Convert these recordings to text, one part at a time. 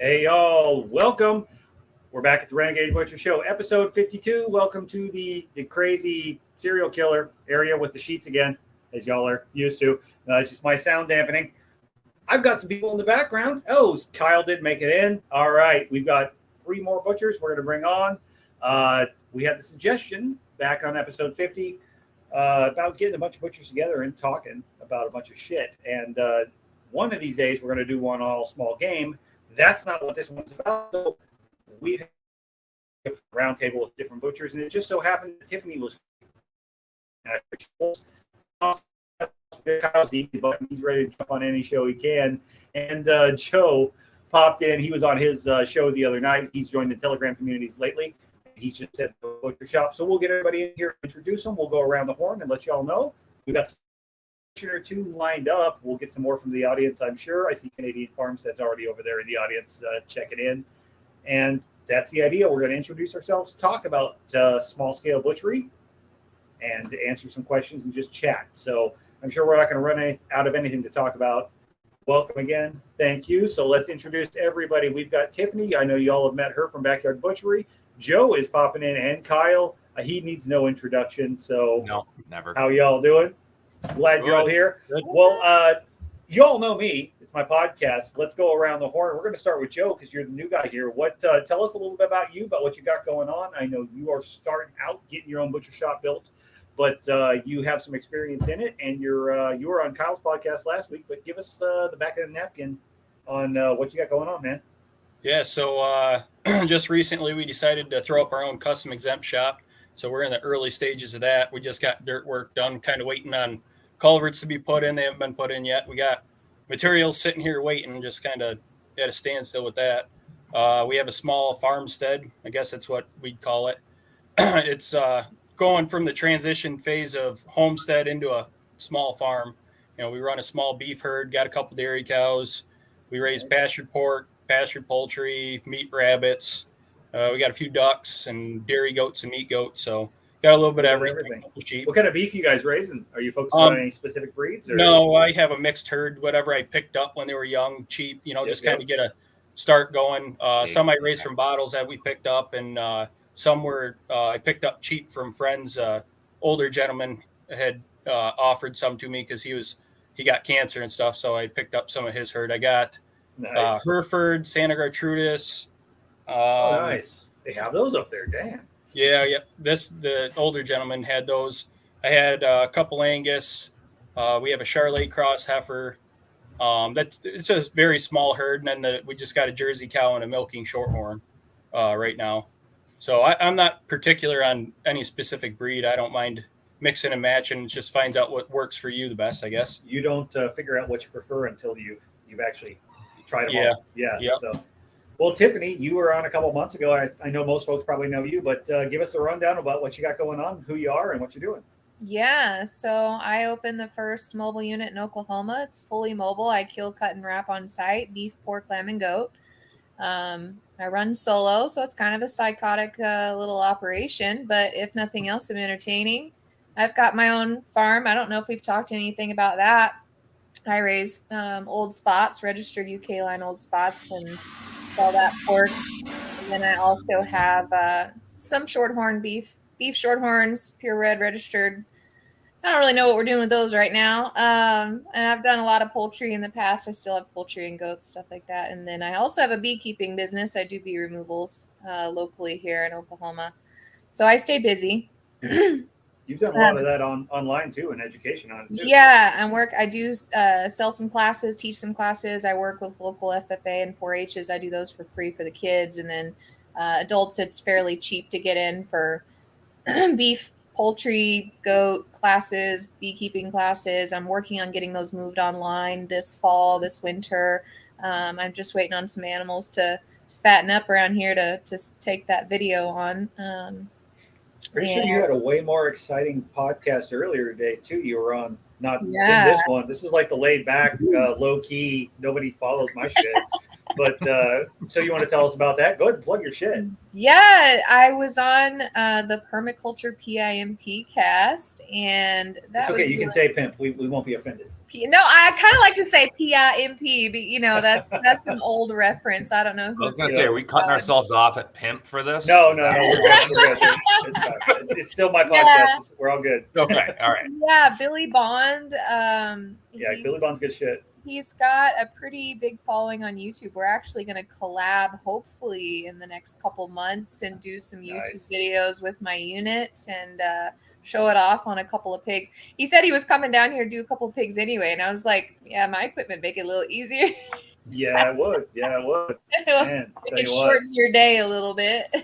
Hey, y'all. Welcome. We're back at the Renegade Butcher Show, episode 52. Welcome to the crazy serial killer area with the sheets again, as y'all are used to. It's just my sound dampening. I've got some people in the background. Oh, Kyle did make it in. All right. We've got 3 more butchers we're going to bring on. We had the suggestion back on episode 50 about getting a bunch of butchers together and talking about a bunch of shit. And one of these days, we're going to do one all small game. That's not what this one's about. So we have a round table with different butchers, and it just so happened that Tiffany was. Kyle's the easy button. He's ready to jump on any show he can. And Joe popped in. He was on his show the other night. He's joined the Telegram communities lately. He's just at the butcher shop. So we'll get everybody in here, introduce them. We'll go around the horn and let y'all know. We've got or 2 lined up. We'll get some more from the audience, I'm sure. I see Canadian Farmstead's already over there in the audience checking in. And that's the idea. We're going to introduce ourselves, talk about small-scale butchery, and answer some questions and just chat. So I'm sure we're not going to run out of anything to talk about. Welcome again. Thank you. So let's introduce everybody. We've got Tiffany. I know you all have met her from Backyard Butchery. Joe is popping in, and Kyle. He needs no introduction. So no, never. How y'all doing? Glad you're all here. Good. Well, you all know me. It's my podcast. Let's go around the horn. We're going to start with Joe because you're the new guy here. Tell us a little bit about you, about what you got going on. I know you are starting out getting your own butcher shop built, but you have some experience in it, and you were on Kyle's podcast last week. But give us the back of the napkin on what you got going on, man. Yeah, so just recently we decided to throw up our own custom exempt shop. So we're in the early stages of that. We just got dirt work done, kind of waiting on culverts to be put in. They haven't been put in yet. We got materials sitting here waiting, just kind of at a standstill with that. We have a small farmstead. I guess that's what we'd call it. It's going from the transition phase of homestead into a small farm. You know, we run a small beef herd, got a couple dairy cows. We raise pastured pork, pastured poultry, meat rabbits. We got a few ducks and dairy goats and meat goats. So got a little bit of everything. What kind of beef you guys raising? Are you focused on any specific breeds? Or? No, I have a mixed herd, whatever I picked up when they were young, cheap, just kind of get a start going. Some I raised from bottles that we picked up, and some were I picked up cheap from friends. Older gentleman had offered some to me because he got cancer and stuff. So I picked up some of his herd. I got Hereford, Santa Gertrudis. Nice. They have those up there. Damn. Yeah. The older gentleman had those. I had a couple Angus. We have a Charolais cross heifer. It's a very small herd, and then we just got a Jersey cow and a milking shorthorn right now. So I'm not particular on any specific breed. I don't mind mixing and matching. It just finds out what works for you the best, I guess. You don't figure out what you prefer until you've actually tried them all. Yeah. Yep. So. Well, Tiffany, you were on a couple months ago. I know most folks probably know you, but give us a rundown about what you got going on, who you are, and what you're doing. Yeah, so I opened the first mobile unit in Oklahoma. It's fully mobile. I kill, cut, and wrap on site, beef, pork, lamb, and goat. I run solo, so it's kind of a psychotic little operation, but if nothing else, I'm entertaining. I've got my own farm. I don't know if we've talked anything about that. I raise old spots, registered UK line old spots, and sell that pork. And then I also have some shorthorn beef shorthorns, pure red registered. I don't really know what we're doing with those right now. And I've done a lot of poultry in the past. I still have poultry and goats, stuff like that. And then I also have a beekeeping business. I do bee removals locally here in Oklahoma. So I stay busy. You've done a lot of that online too, and education on it too. Yeah, I do sell some classes, teach some classes. I work with local FFA and 4-H's. I do those for free for the kids. And then adults, it's fairly cheap to get in for beef, poultry, goat classes, beekeeping classes. I'm working on getting those moved online this fall, this winter. I'm just waiting on some animals to fatten up around here to take that video on. Pretty sure you had a way more exciting podcast earlier today too. You were on in this one. This is like the laid back, low key, nobody follows my shit. But so you want to tell us about that? Go ahead and plug your shit. Yeah, I was on the Permaculture PIMP cast, and that It's okay. was You can say pimp. We won't be offended. No, I kind of like to say PIMP, but you know that's an old reference. I don't know I who. was going to say, are we cutting ourselves off at pimp for this? No, Is no, that- no. We're good. It's fine. It's still my podcast. We're all good. Okay, all right. Yeah, Billy Bond. Yeah, Billy Bond's good shit. He's got a pretty big following on YouTube. We're actually going to collab, hopefully, in the next couple months and do some YouTube videos with my unit and show it off on a couple of pigs. He said he was coming down here to do a couple of pigs anyway, and I was like, yeah, my equipment make it a little easier. Yeah, it would. Yeah, it would. Man, It could shorten your day a little bit.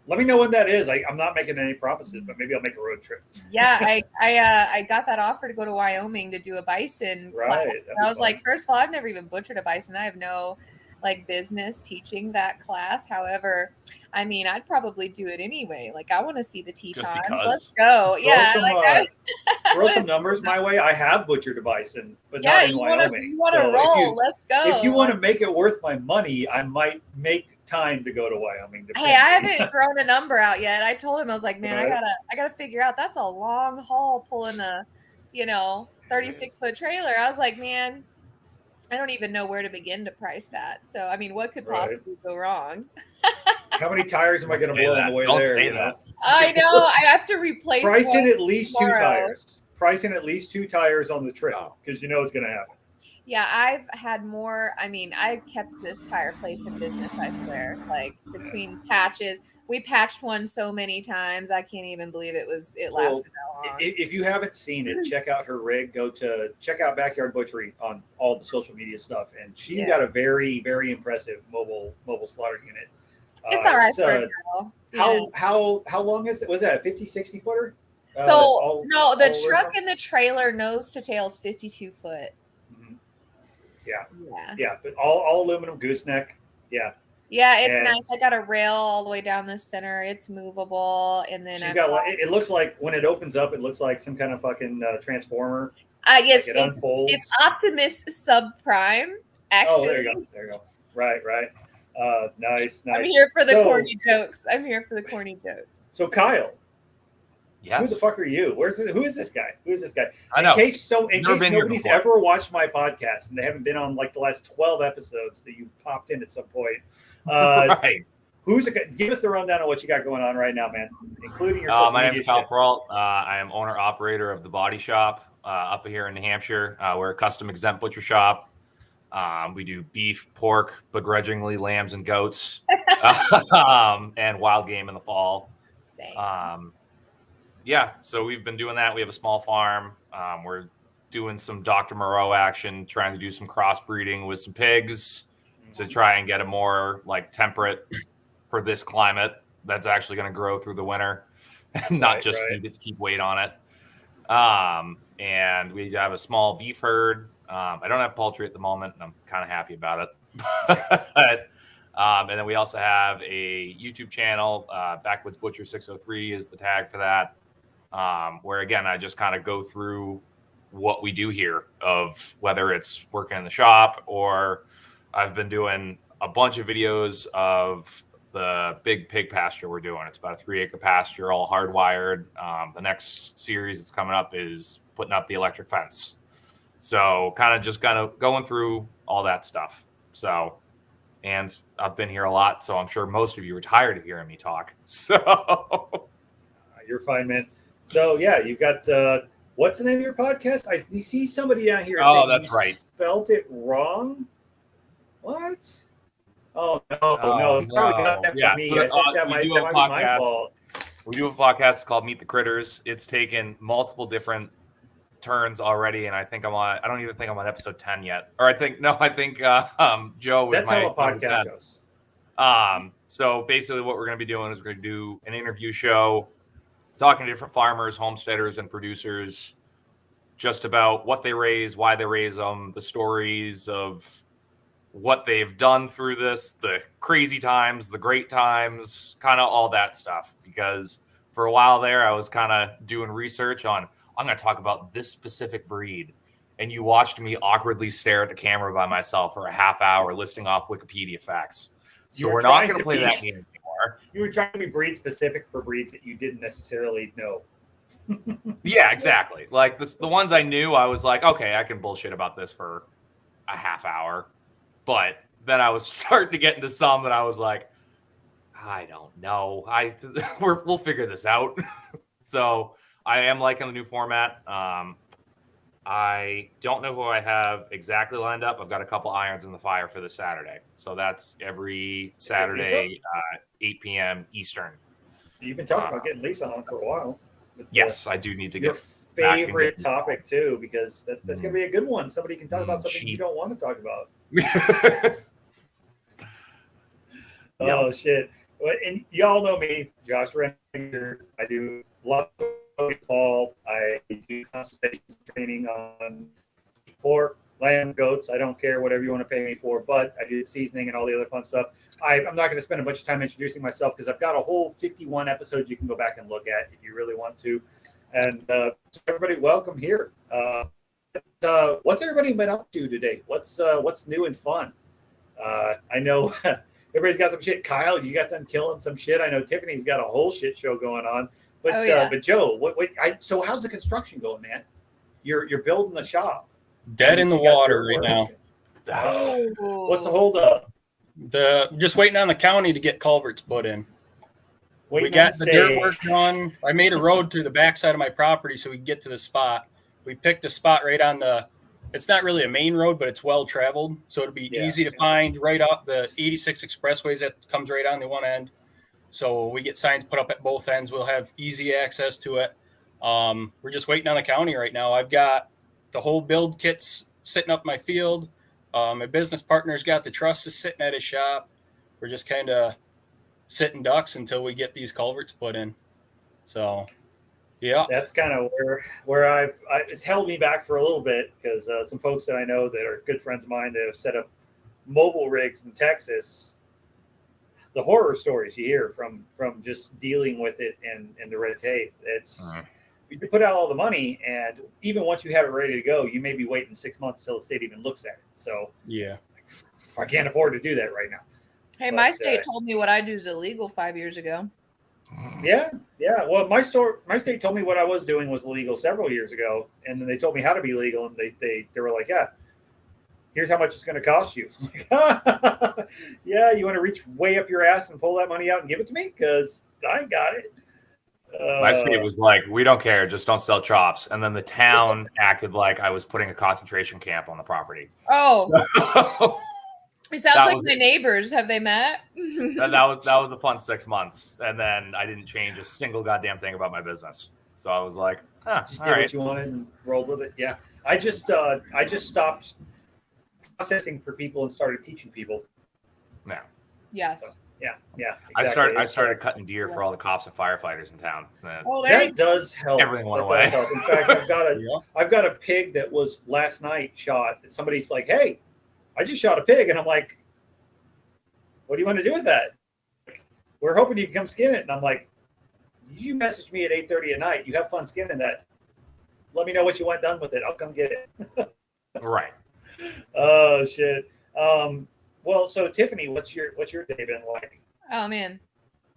Let me know when that is. I'm not making any promises, but maybe I'll make a road trip. Yeah, I got that offer to go to Wyoming to do a bison class. And I was like, first of all, I've never even butchered a bison. I have no business teaching that class. However, I mean, I'd probably do it anyway. Like, I want to see the Tetons. Let's go. Throw some numbers my way. I have butchered a bison, but yeah, not in Wyoming. You want to roll. Let's go. If you want to make it worth my money, I might make time to go to Wyoming. Hey, I haven't thrown a number out yet. I told him, I was like, man, I gotta figure out, that's a long haul pulling a 36-foot trailer. I was like, man, I don't even know where to begin to price that. So, I mean, what could possibly go wrong? How many tires am I going to blow on the way there? Say that. I know. I have to replace pricing at least tomorrow. 2 tires. Pricing at least 2 tires on the trip because you know it's going to happen. Yeah, I've had more. I mean, I kept this tire place in business, I swear. Like, between patches, we patched one so many times. I can't even believe it lasted that long. If you haven't seen it, check out her rig. Check out Backyard Butchery on all the social media stuff. And she's got a very, very impressive mobile slaughter unit. It's all right for a girl. How long is it? Was that a 50, 60 footer? So the truck and the trailer nose to tail is 52 foot. Mm-hmm. Yeah, but all aluminum gooseneck. Yeah, it's nice. I got a rail all the way down the center. It's movable, and then it looks like when it opens up, it looks like some kind of fucking transformer. Yes, it's Optimus Subprime. Actually, oh, there you go. Right. Nice. I'm here for the corny jokes. So Kyle, yes. Who the fuck are you? Who is this guy? I know. In case nobody's ever watched my podcast and they haven't been on like the last 12 episodes that you popped in at some point. Right. Give us the rundown of what you got going on right now, man, including your social my media name is Kyle Perreault. I am owner operator of the Bodyshop up here in New Hampshire. We're a custom exempt butcher shop. We do beef, pork, begrudgingly lambs and goats, and wild game in the fall. Same. So we've been doing that. We have a small farm. We're doing some Dr. Moreau action, trying to do some crossbreeding with some pigs to try and get a more like temperate for this climate that's actually going to grow through the winter and not just feed it to keep weight on it. And we have a small beef herd. I don't have poultry at the moment, and I'm kind of happy about it. And then we also have a YouTube channel. Backwoods Butcher 603 is the tag for that. Where again, I just kind of go through what we do here, of whether it's working in the shop or I've been doing a bunch of videos of the big pig pasture we're doing. It's about a 3-acre pasture, all hardwired. The next series that's coming up is putting up the electric fence. So kind of going through all that stuff. So, and I've been here a lot, so I'm sure most of you are tired of hearing me talk. So you're fine, man. So yeah, you've got what's the name of your podcast? I see somebody out here. Oh, that's right. Spelled it wrong. What? Oh no! It's probably not that for me. So that might be my fault. We do a podcast called Meet the Critters. It's taken multiple different turns already, and I think I don't even think I'm on episode 10 yet. Or I think Joe was That's how a podcast goes. So basically what we're going to be doing is we're going to do an interview show talking to different farmers, homesteaders, and producers just about what they raise, why they raise them, the stories of what they've done through this, the crazy times, the great times, kind of all that stuff. Because for a while there, I was kind of doing research on, I'm going to talk about this specific breed. and you watched me awkwardly stare at the camera by myself for a half hour listing off Wikipedia facts. So we're not going to play that game anymore. You were trying to be breed specific for breeds that you didn't necessarily know. Yeah, exactly. Like the ones I knew, I was like, okay, I can bullshit about this for a half hour. But then I was starting to get into some that I was like, I don't know. We'll figure this out. So I am liking the new format. I don't know who I have exactly lined up. I've got a couple irons in the fire for this Saturday. So that's every Saturday, 8 p.m. Eastern. You've been talking about getting Lisa on for a while. Yes, I do need to your get favorite topic too, because that's going to be a good one. Somebody can talk about something you don't want to talk about. Oh, shit. And y'all know me, Josh Renegade. I do lots of fall. I do consultation training on pork, lamb, goats. I don't care, whatever you want to pay me for, but I do seasoning and all the other fun stuff. I'm not going to spend a bunch of time introducing myself because I've got a whole 51 episodes you can go back and look at if you really want to. And everybody, welcome here. What's everybody been up to today? What's new and fun? I know everybody's got some shit. Kyle, you got them killing some shit. I know Tiffany's got a whole shit show going on. But but Joe, so how's the construction going, man? You're building a shop. Dead in the water right now. Oh, what's the holdup? Just waiting on the county to get culverts put in. We got the dirt work done. I made a road through the backside of my property so we can get to the spot. We picked a spot right on it's not really a main road, but it's well traveled. So it'll be easy to find right off the 86 expressways that comes right on the one end. So we get signs put up at both ends. We'll have easy access to it. We're just waiting on the county right now. I've got the whole build kits sitting up my field. My business partner's got the trusses sitting at his shop. We're just kind of sitting ducks until we get these culverts put in. So, yeah. That's kind of where it's held me back for a little bit because some folks that I know that are good friends of mine that have set up mobile rigs in Texas, the horror stories you hear from just dealing with it and the red tape. It's you put out all the money, and even once you have it ready to go, you may be waiting 6 months until the state even looks at it. So yeah, I can't afford to do that right now. Hey, my state told me what I do is illegal 5 years ago. Yeah. Well, my state told me what I was doing was illegal several years ago, and then they told me how to be legal, and they were like, yeah, here's how much it's going to cost you. Yeah, you want to reach way up your ass and pull that money out and give it to me? Because I got it. My state was like, we don't care, just don't sell chops. And then the town acted like I was putting a concentration camp on the property. Oh. So, it sounds like my neighbors. Have they met? that was a fun 6 months. And then I didn't change a single goddamn thing about my business. So I was like, just did what you wanted and rolled with it. Yeah. I just stopped processing for people and started teaching people. Yeah. Yes. So, yeah. Exactly. I started cutting deer for all the cops and firefighters in town. That does help. Everything went away. In fact, I've got a pig that was last night shot. Somebody's like, "Hey, I just shot a pig," and I'm like, "What do you want to do with that?" Like, we're hoping you can come skin it, and I'm like, "You messaged me at 8:30 at night. You have fun skinning that. Let me know what you want done with it. I'll come get it." Right. Oh shit. Well, so Tiffany, what's your day been like? Oh man.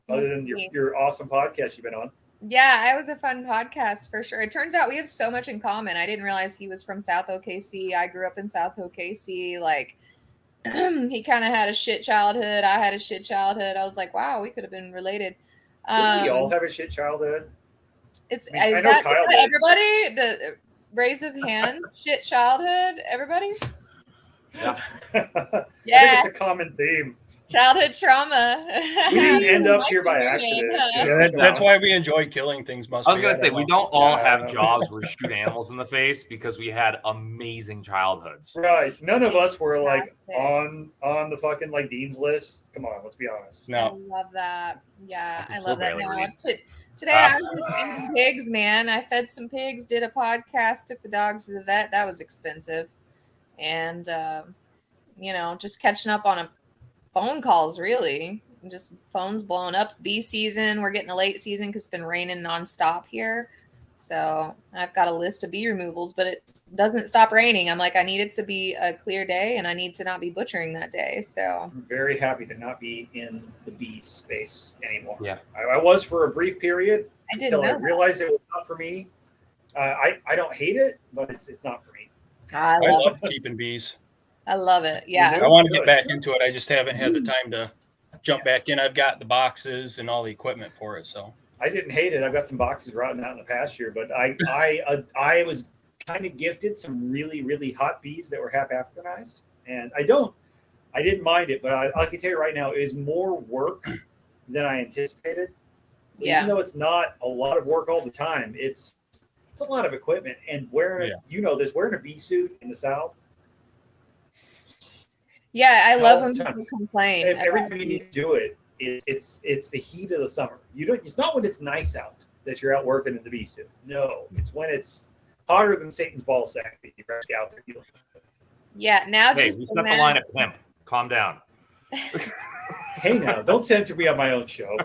Other than your awesome podcast you've been on. Yeah, it was a fun podcast for sure. It turns out we have so much in common. I didn't realize he was from South OKC. I grew up in South OKC. Like, he kind of had a shit childhood. I had a shit childhood. I was like, wow, we could have been related. Didn't we all have a shit childhood? Is that everybody? The raise of hands, shit childhood, everybody? Yeah. Yeah. I think it's a common theme. Childhood trauma. We didn't end up here by accident. Yeah, that's why we enjoy killing things. I was going to say, we don't all have jobs where we shoot animals in the face because we had amazing childhoods. Right. None of us were like on the fucking like Dean's list. Come on, let's be honest. No. I love that. Yeah, I love that. Now, today I was just feeding pigs, man. I fed some pigs, did a podcast, took the dogs to the vet. That was expensive. And, just catching up on phone calls, really. Just phones blowing up. It's bee season. We're getting a late season because it's been raining nonstop here. So I've got a list of bee removals, but doesn't stop raining. I'm like, I need it to be a clear day, and I need to not be butchering that day. So I'm very happy to not be in the bee space anymore. Yeah. I was for a brief period I didn't until I know. realized it was not for me. I don't hate it, but it's not for me. I I love love keeping bees. I love it. Yeah. I want to Good. get back into it. I just haven't had the time to jump back in. I've got the boxes and all the equipment for it. So I didn't hate it. I've got some boxes rotting out in the pasture, but I was kind of gifted some really, really hot bees that were half Africanized, and I didn't mind it, but I can tell you right now, it is more work than I anticipated. Yeah. Even though it's not a lot of work all the time, it's a lot of equipment, and wearing wearing a bee suit in the South. Yeah, I all love the when time. people complain. And every about time you bees. need to do it, it's the heat of the summer. It's not when it's nice out that you're out working in the bee suit. No, it's when it's hotter than Satan's ball sack that you're actually out there dealing with it. Yeah, now Hey, just we set the line at pimp. Calm down. Hey now, don't censor me on my own show.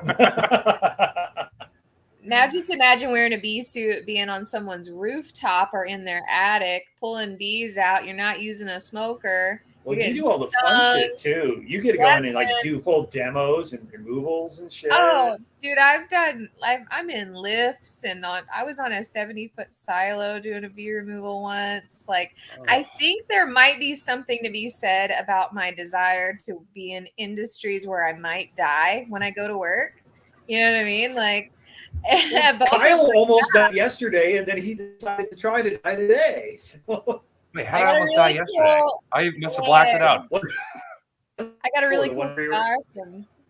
Now just imagine wearing a bee suit, being on someone's rooftop or in their attic, pulling bees out. You're not using a smoker. Well, You're you getting do all the fun shit too. You get to go in and like do full demos and removals and shit. Oh, dude, I'm in lifts and I was on a 70-foot silo doing a bee removal once. Like, I think there might be something to be said about my desire to be in industries where I might die when I go to work. You know what I mean? Like, Kyle almost died yesterday, and then he decided to try to die today. So. Wait, how did I almost die yesterday? I must have blacked it out. I got a really cool scarf.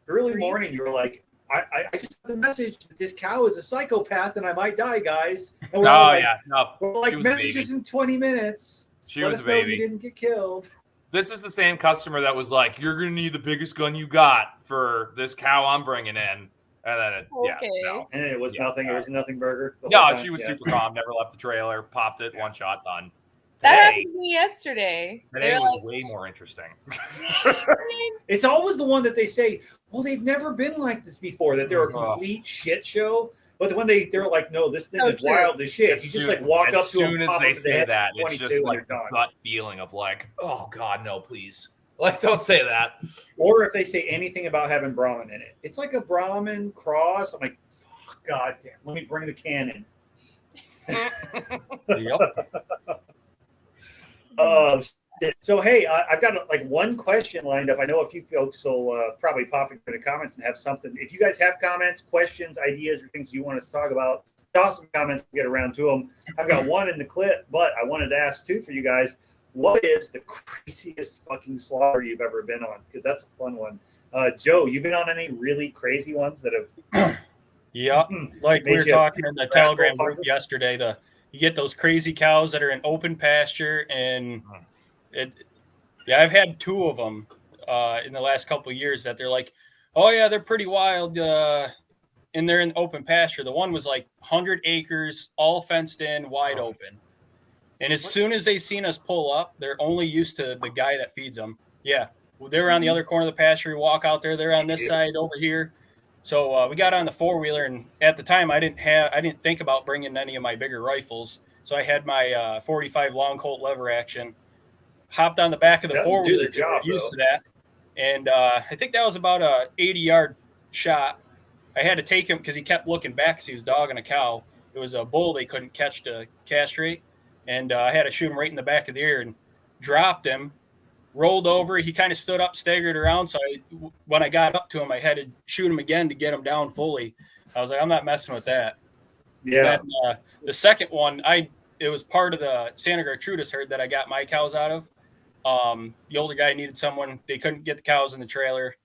Early morning, you were like, I just got the message that this cow is a psychopath and I might die, guys. And we're like messages in 20 minutes. She Let was us a know baby. you didn't get killed. This is the same customer that was like, "You're gonna need the biggest gun you got for this cow I'm bringing in." And then And it was nothing. It was nothing burger. No, she was super calm. Never left the trailer. Popped it. One shot. Done. That happened to me yesterday. Today was way more interesting. It's always the one that they say, well, they've never been like this before, that they're a complete shit show. But when they're like, no, this thing is wild as shit. You just like walk up to them. As soon as they say that, it's just like a gut feeling of like, oh God, no, please. Like, don't say that. Or if they say anything about having Brahmin in it. It's like a Brahmin cross. I'm like, oh, God damn, let me bring the can in. Yep. So, hey, I've got like one question lined up. I know a few folks will probably pop into the comments and have something. If you guys have comments, questions, ideas, or things you want us to talk about, toss some comments. We'll get around to them. I've got one in the clip, but I wanted to ask two for you guys. What is the craziest fucking slaughter you've ever been on? Because that's a fun one. Joe, you been on any really crazy ones that have? Yeah, like we were talking in the Telegram group yesterday. You get those crazy cows that are in open pasture, and I've had two of them in the last couple of years that they're like, oh yeah, they're pretty wild, and they're in open pasture. The one was like 100 acres, all fenced in, wide open. And as soon as they seen us pull up, they're only used to the guy that feeds them. Yeah, they're on the other corner of the pasture. We walk out there, they're on this side over here. So we got on the four-wheeler, and at the time I didn't think about bringing any of my bigger rifles. So I had my 45 long Colt lever action. Hopped on the back of the four-wheeler, used to that, and I think that was about a 80-yard shot. I had to take him because he kept looking back because he was dogging a cow. It was a bull they couldn't catch to castrate. And I had to shoot him right in the back of the ear and dropped him, rolled over. He kind of stood up, staggered around. So when I got up to him, I had to shoot him again to get him down fully. I was like, I'm not messing with that. Yeah. Then, the second one, it was part of the Santa Gertrudis herd that I got my cows out of. The older guy needed someone. They couldn't get the cows in the trailer.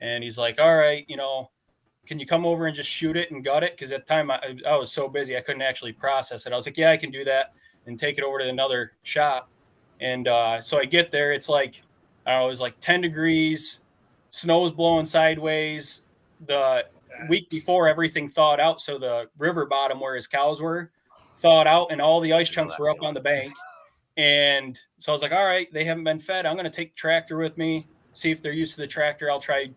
And he's like, all right, can you come over and just shoot it and gut it? Because at the time I was so busy, I couldn't actually process it. I was like, yeah, I can do that. And take it over to another shop. And so I get there. It's like, I don't know, it was like 10 degrees. Snow's blowing sideways. The week before, everything thawed out. So the river bottom where his cows were thawed out, and all the ice chunks were up on the bank. And so I was like, all right, they haven't been fed. I'm going to take the tractor with me, see if they're used to the tractor. I'll try,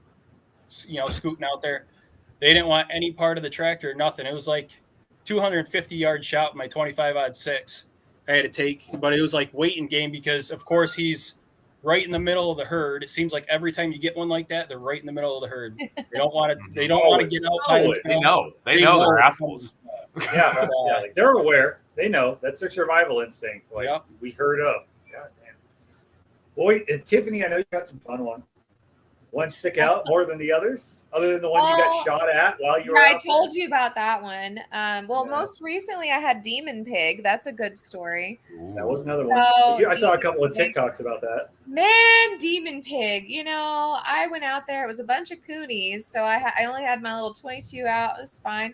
scooting out there. They didn't want any part of the tractor, nothing. It was like 250-yard shot with my 25-06. I had to take, but it was like waiting game because, of course, he's right in the middle of the herd. It seems like every time you get one like that, they're right in the middle of the herd. They don't want to. They don't want to get out by Always. themselves. They know they're assholes. Yeah, But, yeah, like they're aware. They know that's their survival instinct. Like Yeah. we herd up. God damn. Boy, and Tiffany, I know you got some fun one. One stick out more than the others, other than the one you got shot at while you were. Yeah, I out told you about that one. Well, Yeah. most recently I had Demon Pig. That's a good story. there. That was another So, one. I saw a couple of Demon Pig. TikToks about that. Man, Demon Pig. You know, I went out there. It was a bunch of coonies, so I only had my little 22 out. It was fine.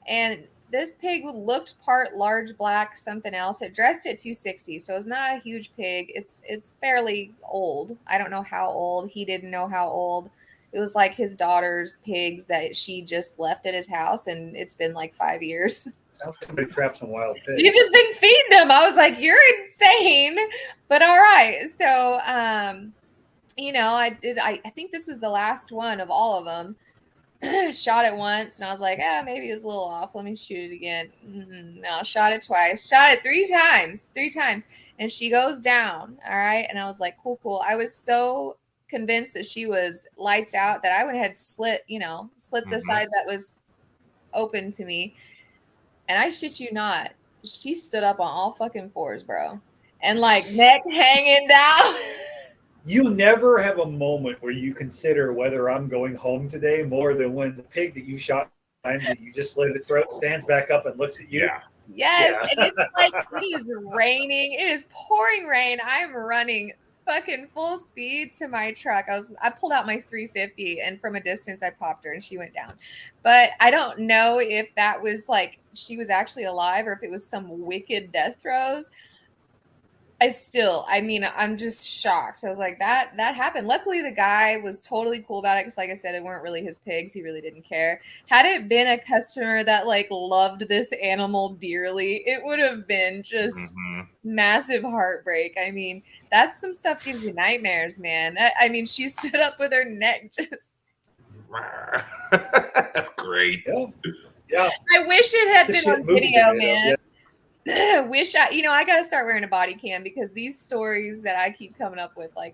And this pig looked part large black something else. It dressed at 260, so it's not a huge pig. It's fairly old. I don't know how old. He didn't know how old. It was like his daughter's pigs that she just left at his house, and it's been like 5 years. Sounds like somebody trapped some wild pigs. He's just been feeding them. I was like, you're insane, but all right. So, you know, I think this was the last one of all of them. Shot it once, and I was like, maybe it was a little off. Let me shoot it again. No, shot it twice. Shot it three times. And she goes down. All right. And I was like, cool. I was so convinced that she was lights out that I went ahead and slit the side that was open to me. And I shit you not, she stood up on all fucking fours, bro. And like neck hanging down. You never have a moment where you consider whether I'm going home today more than when the pig that you shot that you just slit its throat stands back up and looks at you. Yeah. Yes, Yeah. and it's like it is raining. It is pouring rain. I'm running fucking full speed to my truck. I pulled out my 350, and from a distance I popped her and she went down. But I don't know if that was like she was actually alive or if it was some wicked death throes. I'm just shocked. I was like, that happened. Luckily, the guy was totally cool about it because, like I said, it weren't really his pigs. He really didn't care. Had it been a customer that like loved this animal dearly, it would have been just massive heartbreak. I mean, that's some stuff gives you nightmares, man. I mean, she stood up with her neck just. That's great. Yeah. I wish it had The been shit on movies video, are made of, man. Wish I got to start wearing a body cam because these stories that I keep coming up with, like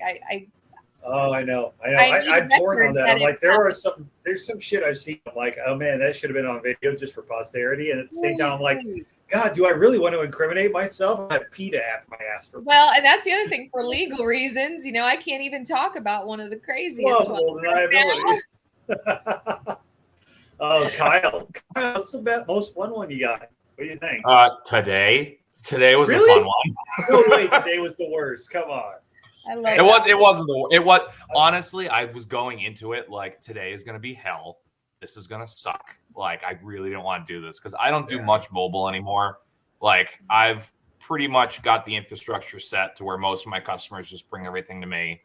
Oh, I know. I I'm torn on record that. that I'm it like, there's some shit I've seen. I'm like, oh man, that should have been on video just for posterity. And at the same time, I'm like, God, do I really want to incriminate myself? I have PETA after my ass for. Well, and that's the other thing for legal reasons. You know, I can't even talk about one of the craziest Plausible ones right deniability. Oh, Kyle, what's the most fun one you got? What do you think? Today was Really? a fun one. No way, today was the worst. Come on. I love It was honestly, I was going into it like today is gonna be hell. This is gonna suck. Like I really don't want to do this because I don't do much mobile anymore. Like I've pretty much got the infrastructure set to where most of my customers just bring everything to me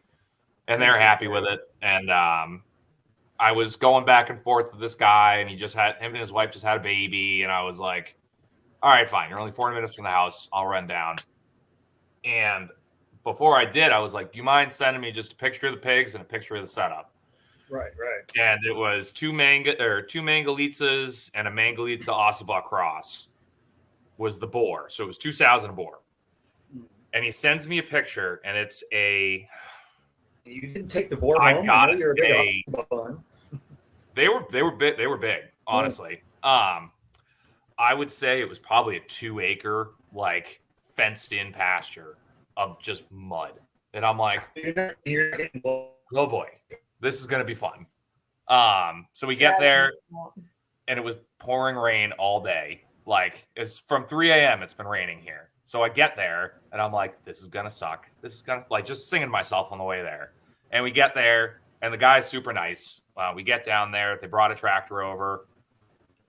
and they're happy with it. And I was going back and forth with this guy and him and his wife just had a baby. And I was like, all right, fine. You're only 40 minutes from the house. I'll run down. And before I did, I was like, do you mind sending me just a picture of the pigs and a picture of the setup? Right. And it was two Mangalitsa's and a Mangalitsa Ossibah cross was the boar. So it was 2 sows and a boar. And he sends me a picture and it's a... You didn't take the board I home. gotta I know you're a say, big fun. They were big, honestly. I would say it was probably a 2-acre, like fenced-in pasture of just mud. And I'm like, oh boy, this is gonna be fun. So we get there, and it was pouring rain all day. Like it's from 3 a.m. It's been raining here. So I get there, and I'm like, this is gonna suck. This is gonna just singing to myself on the way there. And we get there, and the guy's super nice. We get down there. They brought a tractor over,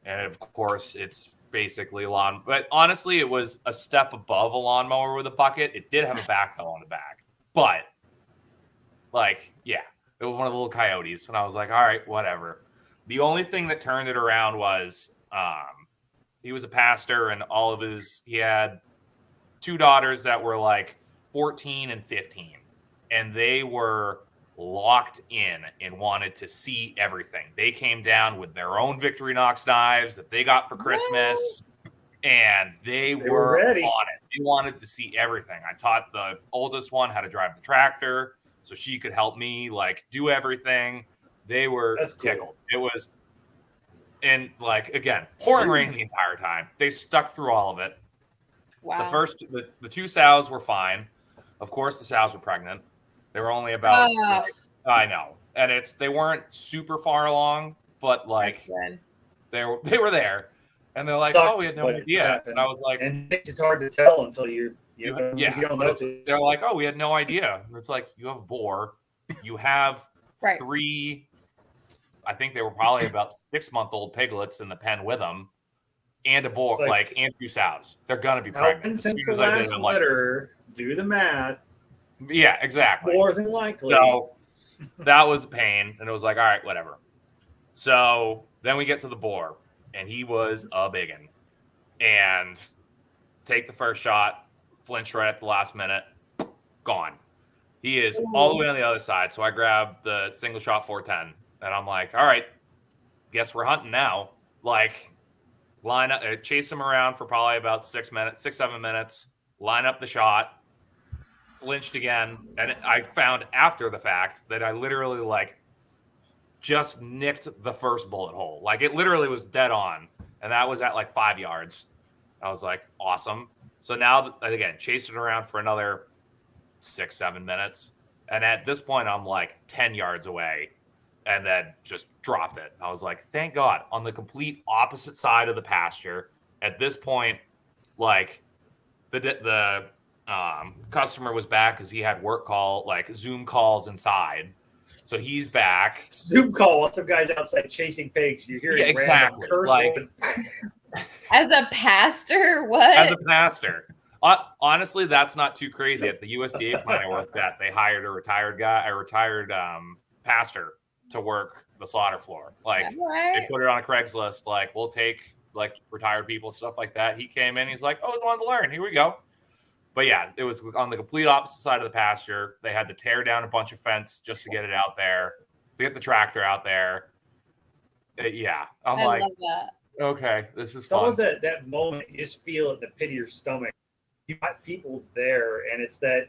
and of course, it's basically lawn. But honestly, it was a step above a lawnmower with a bucket. It did have a backhoe on the back, but it was one of the little coyotes. And I was like, all right, whatever. The only thing that turned it around was he was a pastor, and he had 2 daughters that were like 14 and 15, and they were locked in and wanted to see everything. They came down with their own Victorinox knives that they got for Christmas. and they were were ready on it. They wanted to see everything. I taught the oldest one how to drive the tractor so she could help me like do everything. They were tickled. It was, and like, again, pouring rain the entire time. They stuck through all of it. Wow. The two sows were fine. Of course, the sows were pregnant. They were only about, I know. And they weren't super far along, but like they were there. And they're like, oh, we had no idea. And I was like, and it's hard to tell until you don't know. They're like, oh, we had no idea. And it's like, you have a boar. You have 3, I think they were probably about 6-month-old piglets in the pen with them. And a boar, and 2 sows. They're gonna be pregnant. Since the last letter, do the math. Yeah, exactly. More than likely. So that was a pain, and it was like, all right, whatever. So then we get to the boar, and he was a biggin. And take the first shot, flinch right at the last minute, gone. He is all the way on the other side. So I grab the single shot 410, and I'm like, all right, guess we're hunting now. Like, line up, chased him around for probably about 6, 7 minutes, line up the shot, flinched again. And I found after the fact that I literally like just nicked the first bullet hole. Like it literally was dead on. And that was at like 5 yards. I was like, awesome. So now again, chased it around for another 6, 7 minutes. And at this point, I'm like 10 yards away. And then just dropped it. I was like, thank God, on the complete opposite side of the pasture. At this point, like the customer was back because he had Zoom calls inside. So he's back. Zoom call while some guys outside chasing pigs. You hear exactly. Like, as a pastor, what? As a pastor. Honestly, that's not too crazy. At the USDA plant I worked at, they hired a retired pastor to work the slaughter floor. Like they put it on a Craigslist. Like we'll take like retired people, stuff like that. He came in. He's like, oh, I wanted to learn. Here we go. But yeah, it was on the complete opposite side of the pasture. They had to tear down a bunch of fence just to get it out there, to get the tractor out there. I'm like, love that. Okay, this is fun. It's almost that moment you just feel at the pit of your stomach. You got people there, and it's that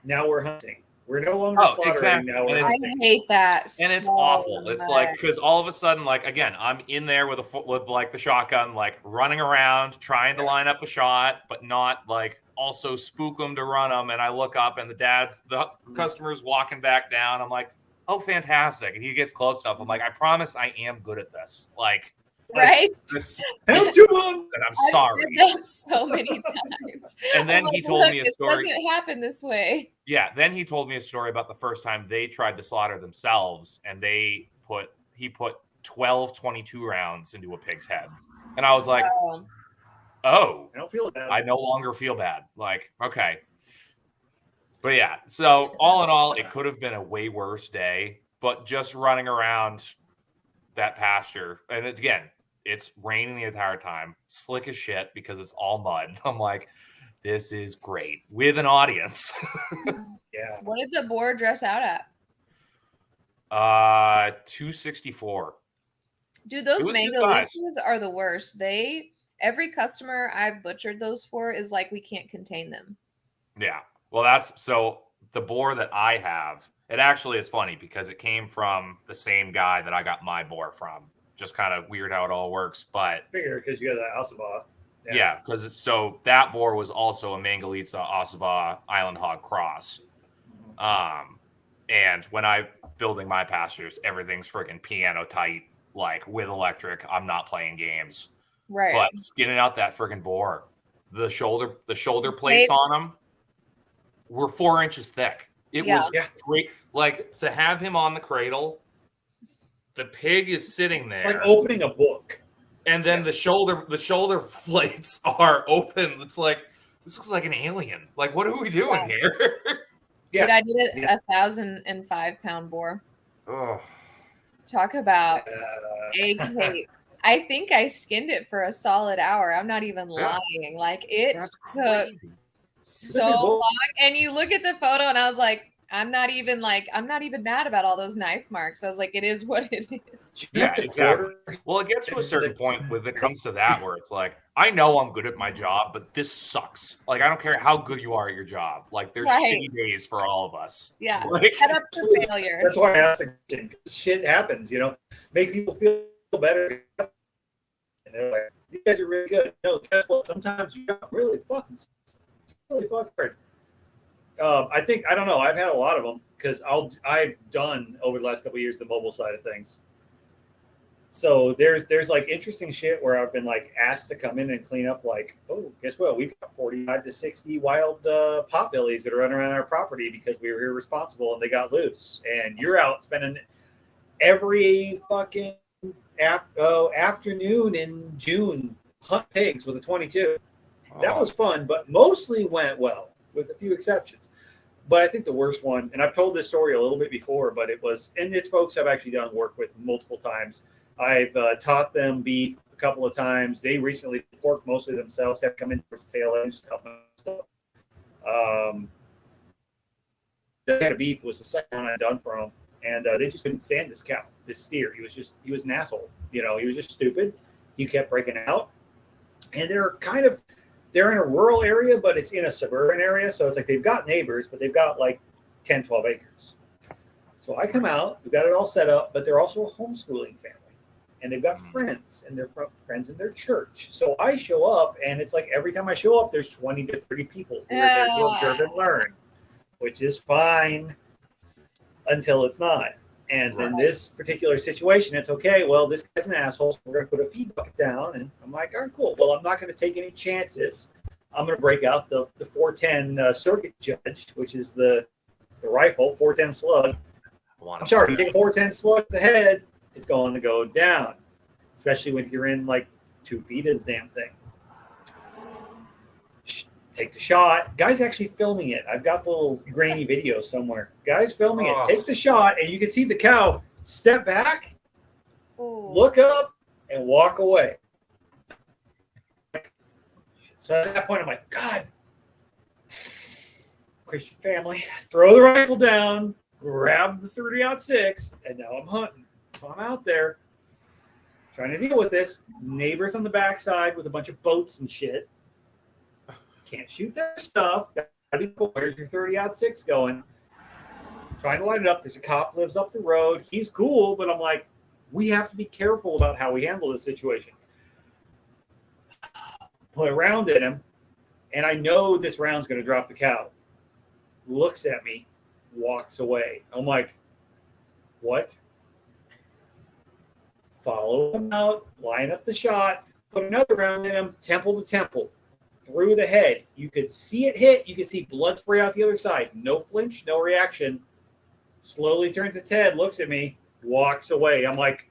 now we're hunting. We're no longer slaughtering. Exactly. Now we're hunting. I hate that. And it's awful. It's like, because all of a sudden, like, again, I'm in there with like the shotgun, like running around, trying to line up a shot, but not like also spook them to run them. And I look up and the customer's walking back down. I'm like, oh, fantastic. And he gets close enough. I'm like, I promise I am good at this. Like, right? And I'm sorry. I've done so many times. And then he told me a story. It doesn't happen this way. Yeah. Then he told me a story about the first time they tried to slaughter themselves, and he put 12 22 rounds into a pig's head. And I was like, oh, I don't feel bad. I no longer feel bad. Like, okay. But yeah, so all in all, it could have been a way worse day, but just running around that pasture, and again, it's raining the entire time, slick as shit because it's all mud. I'm like, this is great with an audience. Yeah. What did the boar dress out at? 264. Dude, those mango leeches are the worst. Every customer I've butchered those for is like, we can't contain them. Yeah. Well, so the boar that I have, it actually is funny because it came from the same guy that I got my boar from. Just kind of weird how it all works, but figure because you got that Ossabaw. Yeah, because so that boar was also a Mangalitsa Ossabaw Island Hog cross. And when I'm building my pastures, everything's freaking piano tight, like with electric. I'm not playing games. Right. But skinning out that freaking boar, the shoulder plates on him were 4 inches thick. It was great. Like to have him on the cradle, the pig is sitting there. It's like opening a book. And then the shoulder plates are open. It's like, this looks like an alien. Like, what are we doing here? Dude, I did a 1,005-pound boar. Oh. Talk about egg hate. I think I skinned it for a solid hour. I'm not even lying. Like it took so long. And you look at the photo and I was like, I'm not even mad about all those knife marks. I was like, it is what it is. Yeah, exactly. Well, it gets to a certain point when it comes to that where it's like, I know I'm good at my job, but this sucks. Like, I don't care how good you are at your job. Like, there's shitty days for all of us. Yeah. Like, Set up for failure. That's why I asked again. Shit happens, make people feel better. And they're like, "You guys are really good." No, guess what? Sometimes you got really fucking hard. I don't know. I've had a lot of them because I've done over the last couple of years the mobile side of things. So there's like interesting shit where I've been like asked to come in and clean up. Like, oh, guess what? We've got 45 to 60 wild potbellies that are running around our property because we were irresponsible and they got loose. And you're out spending every fucking afternoon in June hunt pigs with a 22. That was fun, but mostly went well, with a few exceptions. But I think the worst one, and I've told this story a little bit before, but it's folks I've actually done work with multiple times. I've taught them beef a couple of times. They recently pork mostly themselves, have come in towards the tail end to help them. The beef was the second one I'd done for them, and they just couldn't stand this cow, this steer. He was an asshole. He was just stupid. He kept breaking out, and they're in a rural area, but it's in a suburban area. So it's like they've got neighbors, but they've got like 10, 12 acres. So I come out, we've got it all set up, but they're also a homeschooling family. And they've got friends, and they're friends in their church. So I show up, and it's like every time I show up, there's 20 to 30 people who are there to observe and learn, which is fine until it's not. And in this particular situation, it's okay. Well, this guy's an asshole, so we're going to put a feed bucket down. And I'm like, all right, cool. Well, I'm not going to take any chances. I'm going to break out the 410 circuit judge, which is the rifle, 410 slug. I'm sorry, you take a 410 slug to the head, it's going to go down, especially when you're in like 2 feet of the damn thing. Take the shot. Guy's actually filming it. I've got the little grainy video somewhere. Guy's filming it. Take the shot, and you can see the cow step back, look up, and walk away. So at that point, I'm like, God, Christian family, throw the rifle down, grab the 30-06, and now I'm hunting. So I'm out there trying to deal with this. Neighbors on the backside with a bunch of boats and shit. Can't shoot their stuff. Where's your 30-06 going? Trying to light it up. There's a cop lives up the road. He's cool, but I'm like, we have to be careful about how we handle this situation. Put a round in him, and I know this round's going to drop the cow. Looks at me, walks away. I'm like, what? Follow him out, line up the shot, put another round in him, temple to temple, through the head. You could see it hit. You could see blood spray out the other side. No flinch, no reaction. Slowly turns its head, looks at me, walks away. I'm like,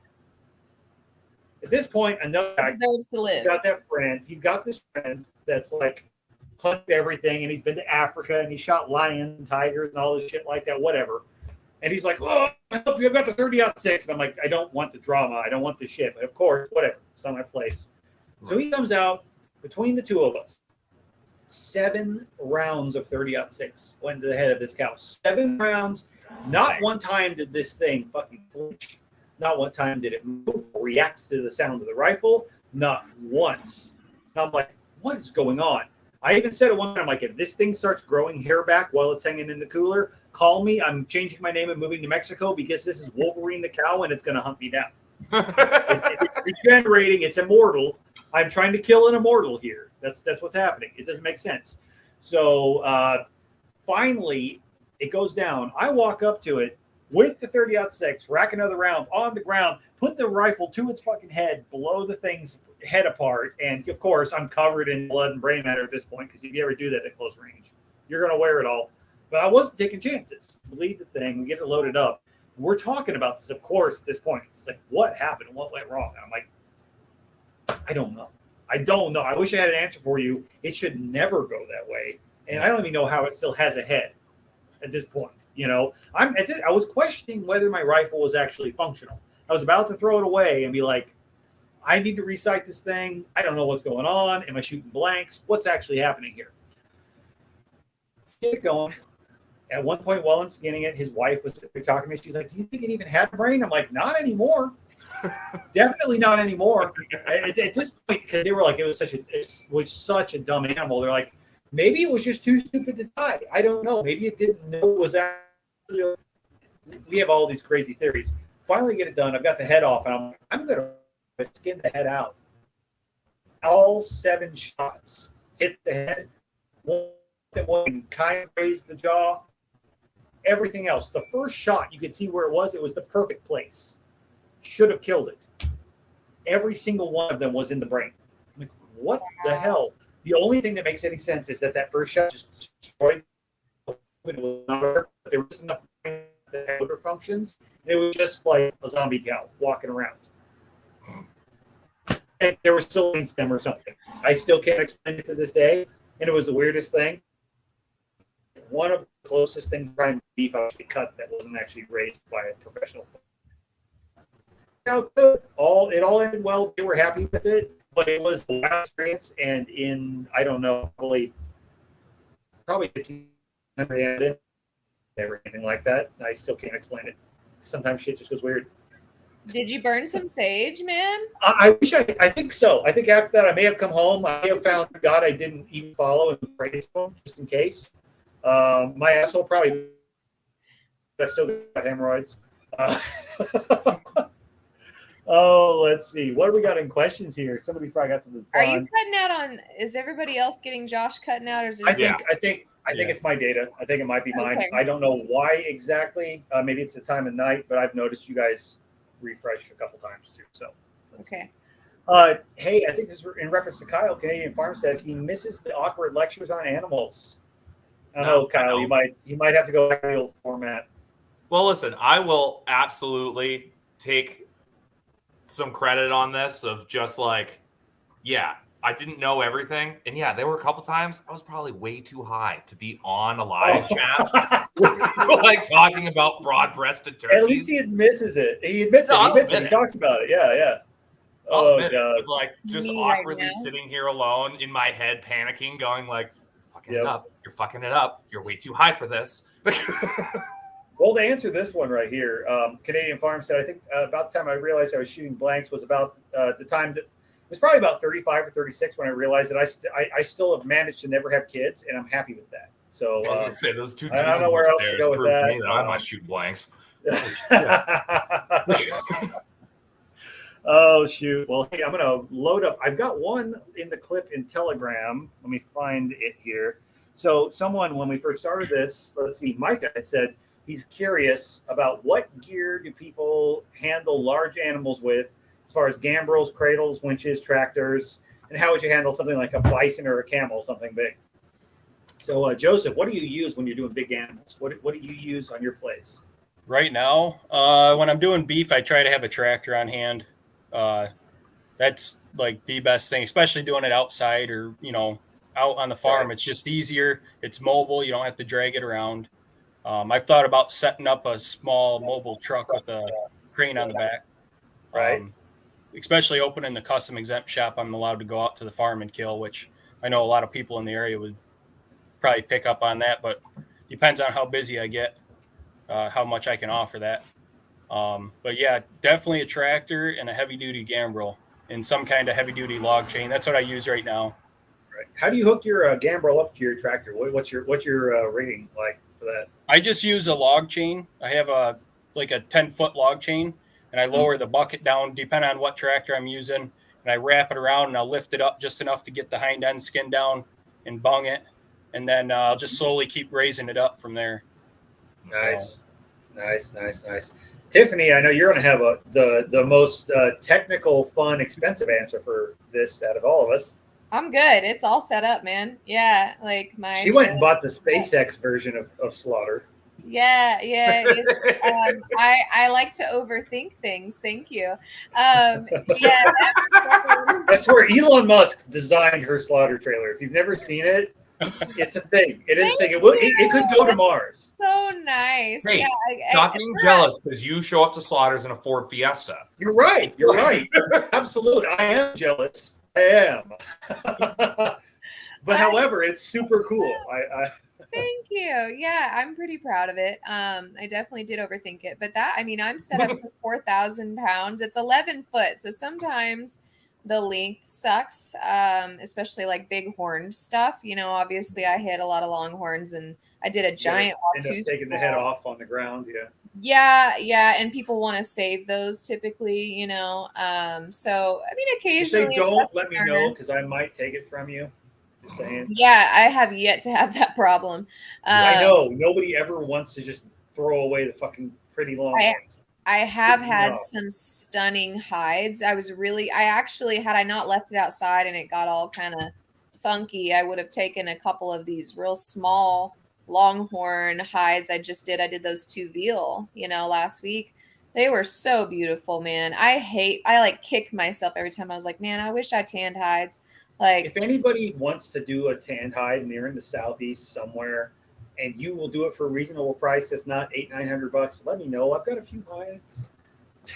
at this point, another guy deserves to live. Got that friend. He's got this friend that's like hunted everything, and he's been to Africa, and he shot lions and tigers and all this shit like that, whatever. And he's like, oh, I hope you've got the 30-06. And I'm like, I don't want the drama. I don't want the shit. But of course, whatever. It's not my place. So he comes out between the two of us. 7 rounds of 30-06 went to the head of this cow. 7 rounds. That's not insane. One time did this thing fucking flinch. Not one time did it move or react to the sound of the rifle. Not once. And I'm like, what is going on? I even said at one time, like, if this thing starts growing hair back while it's hanging in the cooler, call me. I'm changing my name and moving to Mexico because this is Wolverine the cow and it's going to hunt me down. It's regenerating. It's immortal. I'm trying to kill an immortal here. That's what's happening. It doesn't make sense. So finally, it goes down. I walk up to it with the 30-06, rack another round on the ground, put the rifle to its fucking head, blow the thing's head apart. And of course, I'm covered in blood and brain matter at this point because if you ever do that at close range, you're going to wear it all. But I wasn't taking chances. Bleed the thing. We get it loaded up. We're talking about this, of course, at this point. It's like, what happened? What went wrong? And I'm like, I don't know. I wish I had an answer for you. It should never go that way. And I don't even know how it still has a head at this point. I was questioning whether my rifle was actually functional. I was about to throw it away and be like, I need to resight this thing. I don't know what's going on. Am I shooting blanks? What's actually happening here? Get it going. At one point while I'm skinning it, his wife was talking to me. She's like, "Do you think it even had a brain?" I'm like, "Not anymore. Definitely not anymore." At this point, because they were like, it was such a dumb animal. They're like, maybe it was just too stupid to die. I don't know. Maybe it didn't know it was actually. We have all these crazy theories. Finally, get it done. I've got the head off, and I'm going to skin the head out. All 7 shots hit the head. One kind of raised the jaw. Everything else. The first shot, you could see where it was. It was the perfect place. Should have killed it. Every single one of them was in the brain. I'm like, what the hell? The only thing that makes any sense is that first shot just destroyed. It was not, there was enough brain that had motor functions. And it was just like a zombie cow walking around. And there was still a stem or something. I still can't explain it to this day. And it was the weirdest thing. One of the closest things to prime beef I actually cut that wasn't actually raised by a professional. It all ended well. They were happy with it, but it was the last experience. And in, I don't know, probably 1,500 never anything like that. I still can't explain it. Sometimes shit just goes weird. Did you burn some sage, man? I wish I think so. I think after that I may have come home. I may have found God I didn't even follow and praise him just in case. My asshole probably, I still got hemorrhoids. Oh, let's see. What do we got in questions here? Somebody probably got something fun. Are you cutting out on? Is everybody else getting Josh cutting out, or is it? I think it's my data. I think it might be mine. Okay. I don't know why exactly. Maybe it's the time of night, but I've noticed you guys refresh a couple times too. So okay. Hey, I think this is in reference to Kyle. Canadian Farm said he misses the awkward lectures on animals. I don't know, Kyle. You might have to go back to the old format. Well, listen, I will absolutely take some credit on this of just like, yeah, I didn't know everything. And yeah, there were a couple times I was probably way too high to be on a live chat, like talking about broad-breasted turkeys. At least he admits it. He admits it. He talks about it. Yeah. Oh, God. Like just awkwardly sitting here alone in my head, panicking, going like, "You're fucking it up. You're way too high for this." Well, to answer this one right here, Canadian Farm said, I think about the time I realized I was shooting blanks was about the time that it was probably about 35 or 36 when I realized that I still have managed to never have kids, and I'm happy with that. So I was going to say, those two I don't know where else to go with that. I might shoot blanks. Oh, shoot. Well, hey, I'm going to load up. I've got one in the clip in Telegram. Let me find it here. So someone, when we first started this, let's see, Micah had said, he's curious about what gear do people handle large animals with, as far as gambrels, cradles, winches, tractors, and how would you handle something like a bison or a camel, something big? So, Joseph, what do you use when you're doing big animals? What do you use on your place? Right now, when I'm doing beef, I try to have a tractor on hand. That's like the best thing, especially doing it outside or, out on the farm. Right. It's just easier. It's mobile. You don't have to drag it around. I've thought about setting up a small mobile truck with a crane on the back. Right. Especially opening the custom exempt shop, I'm allowed to go out to the farm and kill, which I know a lot of people in the area would probably pick up on that, but depends on how busy I get, how much I can offer that. But yeah, definitely a tractor and a heavy duty gambrel and some kind of heavy duty log chain. That's what I use right now. Right. How do you hook your gambrel up to your tractor? What's your rigging like for that? I just use a log chain. I have a 10-foot log chain, and I lower the bucket down depending on what tractor I'm using, and I wrap it around and I'll lift it up just enough to get the hind end skin down and bung it, and then I'll just slowly keep raising it up from there. Nice. Nice. Tiffany, I know you're going to have the most technical, fun, expensive answer for this out of all of us. I'm good. It's all set up, man. Yeah, like She went and bought the SpaceX version of Slaughter. Yeah. I like to overthink things. Thank you. Yeah, that's where Elon Musk designed her Slaughter trailer. If you've never seen it, it's a thing. It is a thing. It could go to Mars. So nice. Hey, yeah, stop being jealous because you show up to Slaughters in a Ford Fiesta. You're right. Absolutely. I am jealous. I am. But however, it's super cool. Thank you. Yeah, I'm pretty proud of it. I definitely did overthink it, but that, I mean, I'm set up for 4,000 pounds. It's 11 foot, so sometimes the length sucks, especially like big horn stuff. You know, obviously I hit a lot of longhorns, and I did a giant End up Watu taking the head off on the ground. Yeah. Yeah, and people want to save those typically, you know. So I mean, If they occasionally. don't, let me know because I might take it from you. Just saying. Yeah, I have yet to have that problem. I know nobody ever wants to just throw away the fucking pretty long ones. I have had some stunning hides. I actually, had I not left it outside and it got all kind of funky, I would have taken a couple of these real small longhorn hides. I did those 2 veal, you know, last week. They were so beautiful, man. I like kick myself every time. I was like, man, I wish I tanned hides. Like, if anybody wants to do a tanned hide and they're in the Southeast somewhere, and you will do it for a reasonable price that's not $800-900, let me know. I've got a few hides.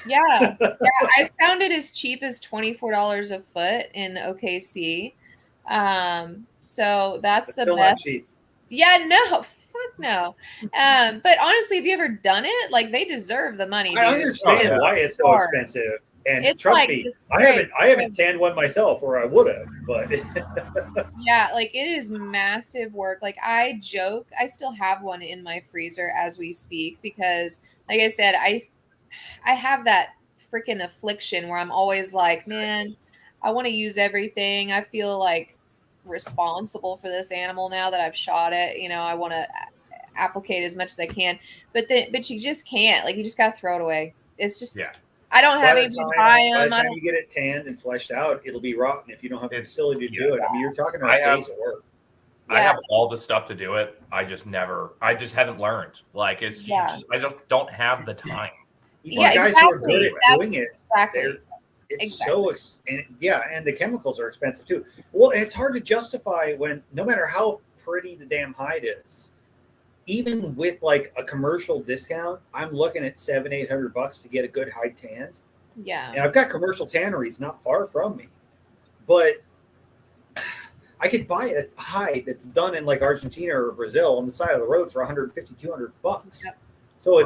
Yeah, I found it as cheap as $24 a foot in OKC. So that's the best. Yeah, no, fuck no. But honestly, have you ever done it? Like, they deserve the money. Dude. I understand why it's so expensive. And it's trust me, I haven't tanned one myself, or I would have, but yeah, like it is massive work. Like I joke, I still have one in my freezer as we speak because, like I said, I have that freaking affliction where I'm always like, man, I want to use everything. I feel like responsible for this animal now that I've shot it. You know, I want to applicate as much as I can, but you just can't. Like, you just got to throw it away. It's just. Yeah. I don't have any to buy them. By the time you get it tanned and fleshed out, it'll be rotten if you don't have the facility to do it. I mean, you're talking about days of work. I have all the stuff to do it. I just haven't learned. Like, it's just, I just don't have the time. Yeah, guys exactly. who are good at doing it, exactly. It's so and the chemicals are expensive too. Well, it's hard to justify when no matter how pretty the damn hide is. Even with like a commercial discount, I'm looking at $700-800 to get a good hide tanned. Yeah. And I've got commercial tanneries not far from me. But I could buy a hide that's done in like Argentina or Brazil on the side of the road for $150-200. Yep. So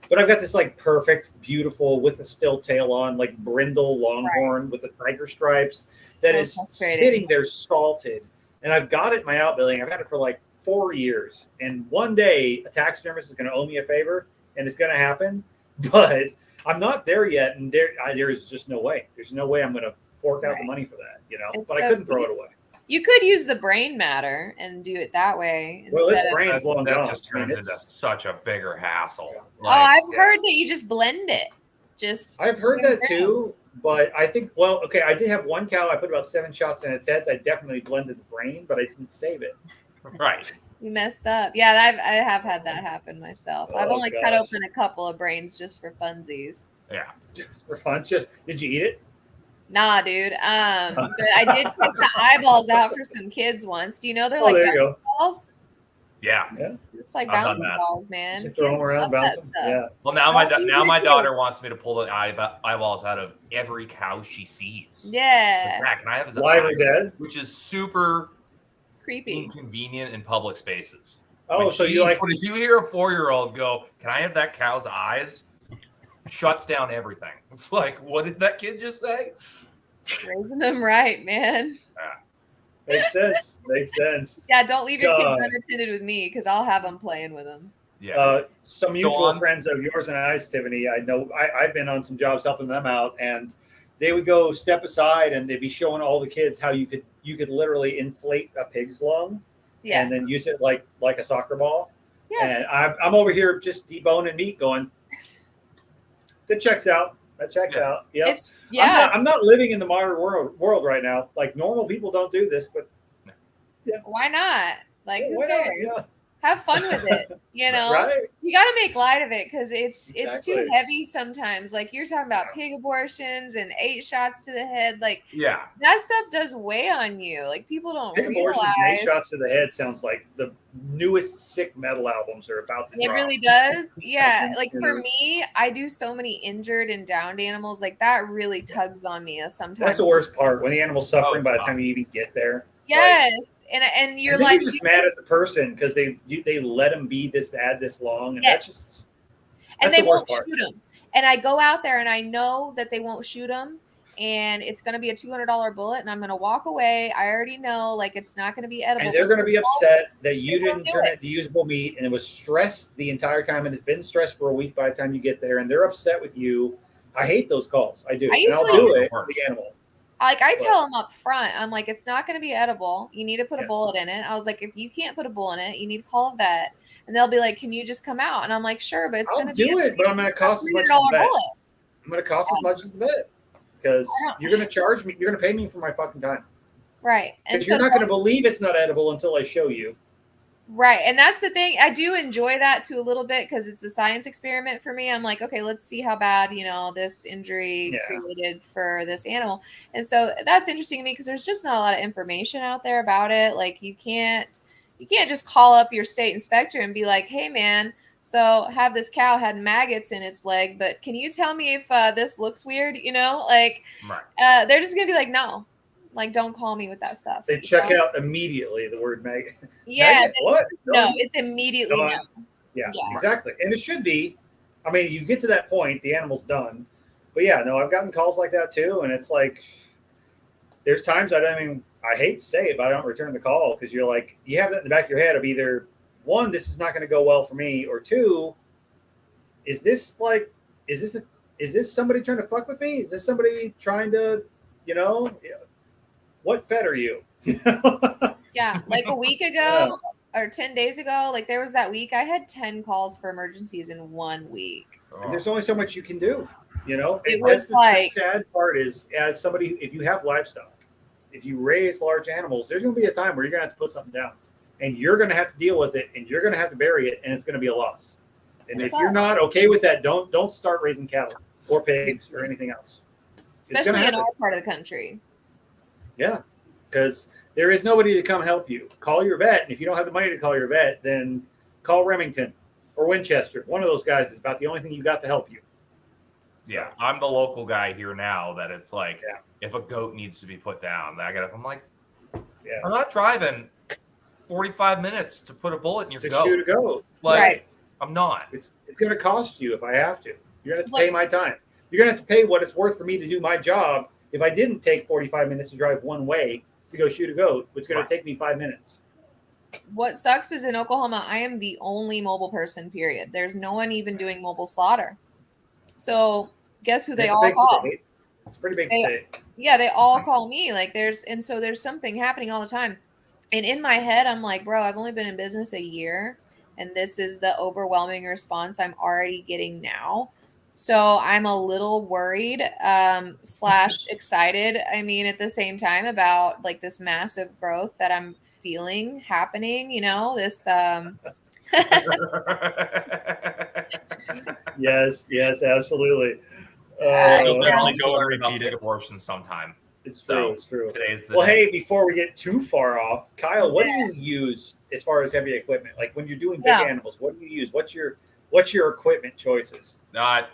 but I've got this like perfect, beautiful with a still tail on, like brindle longhorn with the tiger stripes that is sitting there salted. And I've got it in my outbuilding. I've had it for like 4 years, and one day a taxidermist is going to owe me a favor, and it's going to happen. But I'm not there yet, and there is just no way. There's no way I'm going to fork out the money for that, you know. But I couldn't throw it away. You could use the brain matter and do it that way. Well, this brain's long gone. That just turns into such a bigger hassle. Yeah. Like, I've heard that you just blend it. I've heard that too. But I think, well, okay, I did have one cow. I put about 7 shots in its head. So I definitely blended the brain, but I didn't save it. Right. You messed up. Yeah, I have had that happen myself. I've only cut open a couple of brains just for funsies. Yeah. Just for fun. Did you eat it? Nah, dude. But I did pick the eyeballs out for some kids once. Do you know they're like bouncing balls? Yeah. It's like bouncing balls, man. You throw them around, bounce them. Yeah. Well, now my daughter wants me to pull the eyeballs out of every cow she sees. Yeah. Like, can I have his live or dead? Which is super creepy, inconvenient in public spaces. Oh, so you like when you hear a 4-year-old go, "Can I have that cow's eyes?" Shuts down everything. It's like, what did that kid just say? Raising them right, man. Makes sense. Yeah, don't leave your kids unattended with me because I'll have them playing with them. Yeah. Some mutual friends of yours and I's, Tiffany, I know I've been on some jobs helping them out, and they would go step aside and they'd be showing all the kids how you could literally inflate a pig's lung, and then use it like a soccer ball. Yeah. And I'm over here just deboning meat, going, that checks out. That checks out. Yep. I'm not living in the modern world right now. Like, normal people don't do this, but why not? Like, who why cares? not? Yeah. Have fun with it, you know. Right? You got to make light of it because it's too heavy sometimes. Like, you're talking about pig abortions and 8 shots to the head. Like, that stuff does weigh on you. Like, people don't pig realize. Abortions and 8 shots to the head sounds like the newest sick metal albums are about to drop. It really does. Yeah. Like, for me, I do so many injured and downed animals. Like, that really tugs on me sometimes. That's the worst part, when the animal's suffering by the time you even get there. Yes, and you're And then like you're just mad at the person because they let them be this bad this long, and Yes. that's and they the worst won't part. shoot them. And I go out there and I know that they won't shoot them, and it's going to be a $200 bullet, and I'm going to walk away. I already know, like, it's not going to be edible. And they're going to be upset that you They won't didn't do turn it. it to usable meat, and it was stressed the entire time, and it's been stressed for a week by the time you get there, and they're upset with you. I hate those calls. I do. I And I'll usually do just- it for the animal. Like, I tell them up front, I'm like, it's not going to be edible. You need to put a Yeah. bullet in it. I was like, if you can't put a bullet in it, you need to call a vet. And they'll be like, can you just come out? And I'm like, sure, but it's I'll going to be do it, but I'm going to cost as much as the $300 vet. bullet. I'm going to cost as much as the vet because you're going to charge me. You're going to pay me for my fucking time. Right. And Because you're not going to believe it's not edible until I show you. Right. And that's the thing. I do enjoy that too a little bit because it's a science experiment for me. I'm like, okay, let's see how bad, this injury created for this animal. And so that's interesting to me because there's just not a lot of information out there about it. Like you can't just call up your state inspector and be like, hey man, so have this cow had maggots in its leg, but can you tell me if this looks weird? Like they're just gonna be like, no. Like, don't call me with that stuff. They check out immediately the word maggot. Yeah. Maggot? What? No, it's immediately no. Yeah, exactly. And it should be. I mean, you get to that point, the animal's done. But yeah, no, I've gotten calls like that too. And it's like, there's times I hate to say it, but I don't return the call because you're like, you have that in the back of your head of either, one, this is not going to go well for me, or two, is this somebody trying to fuck with me? Is this somebody trying to, what vet are you? Yeah, like a week ago or 10 days ago, like there was that week I had 10 calls for emergencies in 1 week. And there's only so much you can do, It was the sad part is, as somebody, if you have livestock, if you raise large animals, there's going to be a time where you're going to have to put something down, and you're going to have to deal with it, and you're going to have to bury it, and it's going to be a loss. And if you're not okay with that, don't start raising cattle or pigs or anything else. Especially in our part of the country. Yeah, because there is nobody to come help you. Call your vet, and if you don't have the money to call your vet, then call Remington or Winchester. One of those guys is about the only thing you got to help you. Yeah, I'm the local guy here now that it's like, if a goat needs to be put down, I'm like, I'm not driving 45 minutes to put a bullet in your goat. Shoot a goat. Like, I'm not. It's going to cost you if I have to. You're going to have to pay my time. You're going to have to pay what it's worth for me to do my job. If I didn't take 45 minutes to drive one way to go shoot a goat, it's going to take me 5 minutes. What sucks is in Oklahoma, I am the only mobile person, period. There's no one even doing mobile slaughter. So guess who they all call? It's a pretty big state. Yeah, they all call me. Like there's something happening all the time. And in my head, I'm like, bro, I've only been in business a year, and this is the overwhelming response I'm already getting now. So I'm a little worried / excited. I mean, at the same time about like this massive growth that I'm feeling happening, this. Yes, absolutely. You'll definitely go and repeat it. Abortion sometime. It's true. It's true. Today's the day. Hey, before we get too far off, Kyle, what do you use as far as heavy equipment? Like when you're doing big animals, what do you use? What's your equipment choices?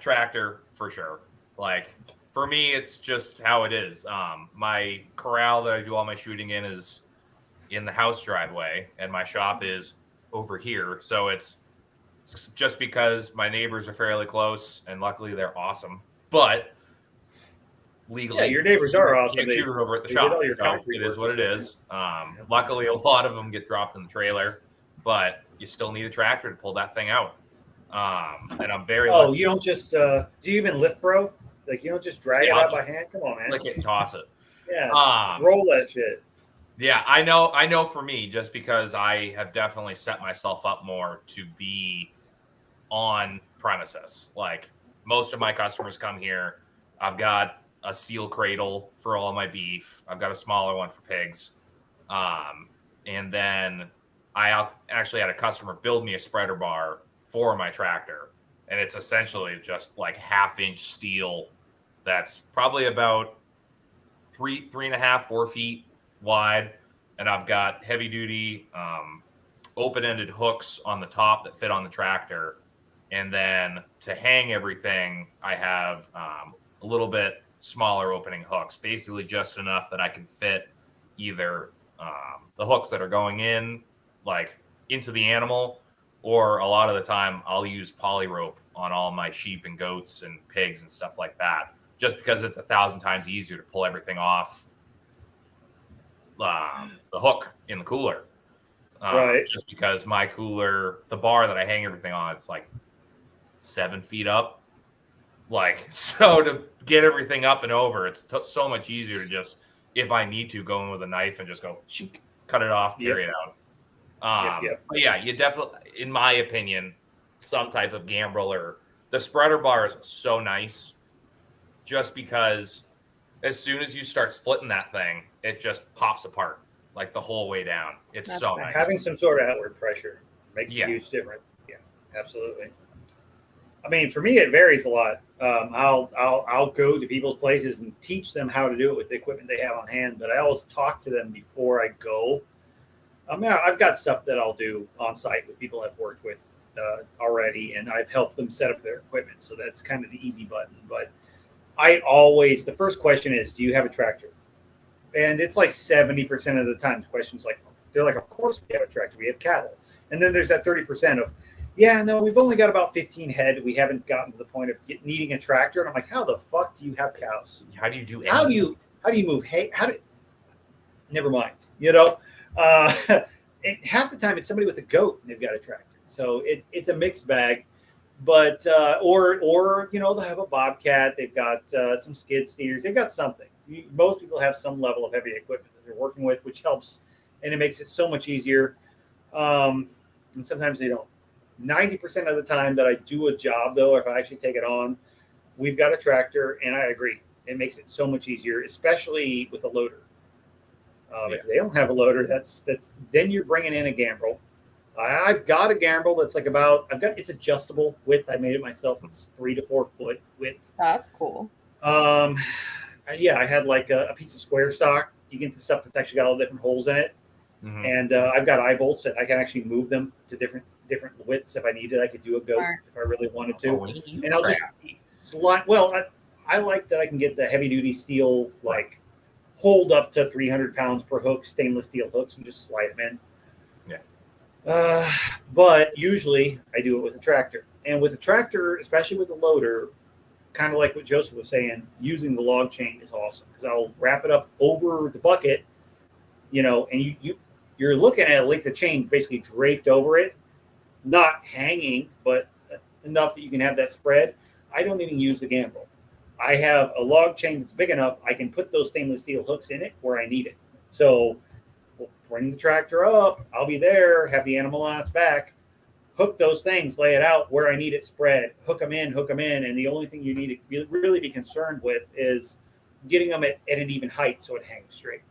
Tractor for sure. Like for me, it's just how it is. My corral that I do all my shooting in is in the house driveway, and my shop is over here. So it's just because my neighbors are fairly close, and luckily they're awesome. But legally, your neighbors are awesome. Shoot her over at the shop. So it is what it is. Luckily, a lot of them get dropped in the trailer, but you still need a tractor to pull that thing out. And I'm very lucky. You don't just do you even lift, bro? Like you don't just drag it out by hand? Come on, man. Lick it and toss it. Yeah, roll that shit. Yeah, I know for me, just because I have definitely set myself up more to be on premises. Like most of my customers come here. I've got a steel cradle for all of my beef. I've got a smaller one for pigs. And then I actually had a customer build me a spreader bar for my tractor. And it's essentially just like 1/2-inch steel that's probably about 3.5, 4 feet wide. And I've got heavy duty open-ended hooks on the top that fit on the tractor. And then to hang everything, I have a little bit smaller opening hooks, basically just enough that I can fit either The hooks that are going in, like into the animal, or a lot of the time I'll use poly rope on all my sheep and goats and pigs and stuff like that, just because it's 1,000 times easier to pull everything off the hook in the cooler. Right. Just because my cooler, the bar that I hang everything on, it's like 7 feet up. Like, so to get everything up and over, it's so much easier to just, if I need to, go in with a knife and just go cut it off, carry it out. But yeah, you definitely, in my opinion, some type of gambrel, or the spreader bar is so nice, just because as soon as you start splitting that thing, it just pops apart like the whole way down. It's That's so nice. nice. Having some sort of outward pressure makes a huge difference. Yeah, absolutely. I mean, for me, it varies a lot. I'll go to people's places and teach them how to do it with the equipment they have on hand, but I always talk to them before I go. I mean, I've got stuff that I'll do on site with people I've worked with already, and I've helped them set up their equipment. So that's kind of the easy button. But the first question is, do you have a tractor? And it's like 70% of the time, the question's like, they're like, of course we have a tractor. We have cattle. And then there's that 30% of, yeah, no, we've only got about 15 head. We haven't gotten to the point of needing a tractor. And I'm like, how the fuck do you have cows? How do you do? How do you move hay? Never mind. And half the time it's somebody with a goat and they've got a tractor. So it's a mixed bag. But or they'll have a bobcat. They've got some skid steers. They've got something. Most people have some level of heavy equipment that they're working with, which helps, and it makes it so much easier. And sometimes they don't. 90% of the time that I do a job, though, if I actually take it on, we've got a tractor, and I agree. It makes it so much easier, especially with a loader. If they don't have a loader, that's then you're bringing in a gambrel. I've got a gambrel that's like it's adjustable width. I made it myself. It's 3 to 4 foot width. That's cool. I had like a piece of square stock. You get the stuff that's actually got all the different holes in it. Mm-hmm. And I've got eye bolts that I can actually move them to different widths if I needed. I could do a goat if I really wanted to. And I'll just slide. Well, I like that I can get the heavy duty steel, like hold up to 300 pounds per hook, stainless steel hooks, and just slide them in. But usually I do it with a tractor. And with a tractor, especially with a loader, kind of like what Joseph was saying, using the log chain is awesome, because I'll wrap it up over the bucket, and you're looking at a length of chain basically draped over it, not hanging, but enough that you can have that spread. I don't even use the gambrel. I have a log chain that's big enough I can put those stainless steel hooks in it where I need it. So we'll bring the tractor up, I'll be there, have the animal on its back, hook those things, lay it out where I need it spread, hook them in, and the only thing you need to really be concerned with is getting them at an even height so it hangs straight.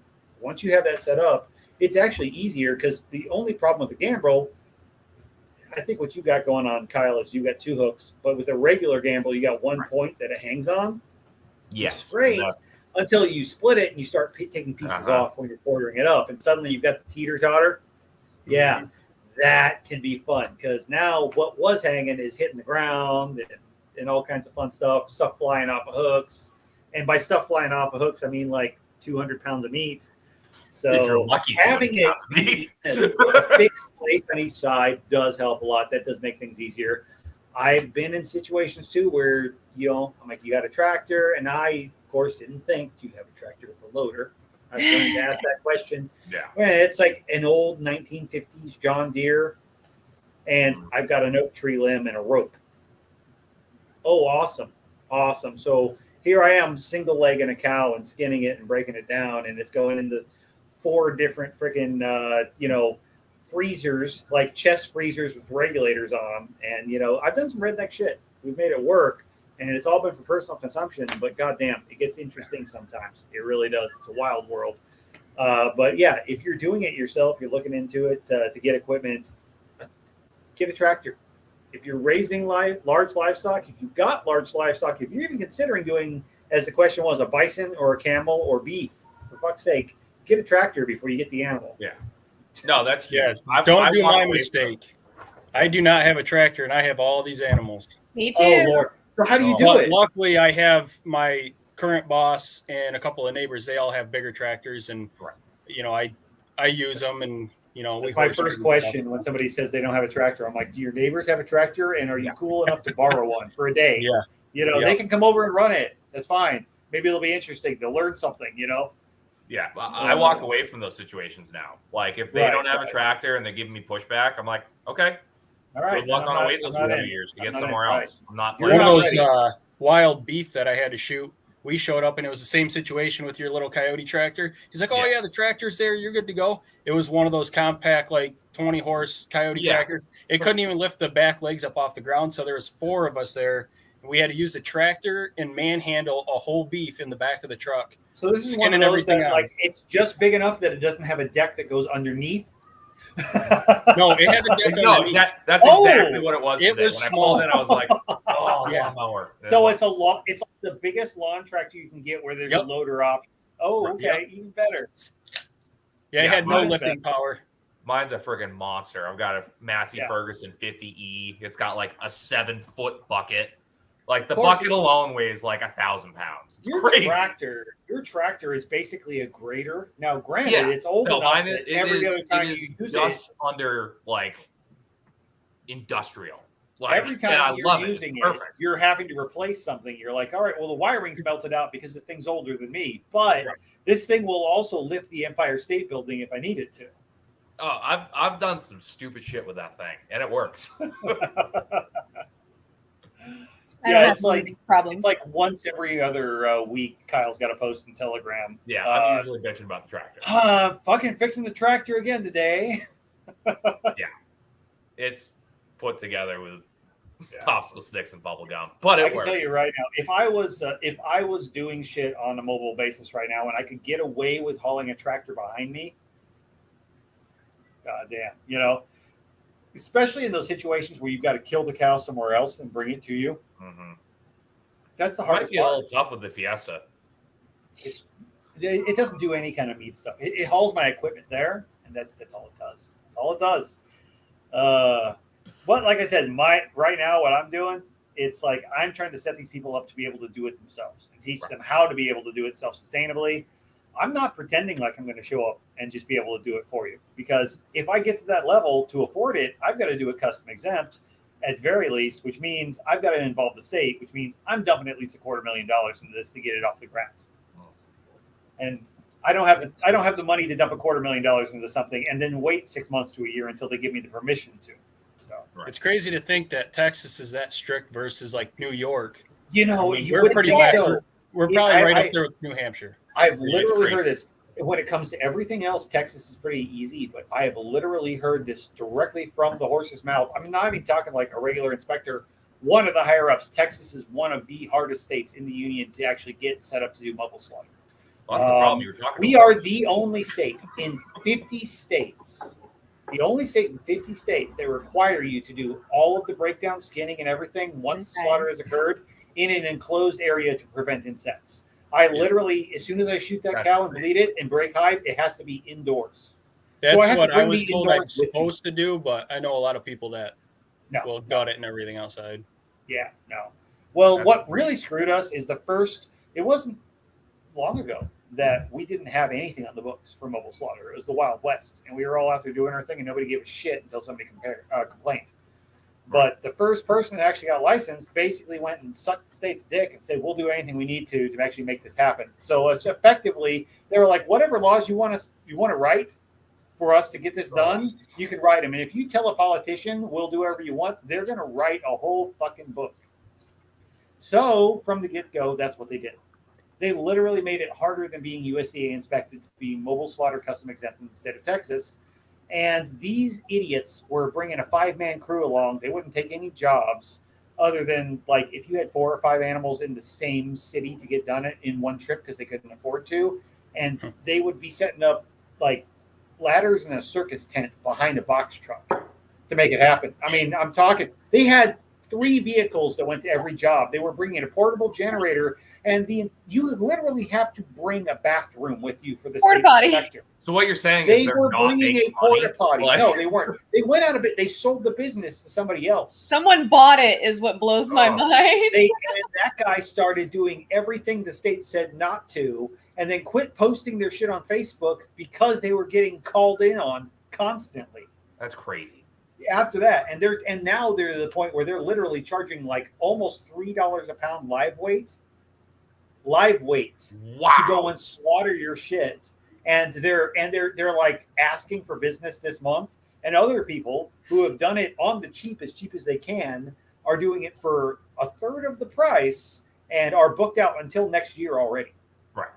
Once you have that set up, it's actually easier, because the only problem with the gambrel, I think what you got going on, Kyle, is you got 2 hooks, but with a regular gambrel, you got 1 point that it hangs on. Yes. Great. Until you split it and you start taking pieces off when you're quartering it up, and suddenly you've got the teeter-totter. Yeah. Mm-hmm. That can be fun, because now what was hanging is hitting the ground and all kinds of fun stuff flying off of hooks. And by stuff flying off of hooks, I mean like 200 pounds of meat. So having it be a fixed place on each side does help a lot. That does make things easier. I've been in situations too where, I'm like, you got a tractor, and I, of course, didn't think you'd have a tractor with a loader. I was going to ask that question. Yeah. It's like an old 1950s John Deere, and I've got an oak tree limb and a rope. Oh, awesome. Awesome. So here I am single legging a cow and skinning it and breaking it down, and it's going into 4 different freaking, freezers, like chest freezers with regulators on them. And, I've done some redneck shit. We've made it work, and it's all been for personal consumption, but goddamn, it gets interesting sometimes. It really does. It's a wild world. But yeah, if you're doing it yourself, you're looking into it to get equipment, get a tractor. If you're raising large livestock, if you've got large livestock, if you're even considering doing, as the question was, a bison or a camel or beef, for fuck's sake, get a tractor before you get the animal. Yeah. No, that's huge. Don't do my mistake. I do not have a tractor, and I have all these animals. Me too. Oh, Lord. So how do you do it? Luckily, I have my current boss and a couple of neighbors. They all have bigger tractors, and I use them, and That's my first question when somebody says they don't have a tractor. I'm like, do your neighbors have a tractor, and are you cool enough to borrow one for a day? Yeah. They can come over and run it. That's fine. Maybe it'll be interesting. They'll learn something. Yeah, I walk away from those situations now. Like if they don't have a tractor and they're giving me pushback, I'm like, okay, all right. good luck on a wait list for 2 years to get somewhere else. I'm not one of those wild beef that I had to shoot. We showed up and it was the same situation with your little Coyote tractor. He's like, oh yeah, the tractor's there. You're good to go. It was one of those compact, like 20 horse Coyote tractors. It couldn't even lift the back legs up off the ground. So there was 4 of us there. And we had to use the tractor and manhandle a whole beef in the back of the truck. So this is one of those that like it's just big enough that it doesn't have a deck that goes underneath. No, it had a deck. No, that's exactly what it was. It was small. And I was like, oh, lawnmower. So it's a lot. It's like the biggest lawn tractor you can get where there's a loader option. Oh, okay, even better. Yeah, it had no lifting power. Mine's a friggin' monster. I've got a Massey Ferguson 50E. It's got like a 7-foot bucket. Like the bucket alone weighs like 1,000 pounds. It's crazy. Your tractor is basically a grader. Now, granted, it's old enough that every other time you use just under like industrial. Like, every time you're using it, you're having to replace something. You're like, all right, well, the wiring's melted out because the thing's older than me. But this thing will also lift the Empire State Building if I need it to. Oh, I've done some stupid shit with that thing, and it works. It's like once every other week, Kyle's got to post in Telegram. Yeah, I'm usually bitching about the tractor. Fucking fixing the tractor again today. It's put together with popsicle sticks and bubble gum, but I can tell you right now, if I was doing shit on a mobile basis right now, and I could get away with hauling a tractor behind me, god damn, especially in those situations where you've got to kill the cow somewhere else and bring it to you. Mm-hmm. That's the hardest part. Might be a little tough with the Fiesta. It doesn't do any kind of meat stuff. It hauls my equipment there, and that's all it does. That's all it does. But like I said, right now what I'm doing, it's like I'm trying to set these people up to be able to do it themselves and teach them how to be able to do it self-sustainably. I'm not pretending like I'm going to show up and just be able to do it for you, because if I get to that level to afford it, I've got to do it custom exempt at very least, which means I've got to involve the state, which means I'm dumping at least $250,000 into this to get it off the ground. And I don't have the money to dump $250,000 into something and then wait 6 months to a year until they give me the permission to. So it's crazy to think that Texas is that strict versus like New York. We're pretty much we're probably right up there with New Hampshire. I've literally heard this. When it comes to everything else, Texas is pretty easy, but I have literally heard this directly from the horse's mouth. I mean, not even talking like a regular inspector. One of the higher ups, Texas is one of the hardest states in the union to actually get set up to do muzzle slaughter. Well, that's the problem you were talking about. We are the only state in 50 states. The only state in 50 states that require you to do all of the breakdown, skinning, and everything once slaughter has occurred in an enclosed area to prevent insects. I literally, as soon as I shoot that cow and bleed it and break hide, it has to be indoors. That's what I was told I'm supposed to do, but I know a lot of people that will gut it and everything outside. Yeah, no. Well, what really screwed us is it wasn't long ago that we didn't have anything on the books for mobile slaughter. It was the Wild West, and we were all out there doing our thing, and nobody gave a shit until somebody complained. But the first person that actually got licensed basically went and sucked the state's dick and said, we'll do anything we need to actually make this happen. So it's effectively, they were like, whatever laws you want to write for us to get this done, you can write them. And if you tell a politician, we'll do whatever you want, they're going to write a whole fucking book. So from the get-go, that's what they did. They literally made it harder than being USDA inspected to be mobile slaughter custom exempt in the state of Texas. And these idiots were bringing a 5-man crew along. They wouldn't take any jobs other than like if you had 4 or 5 animals in the same city to get done it in one trip because they couldn't afford to. And they would be setting up like ladders in a circus tent behind a box truck to make it happen. I mean, I'm talking, they had 3 vehicles that went to every job. They were bringing a portable generator, and you literally have to bring a bathroom with you for the Porta state potty. inspector. So what you're saying They is they're were not bringing a making porta money? potty. Like- No, they weren't. They went out of it. They sold the business to somebody else. Someone bought it is what blows my Oh. mind. And that guy started doing everything the state said not to, and then quit posting their shit on Facebook because they were getting called in on constantly. That's crazy. After that, and now they're to the point where they're literally charging like almost $3 a pound live weight Wow. to go and slaughter your shit. And they're like asking for business this month. And other people who have done it on the cheap as they can are doing it for a third of the price and are booked out until next year already. Right.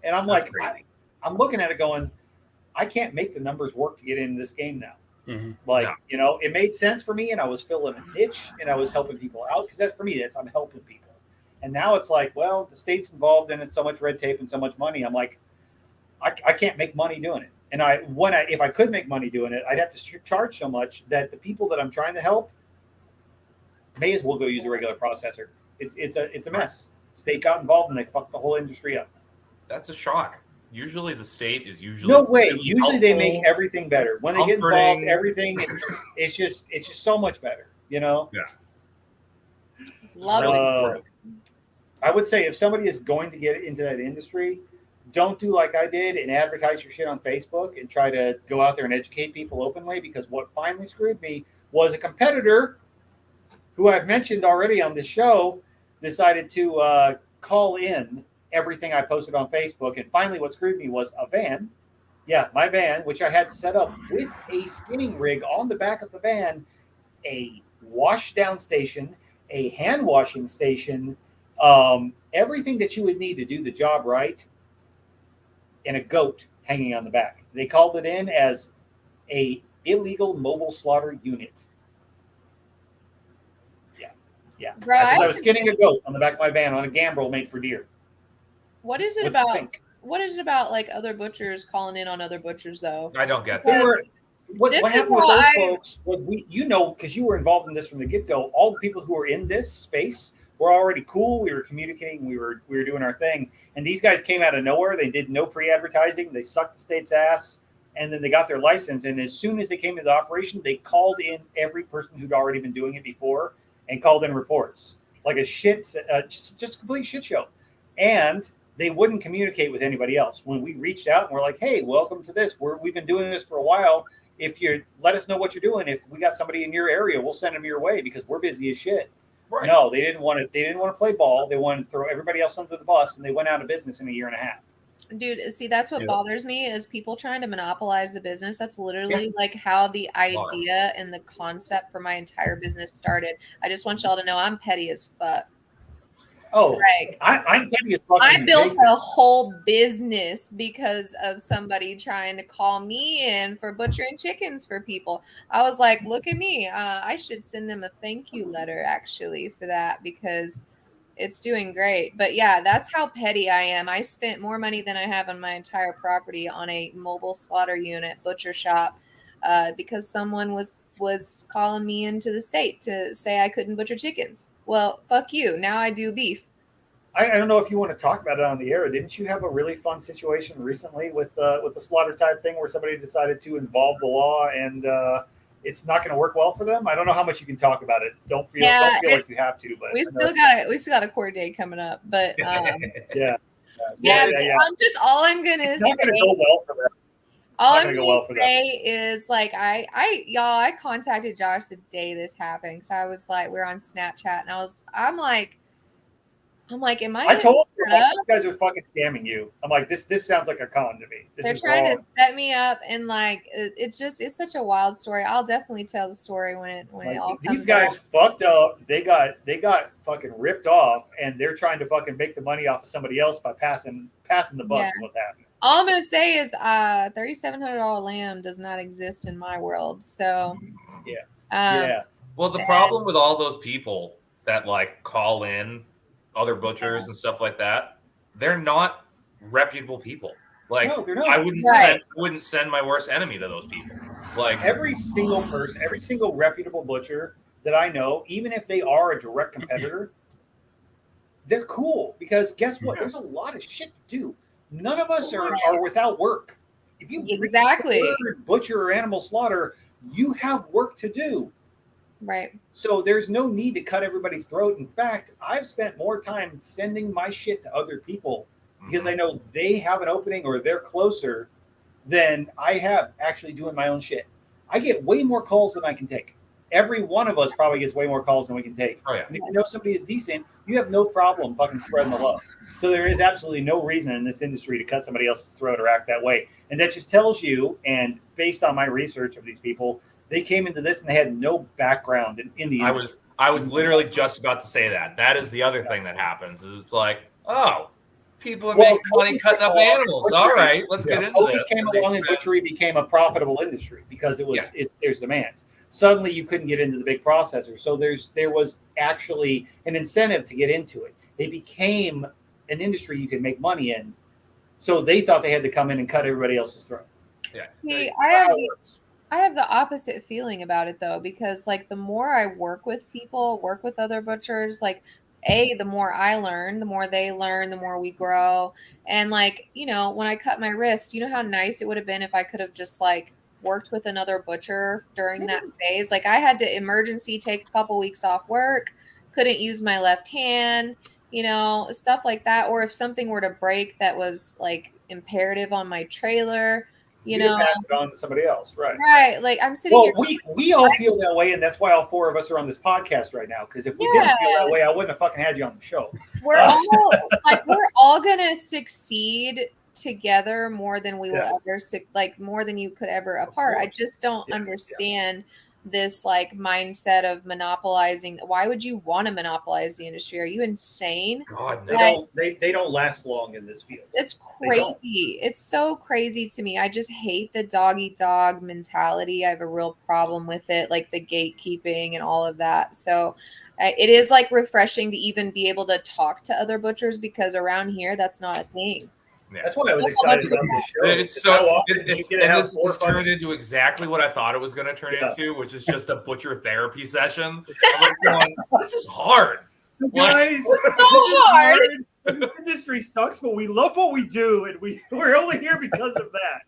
And I'm That's like, crazy. I'm looking at it going, I can't make the numbers work to get into this game now. Mm-hmm. Like, No. you know, it made sense for me and I was filling a niche and I was helping people out because that's for me, I'm helping people. And now it's like, well, the state's involved in it, so much red tape and so much money. I'm like, I can't make money doing it. And if I could make money doing it, I'd have to charge so much that the people that I'm trying to help may as well go use a regular processor. It's a mess. State got involved and they fucked the whole industry up. That's a shock. Usually the state is usually No way. really Usually they helpful. make everything better. When they get involved, comforting. everything it's just so much better, you know? Love Really it. supportive. I would say if somebody is going to get into that industry, don't do like I did and advertise your shit on Facebook and try to go out there and educate people openly, because what finally screwed me was a competitor who I've mentioned already on this show decided to call in everything I posted on Facebook. And finally what screwed me was a van. Yeah, my van, which I had set up with a skinning rig on the back of the van, a wash down station, a hand washing station, everything that you would need to do the job right, and a goat hanging on the back. They called it in as a illegal mobile slaughter unit. Yeah. Bro, Because I was skinning a goat on the back of my van on a gambrel made for deer. what is it with a about? sink. What is it about like other butchers calling in on other butchers though? I don't get They that. were, what This is happened with how those I- folks was because you were involved in this from the get-go, all the people who were in this space were already cool. We were communicating, we were doing our thing. And these guys came out of nowhere. They did no pre-advertising. They sucked the state's ass. And then they got their license. And as soon as they came to the operation, they called in every person who'd already been doing it before and called in reports. Like just a complete shit show. And they wouldn't communicate with anybody else. When we reached out and we're like, hey, welcome to this. We've been doing this for a while. If you let us know what you're doing, if we got somebody in your area, we'll send them your way because we're busy as shit. Right. No, they didn't want to play ball. They wanted to throw everybody else under the bus, and they went out of business in a year and a half. Dude, see, that's what Yeah. bothers me is people trying to monopolize the business. That's literally like how the idea and the concept for my entire business started. I just want y'all to know I'm petty as fuck. Oh, Like, I'm petty as fuck. I built a whole business because of somebody trying to call me in for butchering chickens for people. I was like, look at me. I should send them a thank you letter actually for that because it's doing great. But yeah, that's how petty I am. I spent more money than I have on my entire property on a mobile slaughter unit butcher shop because someone was calling me into the state to say I couldn't butcher chickens. Well, fuck you. Now I do beef. I don't know if you want to talk about it on the air. Didn't you have a really fun situation recently with the slaughter type thing where somebody decided to involve the law and it's not going to work well for them? I don't know how much you can talk about it. Don't feel like you have to. But We still got a court date coming up. But yeah. All I'm gonna It's not going to go well for them. All Not I'm gonna gonna go well for them. say is like I contacted Josh the day this happened because I was like, we're on Snapchat and I'm like, am I? I told you shut up? these guys are fucking scamming you. I'm like, this sounds like a con to me. They're trying to set me up and like it's such a wild story. I'll definitely tell the story when it all comes. These guys fucked up. They got fucking ripped off, and they're trying to fucking make the money off of somebody else by passing the buck. Yeah. Is what's happening. All I'm gonna say is $3,700 lamb does not exist in my world. So Yeah. Well, the problem with all those people that like call in other butchers and stuff like that, they're not reputable people. Like No, they're not. I wouldn't send my worst enemy to those people. Like Every single person, every single reputable butcher that I know, even if they are a direct competitor, they're cool because guess what? There's a lot of shit to do. None of us are without work. If you Exactly. butcher or animal slaughter, you have work to do. Right. So there's no need to cut everybody's throat. In fact, I've spent more time sending my shit to other people because I know they have an opening or they're closer than I have actually doing my own shit. I get way more calls than I can take. Every one of us probably gets way more calls than we can take. Oh, yeah. And if you know somebody is decent, you have no problem fucking spreading the love. So there is absolutely no reason in this industry to cut somebody else's throat or act that way. And that just tells you, and based on my research of these people, they came into this and they had no background in the industry. I was literally just about to say that. That is the other thing that happens. Is it's like, oh, people are making money cutting up animals. All right, let's get into this. Came along and butchery became a profitable industry because it was there's demand. Suddenly you couldn't get into the big processor. So there was actually an incentive to get into it. They became an industry you could make money in. So they thought they had to come in and cut everybody else's throat. Yeah. See, I have the opposite feeling about it though, because like the more I work with people, work with other butchers, like the more I learn, the more they learn, the more we grow. And like, you know, when I cut my wrist, you know how nice it would have been if I could have just like worked with another butcher during that phase. Like I had to emergency take a couple weeks off work, couldn't use my left hand, you know, stuff like that. Or if something were to break that was like imperative on my trailer, you know, pass it on to somebody else, right? Right. Like I'm sitting here. We all feel that way, and that's why all four of us are on this podcast right now. Because if we didn't feel that way, I wouldn't have fucking had you on the show. We're all gonna succeed together more than we will ever more than you could ever apart. I just don't understand this like mindset of monopolizing. Why would you want to monopolize the industry? Are you insane? God, no. They don't last long in this field. It's crazy. It's so crazy to me. I just hate the dog eat dog mentality. I have a real problem with it, like the gatekeeping and all of that. So it is like refreshing to even be able to talk to other butchers because around here that's not a thing. Yeah. That's why I was excited about this show. It's so this has turned into exactly what I thought it was going to turn into, which is just a butcher therapy session. I'm like going, this is hard. So guys, it's so hard. The industry sucks, but we love what we do, and we're only here because of that.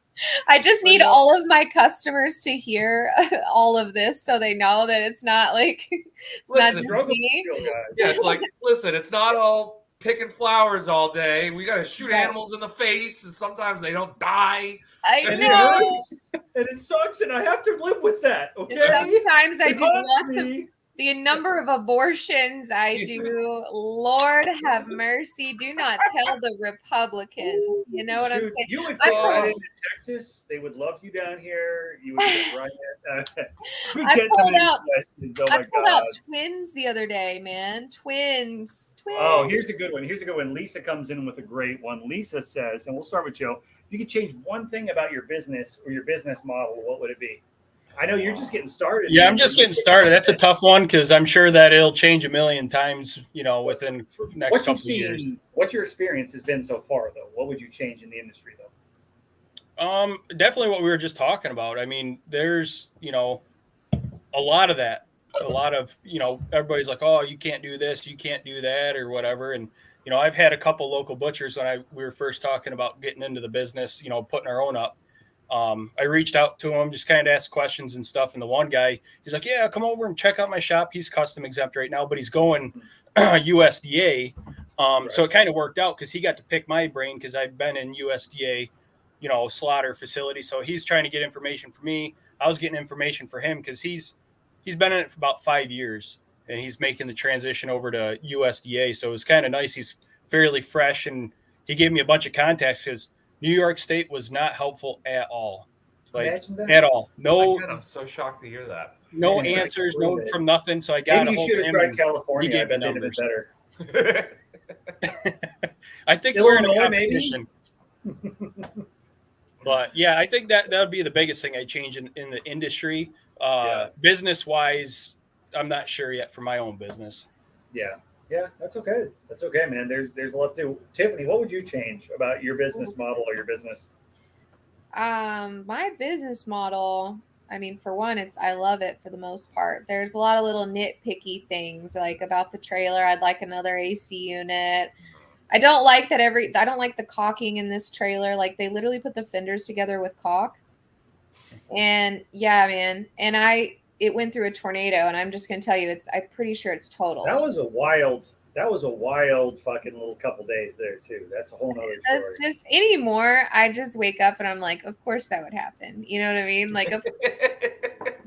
I just need all of my customers to hear all of this so they know that it's not like it's not just me. Yeah, it's like, listen, it's not all picking flowers all day. We got to shoot animals in the face, and sometimes they don't die. I know. And it sucks, and I have to live with that, okay? Sometimes I do lots of the number of abortions I do. Lord have mercy. Do not tell the Republicans. You know what I'm saying? You would go right into Texas. They would love you down here. You would get right I pulled out twins the other day, man. Twins. Oh, here's a good one. Lisa comes in with a great one. Lisa says, and we'll start with Joe. If you could change one thing about your business or your business model, what would it be? I know you're just getting started. Yeah, I'm just getting started. That's a tough one because I'm sure that it'll change a million times, you know, within the next couple of years. What your experience has been so far, though? What would you change in the industry, though? Definitely what we were just talking about. I mean, there's, you know, a lot of that. A lot of, you know, everybody's like, oh, you can't do this, you can't do that, or whatever. And, you know, I've had a couple local butchers when we were first talking about getting into the business, you know, putting our own up. I reached out to him, just kind of asked questions and stuff. And the one guy, he's like, yeah, come over and check out my shop. He's custom exempt right now, but he's going USDA. So it kind of worked out because he got to pick my brain because I've been in USDA, you know, slaughter facility. So he's trying to get information for me. I was getting information for him because he's been in it for about 5 years and he's making the transition over to USDA. So it was kind of nice. He's fairly fresh and he gave me a bunch of contacts because New York State was not helpful at all. Like at all. No. Again, I'm so shocked to hear that. No answers, no from nothing. So I got maybe you should have tried California. I bet they'd have been better. I think we're in a competition. But yeah, I think that would be the biggest thing I change in the industry. Business wise, I'm not sure yet for my own business. Yeah, that's okay. That's okay, man. There's a lot to do. Tiffany, what would you change about your business model or your business? My business model, I mean, for one, I love it for the most part. There's a lot of little nitpicky things like about the trailer. I'd like another AC unit. I don't like the caulking in this trailer. Like they literally put the fenders together with caulk. And yeah, man. And it went through a tornado, and I'm just gonna tell you, I'm pretty sure it's total. That was a wild fucking little couple days there too. That's a whole nother story. That's just anymore. I just wake up and I'm like, of course that would happen. You know what I mean? Like,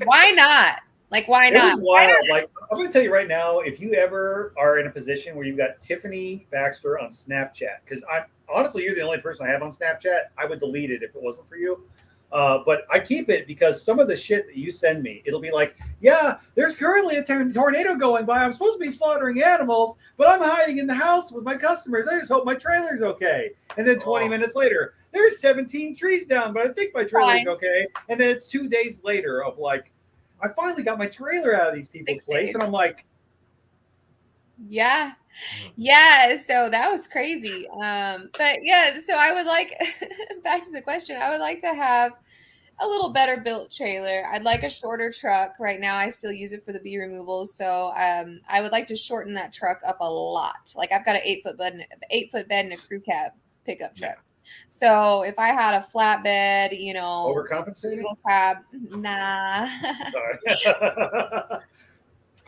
why not? Like, why It not? was wild. Like, I'm going to tell you right now, if you ever are in a position where you've got Tiffany Baxter on Snapchat, because honestly, you're the only person I have on Snapchat. I would delete it if it wasn't for you. But I keep it because some of the shit that you send me, it'll be like, yeah, there's currently a tornado going by. I'm supposed to be slaughtering animals, but I'm hiding in the house with my customers. I just hope my trailer's okay. And then 20 minutes later, there's 17 trees down, but I think my trailer's okay. And then it's 2 days later of like, I finally got my trailer out of these people's place. And I'm like, yeah. So that was crazy. But yeah, so I would like, back to the question, I would like to have a little better built trailer. I'd like a shorter truck. Right now I still use it for the bee removals. So I would like to shorten that truck up a lot. Like I've got an 8 foot bed and a crew cab pickup truck. So if I had a flatbed, overcompensating? Cab, nah. Sorry.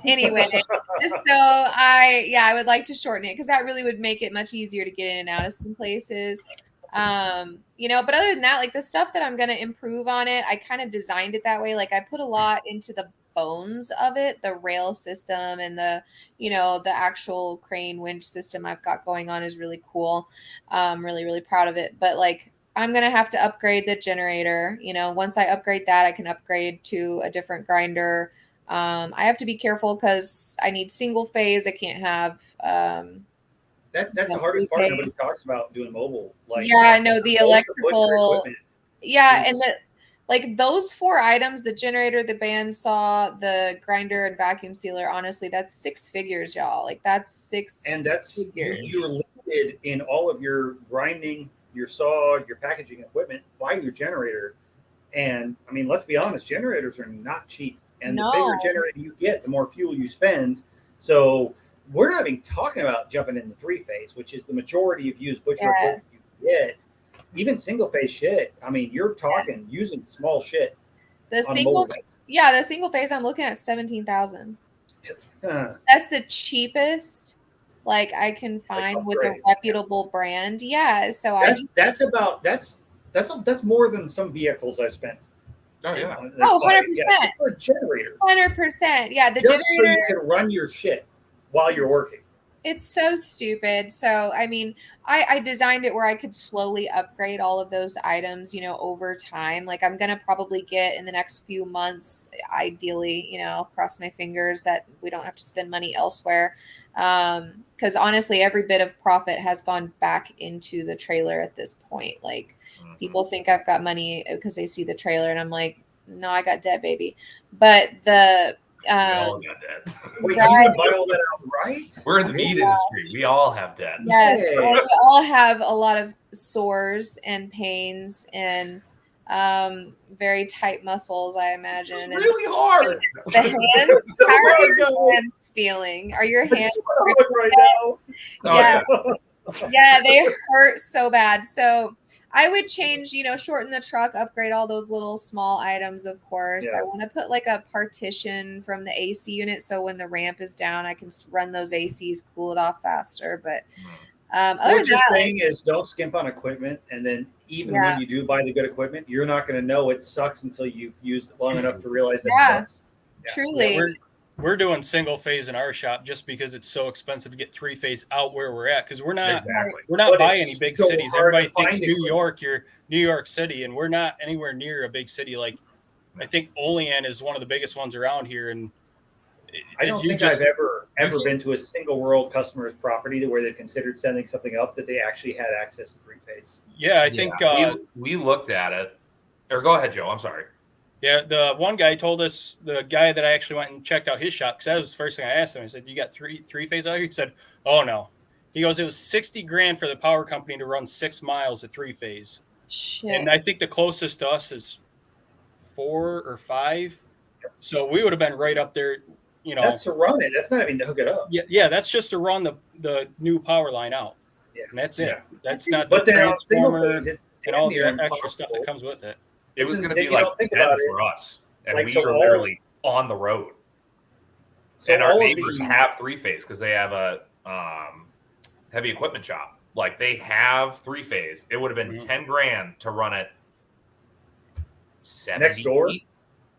Anyway, so I would like to shorten it because that really would make it much easier to get in and out of some places. But other than that, like the stuff that I'm going to improve on it, I kind of designed it that way. Like I put a lot into the bones of it, the rail system and the actual crane winch system I've got going on is really cool. Really, really proud of it. But like, I'm going to have to upgrade the generator. Once I upgrade that, I can upgrade to a different grinder. I have to be careful because I need single phase. I can't have, that's the hardest part. Nobody talks about doing mobile. Like, the electrical. Yeah. And like those 4 items, the generator, the bandsaw, the grinder, and vacuum sealer, honestly, that's 6 figures, y'all. Like that's 6. And that's, you're limited in all of your grinding, your saw, your packaging equipment by your generator. And I mean, let's be honest, generators are not cheap. And the bigger generator you get, the more fuel you spend. So we're not even talking about jumping in the 3-phase, which is the majority of used butcher equipment you get. Even single-phase shit. I mean, you're talking using small shit. The single phase, I'm looking at 17,000. That's the cheapest, like I can find with a reputable brand. Yeah, so that's more than some vehicles I've spent. Oh yeah. 100%. For a generator. 100%. Yeah, the just generator. So you can run your shit while you're working. It's so stupid. So, I mean, I designed it where I could slowly upgrade all of those items, over time. Like I'm going to probably get in the next few months, ideally, cross my fingers that we don't have to spend money elsewhere. Because honestly, every bit of profit has gone back into the trailer at this point. Like people think I've got money because they see the trailer and I'm like, no, I got debt, baby. But we all got debt. Wait, you would buy all that outright? We're in the meat industry. We all have debt. Yes, we all have a lot of sores and pains and very tight muscles, I imagine. It's really hard. The hands. How are your hands feeling? Are your hands right now? Yeah. Yeah, they hurt so bad. So I would change, shorten the truck, upgrade all those little small items, of course. Yeah. I want to put like a partition from the AC unit so when the ramp is down, I can run those ACs, cool it off faster. But what you're saying is don't skimp on equipment. And then even when you do buy the good equipment, you're not going to know it sucks until you've used it long enough to realize that it sucks. Yeah. Truly. Yeah, we're doing single phase in our shop just because it's so expensive to get 3-phase out where we're at. Because we're not by any big cities. Everybody thinks New York, you're New York City, and we're not anywhere near a big city. Like I think Olean is one of the biggest ones around here. And I don't think I've ever been to a single rural customer's property where they considered sending something up that they actually had access to 3-phase. Yeah, I think we looked at it. Or go ahead, Joe. I'm sorry. Yeah, the one guy told us, the guy that I actually went and checked out his shop, because that was the first thing I asked him. I said, "You got 3-phase out here?" He said, "Oh no." He goes, "It was $60,000 for the power company to run 6 miles of 3-phase." Shit. And I think the closest to us is 4 or 5. So we would have been right up there, you know. That's to run it. That's not even to hook it up. Yeah, that's just to run the new power line out. Yeah. And that's it. Yeah. That's not But the then on single transformer phase, it's and all the damn near extra stuff that impossible. comes with it. It was going to Then be you like don't think 10 about for us, and Like, we so were all- literally on the road. So And our all of neighbors the- have 3-phase because they have a heavy equipment shop. Like they have 3-phase. It would have been Mhm. 10 grand to run it 70 Next door? feet.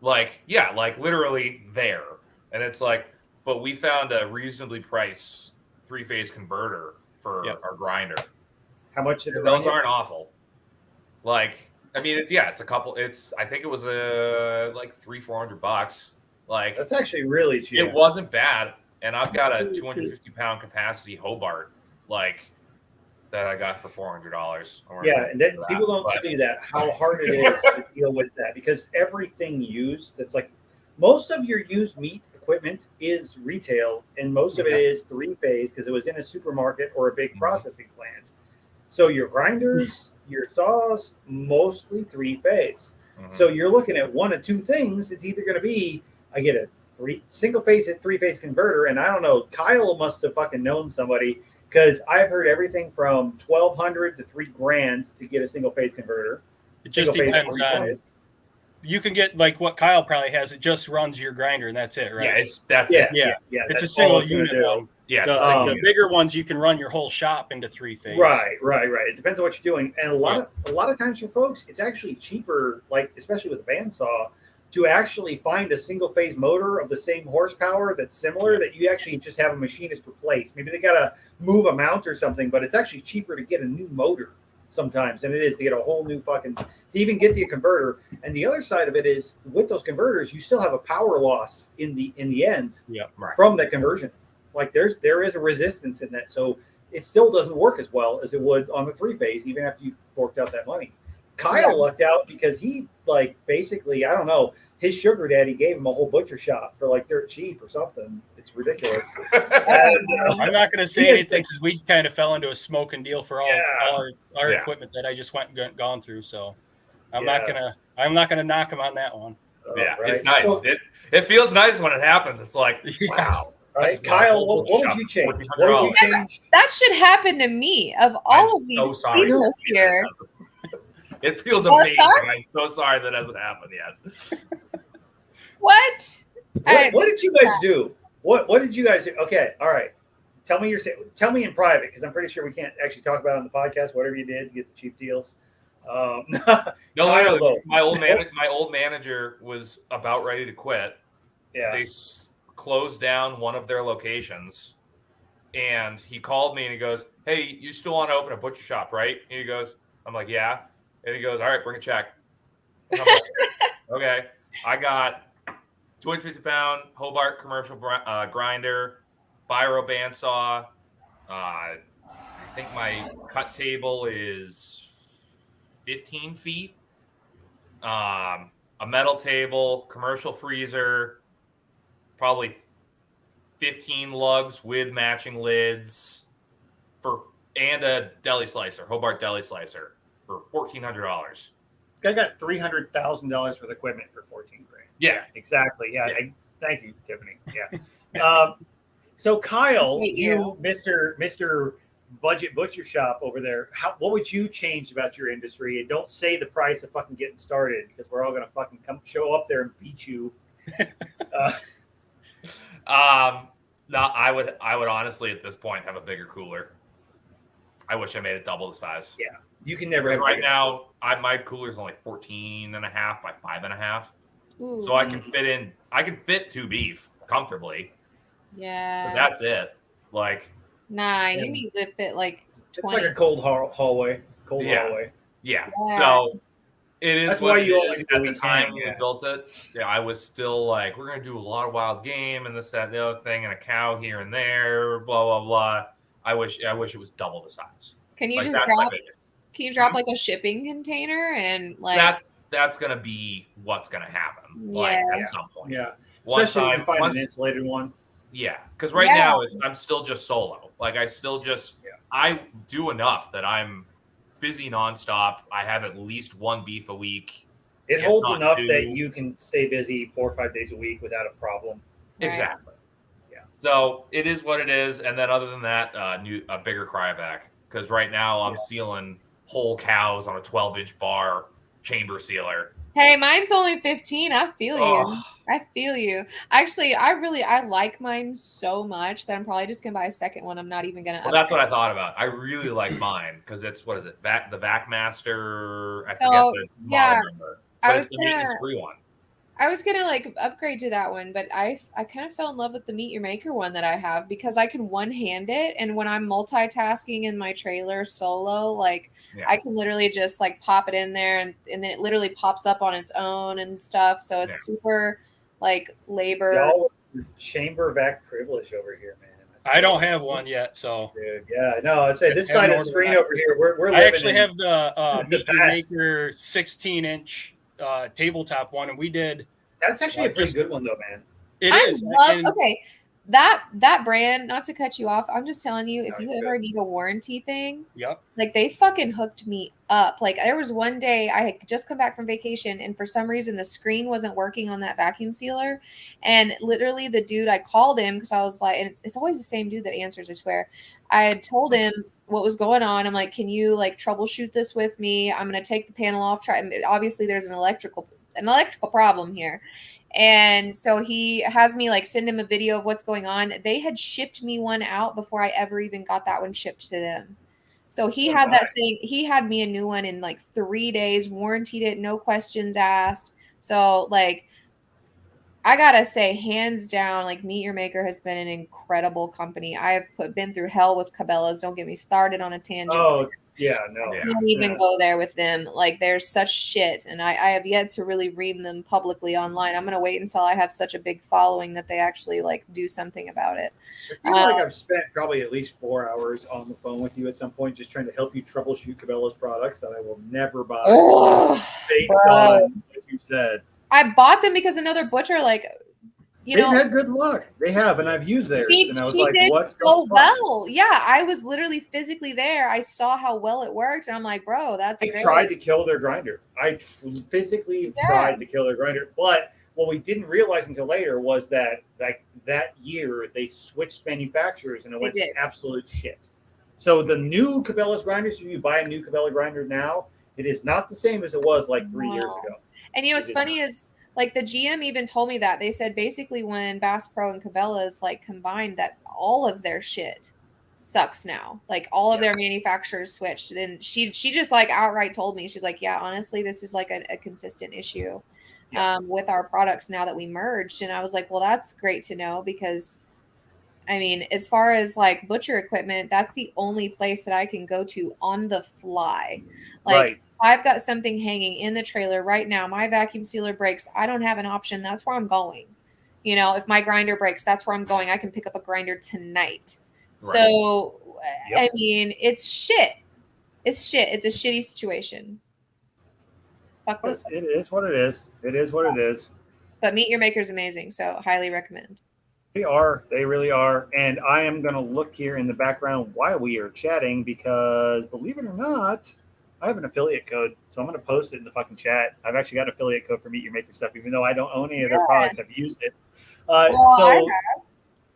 Like, yeah, like literally there. And it's like, but we found a reasonably priced 3-phase converter for Yep. our grinder. How much did it run? Those you? aren't awful. Like, I mean, it's a couple. I think it was like $300-400. Like, That's actually really cheap. it wasn't bad. And I've got a 250-pound capacity Hobart, like that I got for $400. Yeah, and then people don't But- tell you that how hard it is to deal with that, because everything used, that's like most of your used meat equipment is retail, and most of it is 3-phase because it was in a supermarket or a big Mhm. processing plant. So your grinders, your saws, mostly 3-phase. Mhm. So you're looking at one of two things. It's either going to be I get a single phase and 3-phase converter, and I don't know. Kyle must have fucking known somebody, because I've heard everything from $1,200 to $3,000 to get a single phase converter. It just Single phase, depends on. 3-phase. You can get like what Kyle probably has. It just runs your grinder and that's it, right? Yeah, that's Yeah, it. Yeah. yeah. It's a that's single all it's gonna unit do. one. Yeah, The, it's a single the unit. bigger ones you can run your whole shop into 3-phase. Right. It depends on what you're doing, and a lot of times for folks, it's actually cheaper, like especially with a bandsaw, to actually find a single phase motor of the same horsepower that's similar that you actually just have a machinist replace. Maybe they gotta move a mount or something, but it's actually cheaper to get a new motor sometimes than it is to get a whole new fucking to even get the converter. And the other side of it is with those converters, you still have a power loss in the end Right. from the conversion. Like there is a resistance in that, so it still doesn't work as well as it would on the 3-phase, even after you forked out that money. Kyle lucked out because he basically, I don't know, his sugar daddy gave him a whole butcher shop for like dirt cheap or something. It's ridiculous. And, I'm not going to say anything because we kind of fell into a smoking deal for all our Yeah. equipment that I just went and gone through. So I'm not gonna knock him on that one. Yeah, right. it's nice. So- it feels nice when it happens. It's like, wow. right, That's my Kyle, whole what shop would you change? for What would you $1,400. change? That should happen to me. Of all of these so sorry. people here, It feels What's amazing. up? I'm so sorry that hasn't happened yet. what? What did you guys do? What did you guys do? Okay, all right. Tell me in private, because I'm pretty sure we can't actually talk about it on the podcast. Whatever you did to get the cheap deals. No, Kyle, literally, though. my old manager was about ready to quit. Yeah. They closed down one of their locations, and he called me and he goes, "Hey, you still want to open a butcher shop, right?" And he goes, "I'm like, yeah." And he goes, "All right, bring a check." And I'm like, okay. I got 250-pound Hobart commercial grinder, Biro bandsaw. I think my cut table is 15 feet. A metal table, commercial freezer, probably 15 lugs with matching lids and a deli slicer, Hobart deli slicer for $1,400. I got $300,000 worth of equipment for $14,000. Yeah. Exactly. Yeah. Yeah. Thank you, Tiffany. Yeah. So Kyle, Thank you, Mr. Budget Butcher Shop over there, what would you change about your industry? And don't say the price of fucking getting started, because we're all gonna fucking come show up there and beat you. No, I would honestly at this point have a bigger cooler. I wish I made it double the size. Yeah. You can never have Right big- now, my cooler's only 14.5 by 5.5. Ooh, So I can fit 2 beef comfortably. yeah. But that's it. Like, Nah, Yeah. you need to fit like It's 20. like a cold hallway. Cold Yeah. hallway. yeah. Yeah. So it is That's what why it you is. only do At the weekend, time we yeah. built it, I was still like, we're gonna do a lot of wild game and this, that, and the other thing, and a cow here and there, blah blah blah. I wish it was double the size. Can you Like, just that's my drop? biggest. Can you drop like a shipping container and like? That's gonna be what's gonna happen. Like Yeah. at some point. Yeah. One Especially if you time, can find once- an insulated one. Yeah, because right Yeah. now I'm still just solo. Like I still just I do enough that I'm busy nonstop. I have at least 1 beef a week. It if holds not enough two. that you can stay busy 4 or 5 days a week without a problem. Right. Exactly. Yeah. So it is what it is. And then other than that, a bigger cryovac. Because right now I'm sealing whole cows on a 12-inch bar chamber sealer. Hey, mine's only 15. I feel you. Oh. I feel you. Actually, I like mine so much that I'm probably just gonna buy a second one. I'm not even gonna. Well, that's what I thought about. I really like mine because it's what is it? The Vac Master. I So, forget the yeah, model number, but I it's was the gonna maintenance-free one. I was gonna like upgrade to that one, but I kind of fell in love with the Meet Your Maker one that I have because I can one hand it, and when I'm multitasking in my trailer solo, like Yeah. I can literally just like pop it in there, and then it literally pops up on its own and stuff. So it's super like labor. Y'all chamber vac privilege over here, man. I don't have one yet, so Dude, yeah, no, I say this I haven't side of the ordered screen that. over here. We're living I actually in have the the Meet Your past. Maker 16-inch tabletop one, and we did. That's actually a pretty good one, though, man. It I is. love and- okay. That brand, not to cut you off, I'm just telling you, if No, you you're ever good. need a warranty thing, Yep. like they fucking hooked me up. Like there was one day I had just come back from vacation and for some reason the screen wasn't working on that vacuum sealer. And literally the dude, I called him because I was like, and it's always the same dude that answers, I swear. I had told him what was going on. I'm like, can you like troubleshoot this with me? I'm gonna take the panel off. Obviously there's an electrical problem here. And so he has me like send him a video of what's going on. They had shipped me one out before I ever even got that one shipped to them. So he had that thing. He had me a new one in like 3 days, warranted it, no questions asked. So like, I gotta say, hands down, like Meet Your Maker has been an incredible company. I have been through hell with Cabela's. Don't get me started on a tangent. Oh, yeah, no. Yeah. Can't even go there with them. Like they're such shit, and I have yet to really read them publicly online. I'm gonna wait until I have such a big following that they actually like do something about it. I feel like I've spent probably at least 4 hours on the phone with you at some point, just trying to help you troubleshoot Cabela's products that I will never buy based on what you said. I bought them because another butcher, like, you They've know, had good luck. They have, and I've used theirs. she And I was did like, what? so well. Yeah, I was literally physically there. I saw how well it worked, and I'm like, bro, that's I great. tried to kill their grinder. I physically tried to kill their grinder. But what we didn't realize until later was that like that year they switched manufacturers and it went to absolute shit. So the new Cabela's grinders, if you buy a new Cabela grinder now, it is not the same as it was like 3 years ago. And you know what's funny is like the GM even told me that. They said basically when Bass Pro and Cabela's like combined that all of their shit sucks now. Like all of their manufacturers switched. And she just like outright told me, she's like, yeah, honestly, this is like a consistent issue with our products now that we merged. And I was like, well, that's great to know because I mean, as far as like butcher equipment, that's the only place that I can go to on the fly. Like I've got something hanging in the trailer right now. My vacuum sealer breaks. I don't have an option. That's where I'm going. You know, if my grinder breaks, that's where I'm going. I can pick up a grinder tonight. Right. So, I mean, it's shit. It's shit. It's a shitty situation. Fuck those. It is what it is. It is what it is. But Meet Your Maker's amazing. So highly recommend. They are. They really are. And I am going to look here in the background while we are chatting because, believe it or not, I have an affiliate code. So I'm going to post it in the fucking chat. I've actually got an affiliate code for Meet Your Maker stuff, even though I don't own any of their products. I've used it. So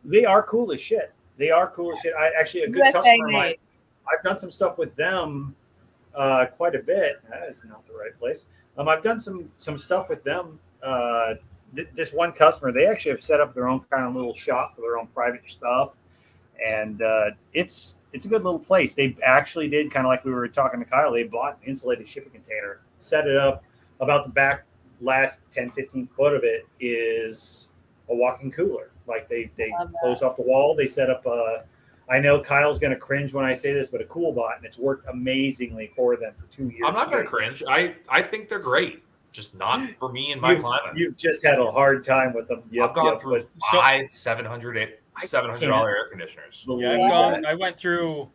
they are cool as shit. They are cool as shit. I actually, a good customer of mine, I've done some stuff with them quite a bit. That is not the right place. I've done some stuff with them. This one customer, they actually have set up their own kind of little shop for their own private stuff, and it's a good little place. They actually did kind of like we were talking to Kyle. They bought an insulated shipping container, set it up. About the back last 10-15 foot of it is a walk-in cooler. Like they closed off the wall. They set up I know Kyle's going to cringe when I say this, but a cool bot, and it's worked amazingly for them for 2 years. I'm not going to cringe. I think they're great. Just not for me and my climate. You've just had a hard time with them. I've gone through five $700 air conditioners. Yeah, I went through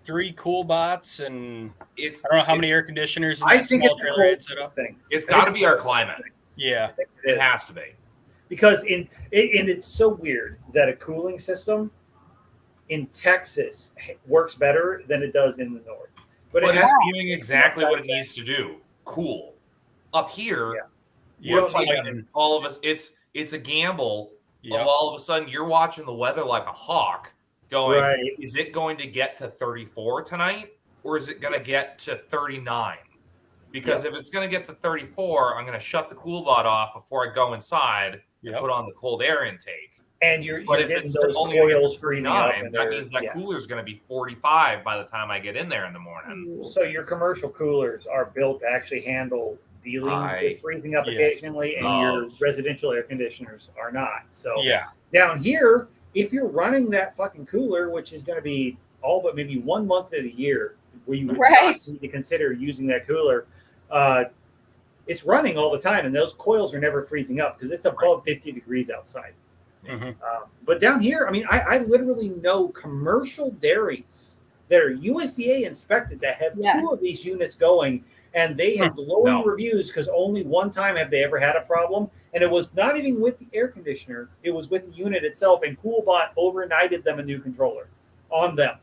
3 cool bots and I don't know how many air conditioners. I think it's a cool set up. thing. It's got to be our climate. Yeah, it has to be. Because it's so weird that a cooling system in Texas works better than it does in the north. But it has to be doing exactly what it needs to do. Cool. Up here, You we're don't need fighting all of us. It's a gamble Yep. of all of a sudden you're watching the weather like a hawk going, Right. is it going to get to 34 tonight or is it going to get to 39? Because if it's going to get to 34, I'm going to shut the cool bot off before I go inside and put on the cold air intake. And you're But if getting it's those only going to get coils to freezing up. 39, And that means that cooler is going to be 45 by the time I get in there in the morning. So your commercial coolers are built to actually handle dealing with freezing up occasionally, and your residential air conditioners are not. So down here, if you're running that fucking cooler, which is going to be all but maybe 1 month of the year where you would not need to consider using that cooler, it's running all the time, and those coils are never freezing up because it's above 50 degrees outside. But down here, I mean, I literally know commercial dairies that are USDA inspected that have 2 of these units going, and they have glowing reviews because only one time have they ever had a problem, and it was not even with the air conditioner; it was with the unit itself. And CoolBot overnighted them a new controller on them.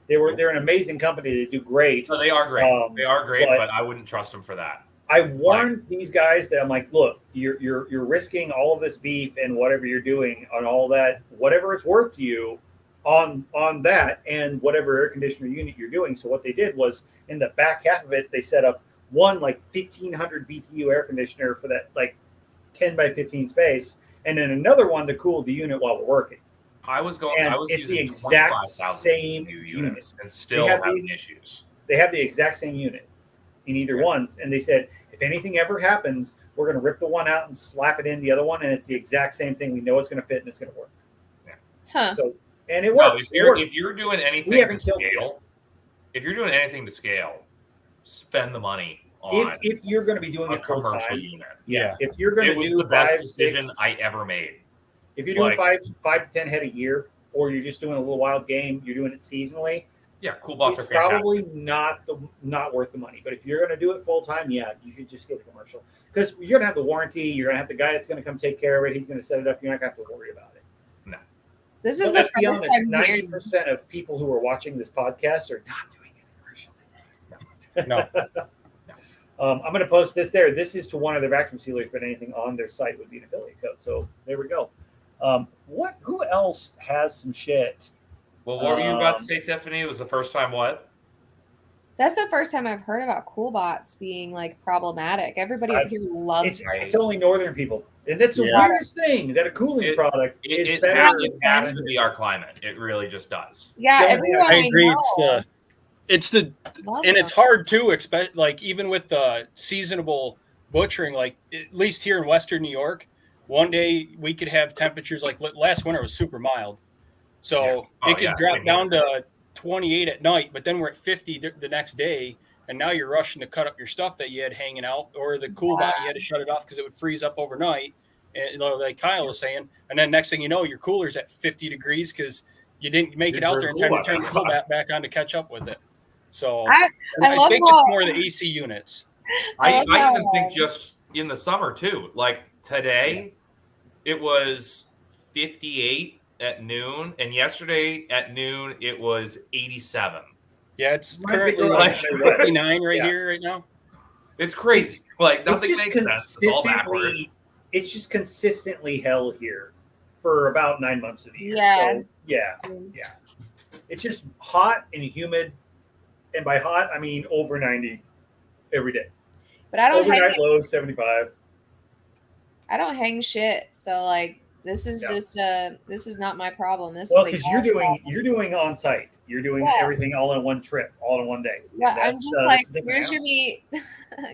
They're an amazing company. They do great. So they are great. They are great, but I wouldn't trust them for that. I warned these guys that I'm like, look, you're risking all of this beef and whatever you're doing on all that, whatever it's worth to you on that and whatever air conditioner unit you're doing. So what they did was in the back half of it, they set up one like 1500 BTU air conditioner for that like 10 by 15 space, and then another one to cool the unit while we're working. It's the exact same unit and still having issues. They have the exact same unit in either ones, and they said if anything ever happens, we're going to rip the one out and slap it in the other one, and it's the exact same thing. We know it's going to fit and it's going to work. So, and it works. If you're doing anything to scale, spend the money on. If you're going to be doing a it full commercial time, unit, if you're going to do the best decision I ever made. If you're doing 5 to 10 head a year, or you're just doing a little wild game, you're doing it seasonally. Yeah, cool bots are it's fantastic. Probably not worth the money. But if you're going to do it full time, you should just get the commercial because you're going to have the warranty. You're going to have the guy that's going to come take care of it. He's going to set it up. You're not going to have to worry about it. No. This is the first time 90% of people who are watching this podcast are not doing it commercially. No. I'm going to post this there. This is to one of their vacuum sealers, but anything on their site would be an affiliate code. So there we go. Who else has some shit? Well, what were you about to say, Tiffany? It was the first time what? That's the first time I've heard about CoolBots being like problematic. Everybody up here loves it. It's only northern people. And that's the weirdest thing that a cooling product is better. It has to be our climate. It really just does. Yeah, everyone I agree. know. It's hard too, expect like even with the seasonable butchering, like at least here in Western New York, one day we could have temperatures like last winter was super mild. So it could drop down to 28 at night, but then we're at 50 the next day, and now you're rushing to cut up your stuff that you had hanging out, or the cool bot you had to shut it off because it would freeze up overnight, and like Kyle was saying. And then next thing you know, your cooler's at 50 degrees because you didn't make it out there in time to turn the cool bat back on to catch up with it. So I think it's more the AC units. I even think just in the summer too. Like today, it was 58 at noon, and yesterday at noon it was 87. Yeah, it's currently like 59 here right now. It's crazy. Like nothing makes sense. It's all backwards. It's just consistently hell here for about 9 months of the year. Yeah. So, it's just hot and humid, and by hot I mean over 90 every day. But I don't overnight low 75. I don't hang shit, so like. This is just this is not my problem. This is because you're doing on site. You're doing everything all in one trip, all in one day. Yeah, I'm just like, here's your meat.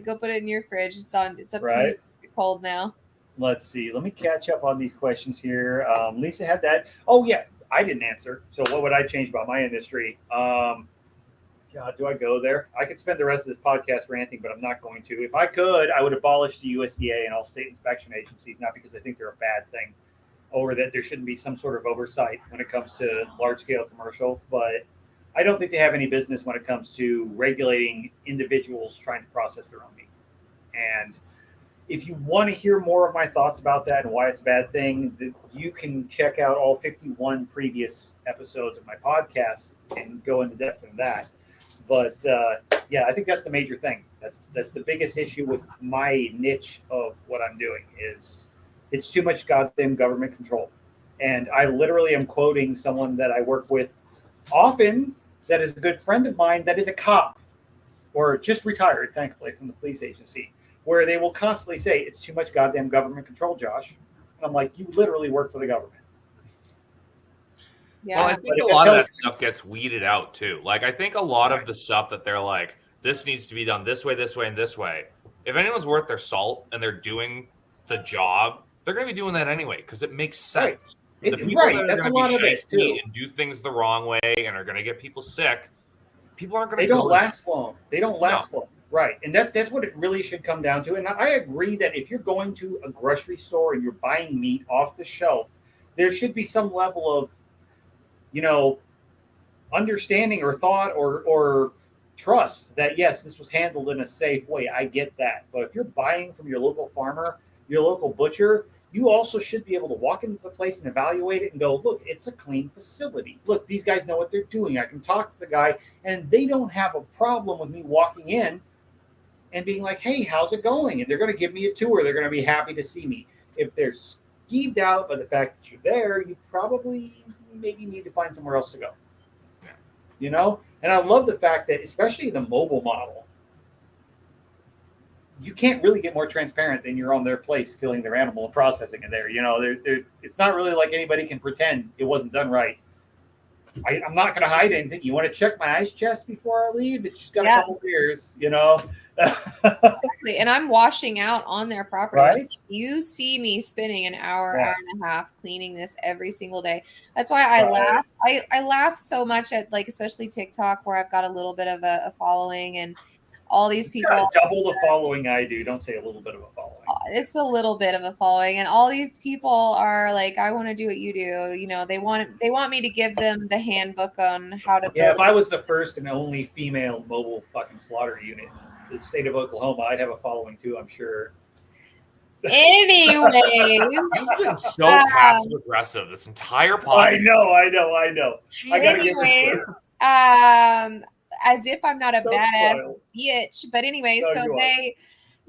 Go put it in your fridge. It's up to you. It's cold now. Let's see. Let me catch up on these questions here. Lisa had that. Oh yeah, I didn't answer. So what would I change about my industry? God, do I go there? I could spend the rest of this podcast ranting, but I'm not going to. If I could, I would abolish the USDA and all state inspection agencies, not because I think they're a bad thing, or that there shouldn't be some sort of oversight when it comes to large-scale commercial. But I don't think they have any business when it comes to regulating individuals trying to process their own meat. And if you want to hear more of my thoughts about that and why it's a bad thing, you can check out all 51 previous episodes of my podcast and go into depth in that. But, I think that's the major thing. That's the biggest issue with my niche of what I'm doing is it's too much goddamn government control. And I literally am quoting someone that I work with often that is a good friend of mine that is a cop or just retired, thankfully, from the police agency, where they will constantly say, it's too much goddamn government control, Josh. And I'm like, you literally work for the government. Yeah. Well, I think a lot of that stuff gets weeded out too. Like, I think a lot of the stuff that they're like, this needs to be done this way, and this way. If anyone's worth their salt and they're doing the job, they're going to be doing that anyway because it makes sense. Right. The people that are That's going a lot to of be it too. shysty and do things the wrong way and are going to get people sick, people aren't going to. They don't last long. They don't last long. Right. And that's what it really should come down to. And I agree that if you're going to a grocery store and you're buying meat off the shelf, there should be some level of, understanding or thought or trust that, yes, this was handled in a safe way. I get that. But if you're buying from your local farmer, your local butcher, you also should be able to walk into the place and evaluate it and go, look, it's a clean facility. Look, these guys know what they're doing. I can talk to the guy and they don't have a problem with me walking in and being like, hey, how's it going? And they're going to give me a tour. They're going to be happy to see me. If they're skeeved out by the fact that you're there, you probably maybe need to find somewhere else to go. And I love the fact that, especially the mobile model, you can't really get more transparent than you're on their place killing their animal and processing it there. It's not really like anybody can pretend it wasn't done right. I'm not going to hide anything. You want to check my ice chest before I leave? It's just got a couple beers, Exactly. And I'm washing out on their property. Right? Like, you see me spending an hour, hour and a half cleaning this every single day. That's why I laugh. I laugh so much at, like, especially TikTok, where I've got a little bit of a following, and all these people double the following I do. Don't say a little bit of a following. It's a little bit of a following, and all these people are like, I want to do what you do. They want me to give them the handbook on how to. Yeah, if I was the first and only female mobile fucking slaughter unit in the state of Oklahoma, I'd have a following too, I'm sure. Anyways, you've been so passive aggressive this entire podcast. I know. Anyways, as if I'm not a badass bitch. But anyway,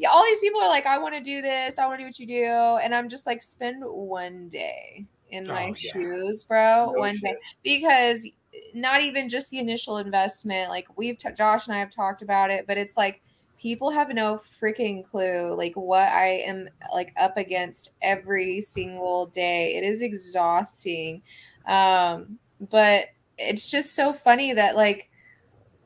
all these people are like, I want to do this. I want to do what you do. And I'm just like, spend one day in my shoes, bro. One day. Because not even just the initial investment. Like, Josh and I have talked about it, but it's like, people have no freaking clue, like, what I am, like, up against every single day. It is exhausting. But it's just so funny that, like,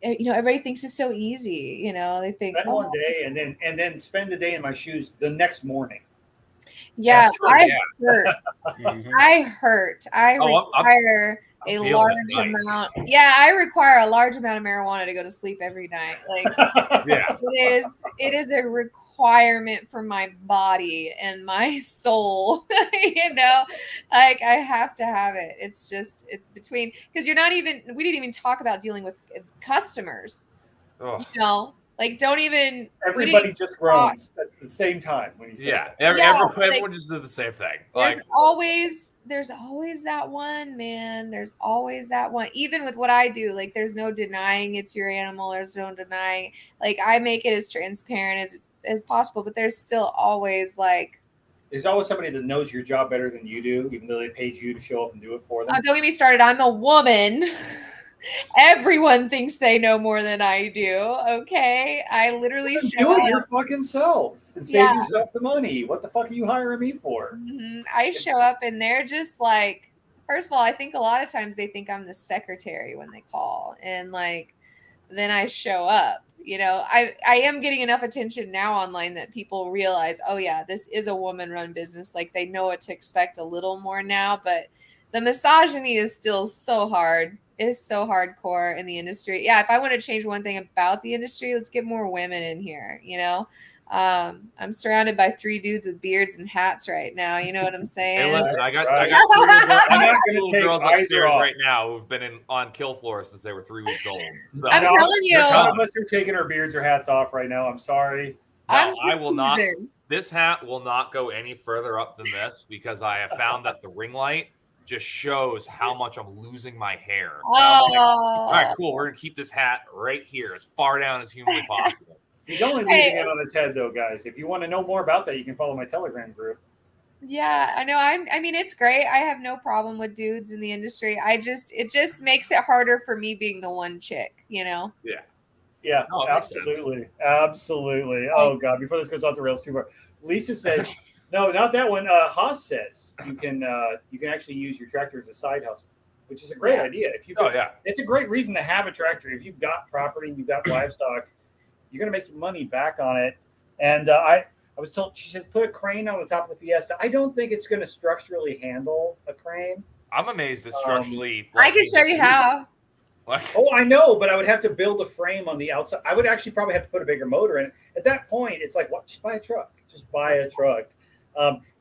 everybody thinks it's so easy. They think spend one day and then spend the day in my shoes the next morning. Yeah, I hurt. I hurt. I require a large amount. Yeah, I require a large amount of marijuana to go to sleep every night. Like, it is a requirement for my body and my soul. Like, I have to have it. It's just because we didn't even talk about dealing with customers. Like, don't even. Everybody just groans at the same time when you say that. Everyone just did the same thing. There's always that one, man. There's always that one. Even with what I do, like, there's no denying it's your animal. There's no denying. Like, I make it as transparent as possible, but there's still always, like. There's always somebody that knows your job better than you do, even though they paid you to show up and do it for them. Don't get me started. I'm a woman. Everyone thinks they know more than I do. Okay, I literally do it your fucking self and save yourself the money. What the fuck are you hiring me for? I show up and they're just like, first of all, I think a lot of times they think I'm the secretary when they call, and like, then I show up. I am getting enough attention now online that people realize, oh yeah, this is a woman-run business. Like, they know what to expect a little more now, but the misogyny is still so hard. Is so hardcore in the industry. Yeah, if I want to change one thing about the industry, let's get more women in here. I'm surrounded by 3 dudes with beards and hats right now. You know what I'm saying? Hey, listen, I got 3 little girls upstairs right now who've been on kill floor since they were 3 weeks old. So, I'm telling you, none of us are taking our beards or hats off right now. I'm sorry. I will not. This hat will not go any further up than this because I have found that the ring light just shows how much I'm losing my hair. All right, cool. We're gonna keep this hat right here as far down as humanly possible. He's only leaving it on his head, though, guys. If you want to know more about that, you can follow my Telegram group. Yeah, I know. I mean, it's great. I have no problem with dudes in the industry. It just makes it harder for me being the one chick, you know? Yeah, No, it makes sense. absolutely. Oh God! Before this goes off the rails too far, Lisa says, "No, not that one." Haas says you can actually use your tractor as a side hustle, which is a great idea. If you, it's a great reason to have a tractor. If you've got property, and you've got livestock, you're going to make your money back on it. And I was told, she said, put a crane on the top of the Fiesta. I don't think it's going to structurally handle a crane. I'm amazed it's structurally. I can show you how. Oh, I know, but I would have to build a frame on the outside. I would actually probably have to put a bigger motor in it. At that point, it's like, what? Just buy a truck. Just buy a truck.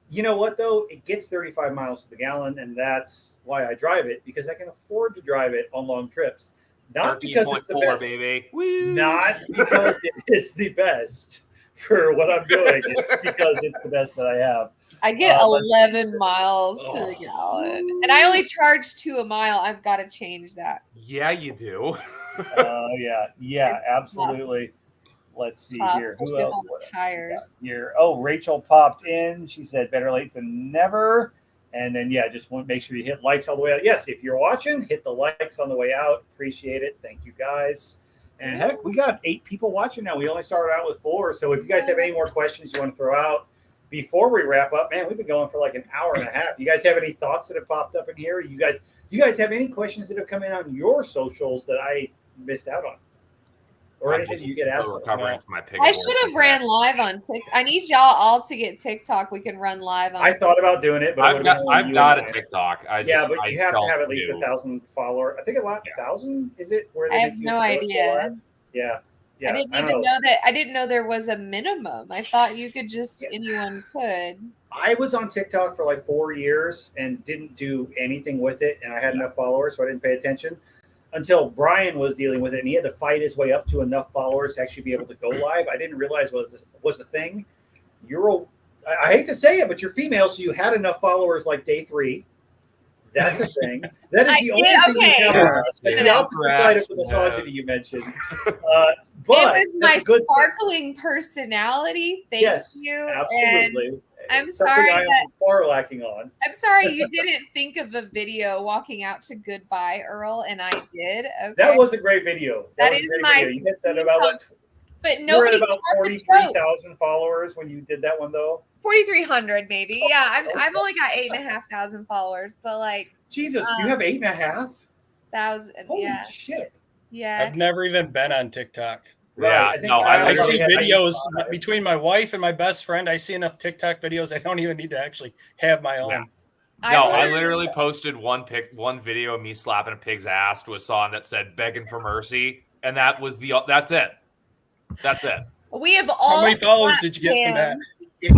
You know what, though? It gets 35 miles to the gallon, and that's why I drive it, because I can afford to drive it on long trips. Not because it's the best, baby. Not because it is the best for what I'm doing. It's because it's the best that I have. I get 11 miles to the gallon, and I only charge 2 a mile. I've got to change that. Yeah, you do. Yeah, absolutely. Let's see here. Who else? Tires. Here. Oh, Rachel popped in. She said, "Better late than never." And then, just want to make sure you hit likes all the way out. Yes, if you're watching, hit the likes on the way out. Appreciate it. Thank you, guys. And heck, we got 8 people watching now. We only started out with 4. So if you guys have any more questions you want to throw out before we wrap up, man, we've been going for like an hour and a half. You guys have any thoughts that have popped up in here? Do you guys have any questions that have come in on your socials that I missed out on? Or anything you get asked? Recovering from my pig. I should have ran live on TikTok. I need y'all all to get TikTok. We can run live on. I thought about doing it, but I've got a TikTok. But you have to have at least 1,000 followers. I think 1,000 is it? Where I have no idea. Yeah. I didn't even know that. I didn't know there was a minimum. I thought you could just anyone could. I was on TikTok for like 4 years and didn't do anything with it, and I had enough followers, so I didn't pay attention until Brian was dealing with it, and he had to fight his way up to enough followers to actually be able to go live. I didn't realize what was the thing. I hate to say it, but you're female, so you had enough followers like day 3. That's a thing. That is the only thing you have. That's the opposite side of the misogyny you mentioned. But it was my sparkling personality. Thank you. Absolutely. And I'm sorry I am far lacking on. I'm sorry you didn't think of a video walking out to Goodbye Earl, and I did. Okay. That was a great video. That is my video. You hit that about what? But nobody. You were at about 43,000 followers when you did that one, though. 4,300 maybe. Yeah, I've only got 8,500 followers, but like Jesus, you have 8,500. Holy shit. Yeah. I've never even been on TikTok. Yeah, I see videos between my wife and my best friend. I see enough TikTok videos. I don't even need to actually have my own. Yeah. I literally posted one video of me slapping a pig's ass to a song that said "begging for mercy," and that's it. That's it. We have all. How many followers did you get from that? If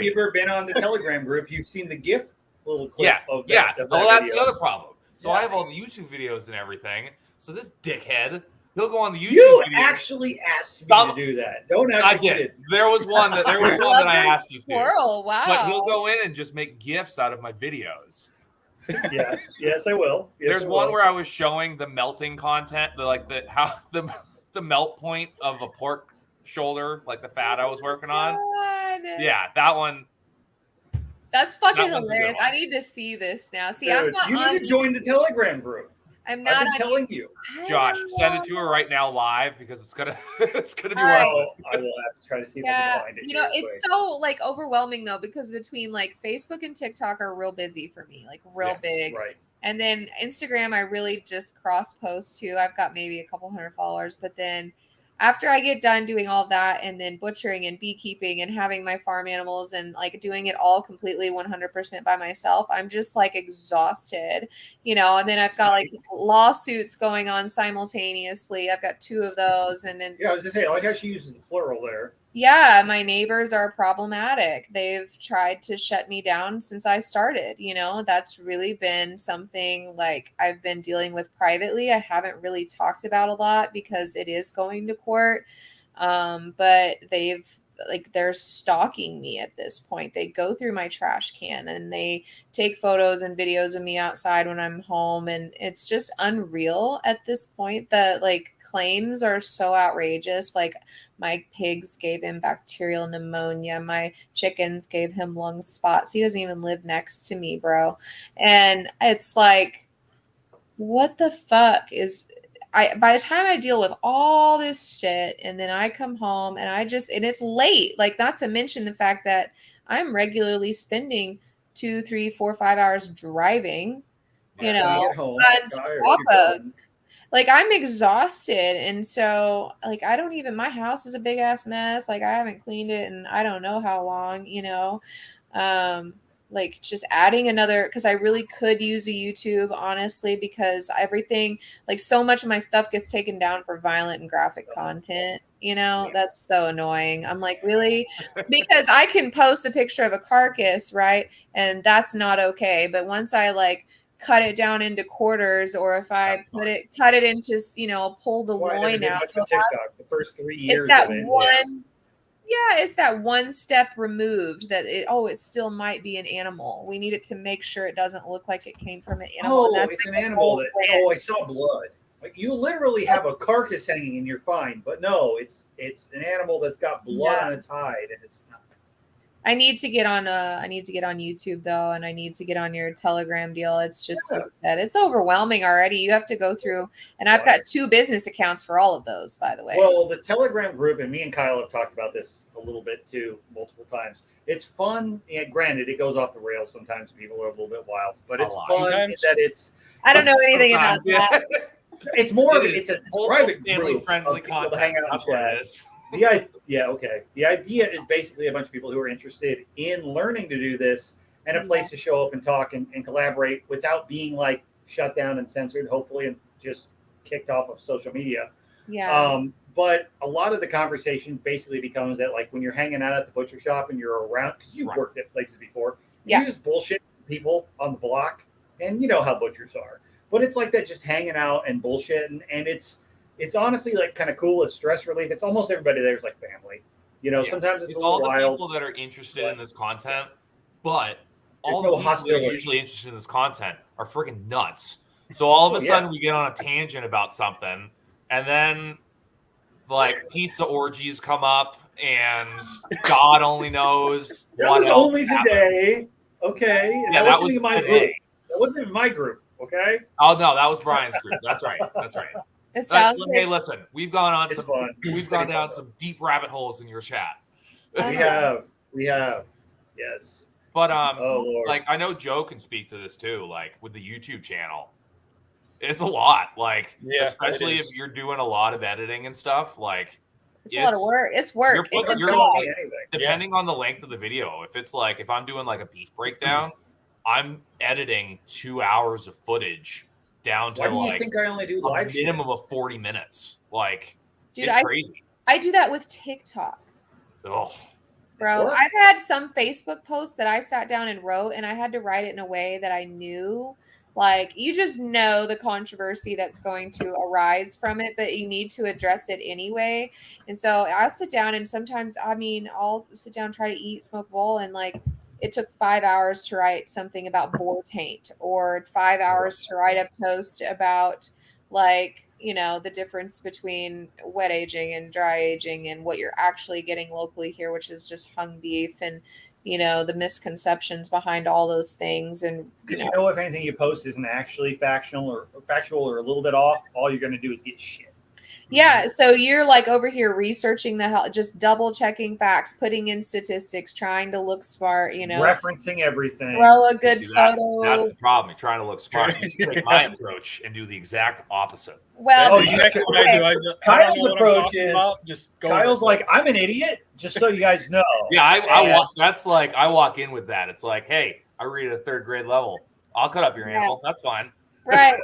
you've ever been on the Telegram group, you've seen the GIF little clip of that. Well, that's the other problem. So I have all the YouTube videos and everything. So this dickhead, he'll go on the YouTube. You actually asked me to do that. Don't act like you did. There was one that I asked you to. Wow. But he'll go in and just make GIFs out of my videos. Yeah. Yes, I will. There's one where I was showing the melting content, the melt point of a pork shoulder, like the fat I was working on. Yeah, that one. That's fucking hilarious. I need to see this now. See, dude, you need to join the Telegram group. I'm not. I've been telling you, Josh. Send it to her right now live because it's gonna be right. I will have to try to see if I can find it. You know, it's so like overwhelming though, because between like Facebook and TikTok are real busy for me, like real big. Right. And then Instagram, I really just cross post to. I've got maybe a couple hundred followers, but then after I get done doing all that and then butchering and beekeeping and having my farm animals and like doing it all completely 100% by myself, I'm just like exhausted, you know, and then I've got like lawsuits going on simultaneously. I've got 2 of those. And then, I was just saying, I like how she uses the plural there. Yeah, my neighbors are problematic. They've tried to shut me down since I started. You know, that's really been something like I've been dealing with privately. I haven't really talked about a lot because it is going to court. But they're stalking me at this point. They go through my trash can and they take photos and videos of me outside when I'm home. And it's just unreal at this point that like claims are so outrageous. Like my pigs gave him bacterial pneumonia. My chickens gave him lung spots. He doesn't even live next to me, bro. And it's like, what the fuck is by the time I deal with all this shit and then I come home and and it's late, like not to mention the fact that I'm regularly spending 2, 3, 4, 5 hours driving, you know, on top of like I'm exhausted. And so like my house is a big ass mess. Like I haven't cleaned it and I don't know how long, like just adding another, because I really could use a YouTube, honestly, because everything, like so much of my stuff gets taken down for violent and graphic content. That's so annoying. I'm like, really? Because I can post a picture of a carcass, right? And that's not okay. But once I like cut it down into quarters, or if I cut it into, pull the loin out. TikTok, the first 3 years it's that of it, one. Yeah, it's that one step removed that it still might be an animal. We need it to make sure it doesn't look like it came from an animal. Oh, it's an animal that, I saw blood. Like you literally have a carcass hanging and you're fine. But no, it's an animal that's got blood on its hide and it's not. I need to get on YouTube though, and I need to get on your Telegram deal. It's just like I said, it's overwhelming already. You have to go through, and I've got 2 business accounts for all of those, by the way. Well, the Telegram group, and me and Kyle have talked about this a little bit too, multiple times. It's fun, and granted, it goes off the rails sometimes. People are a little bit wild, but it's fun in that it's. I don't know anything about that. It's more of it's a private family group friendly of people content. to hang out and chat. Okay. The idea is basically a bunch of people who are interested in learning to do this and a place to show up and talk and collaborate without being like shut down and censored, hopefully, and just kicked off of social media. Yeah. But a lot of the conversation basically becomes that like when you're hanging out at the butcher shop and you're around, because you've worked at places before, you just bullshit people on the block, and you know how butchers are. But it's like that, just hanging out and bullshitting, and it's honestly like kind of cool. It's stress relief. It's almost everybody there's like family. Sometimes it's a little all the wild. people that are interested in this content, but all no the people that are usually interested in this content are freaking nuts. So all of a sudden we get on a tangent about something, and then like pizza orgies come up, and God only knows that what was else only happens. Today. Okay. Yeah, that was my today. group. That wasn't in my group. Okay. Oh no, that was Brian's group. That's right. It sounds hey, listen, we've gone down fun. some deep rabbit holes in your chat. We have. Yes. But Lord. like I know Joe can speak to this too, like with the YouTube channel. It's a lot, like especially if you're doing a lot of editing and stuff, like it's a lot of work. It's work. Depending on the length of the video. If it's like if I'm doing like a beef breakdown, I'm editing 2 hours of footage down to Why do you think I only do live minimum of 40 minutes. Like, dude, it's crazy. I do that with TikTok. Oh, bro, I've had some Facebook posts that I sat down and wrote, and I had to write it in a way that I knew, like, you just know the controversy that's going to arise from it, but you need to address it anyway. And so I'll sit down, and sometimes, I'll sit down, try to eat, smoke a bowl, and like, it took 5 hours to write something about boar taint, or 5 hours to write a post about like, the difference between wet aging and dry aging and what you're actually getting locally here, which is just hung beef, and, the misconceptions behind all those things. And because if anything you post isn't actually factual or a little bit off, all you're going to do is get shit. Yeah, so you're like over here researching just double checking facts, putting in statistics, trying to look smart, referencing everything. Throw a good photo. That's the problem. You're trying to look smart. You should take my approach and do the exact opposite. Well, Kyle's approach is Kyle's like, I'm an idiot, just so you guys know. Yeah, I walk in with that. It's like, hey, I read at a 3rd grade level. I'll cut up your animal. That's fine. Right.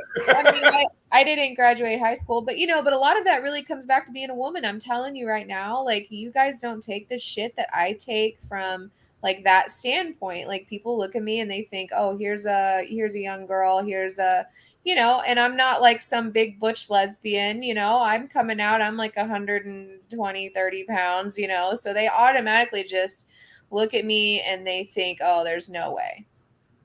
I didn't graduate high school, but but a lot of that really comes back to being a woman. I'm telling you right now, like, you guys don't take the shit that I take from like that standpoint. Like, people look at me and they think, oh, here's a young girl, here's a you know, and I'm not like some big butch lesbian, you know, I'm coming out, I'm like 120, 30 pounds, you know, so they automatically just look at me and they think, oh, there's no way. Why'd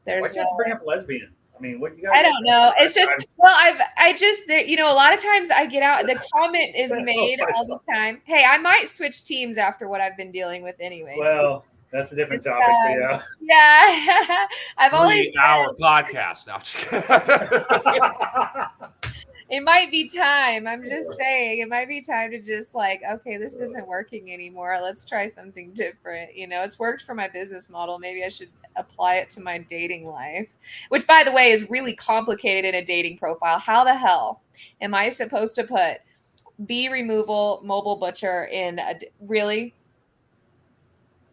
There's you have no to bring way. up lesbians? I mean, what you got? I don't know. It's just, well, I just, you know, a lot of times I get out, the comment is made all the time. Hey, I might switch teams after what I've been dealing with anyway. Well, that's a different topic, but yeah. Yeah. I've always 3-hour podcast. No, I'm just kidding. it might be time. I'm just saying, it might be time to just like, okay, this isn't working anymore. Let's try something different. You know, it's worked for my business model. Maybe I should apply it to my dating life, which, by the way, is really complicated in a dating profile. How the hell am I supposed to put bee removal mobile butcher in really?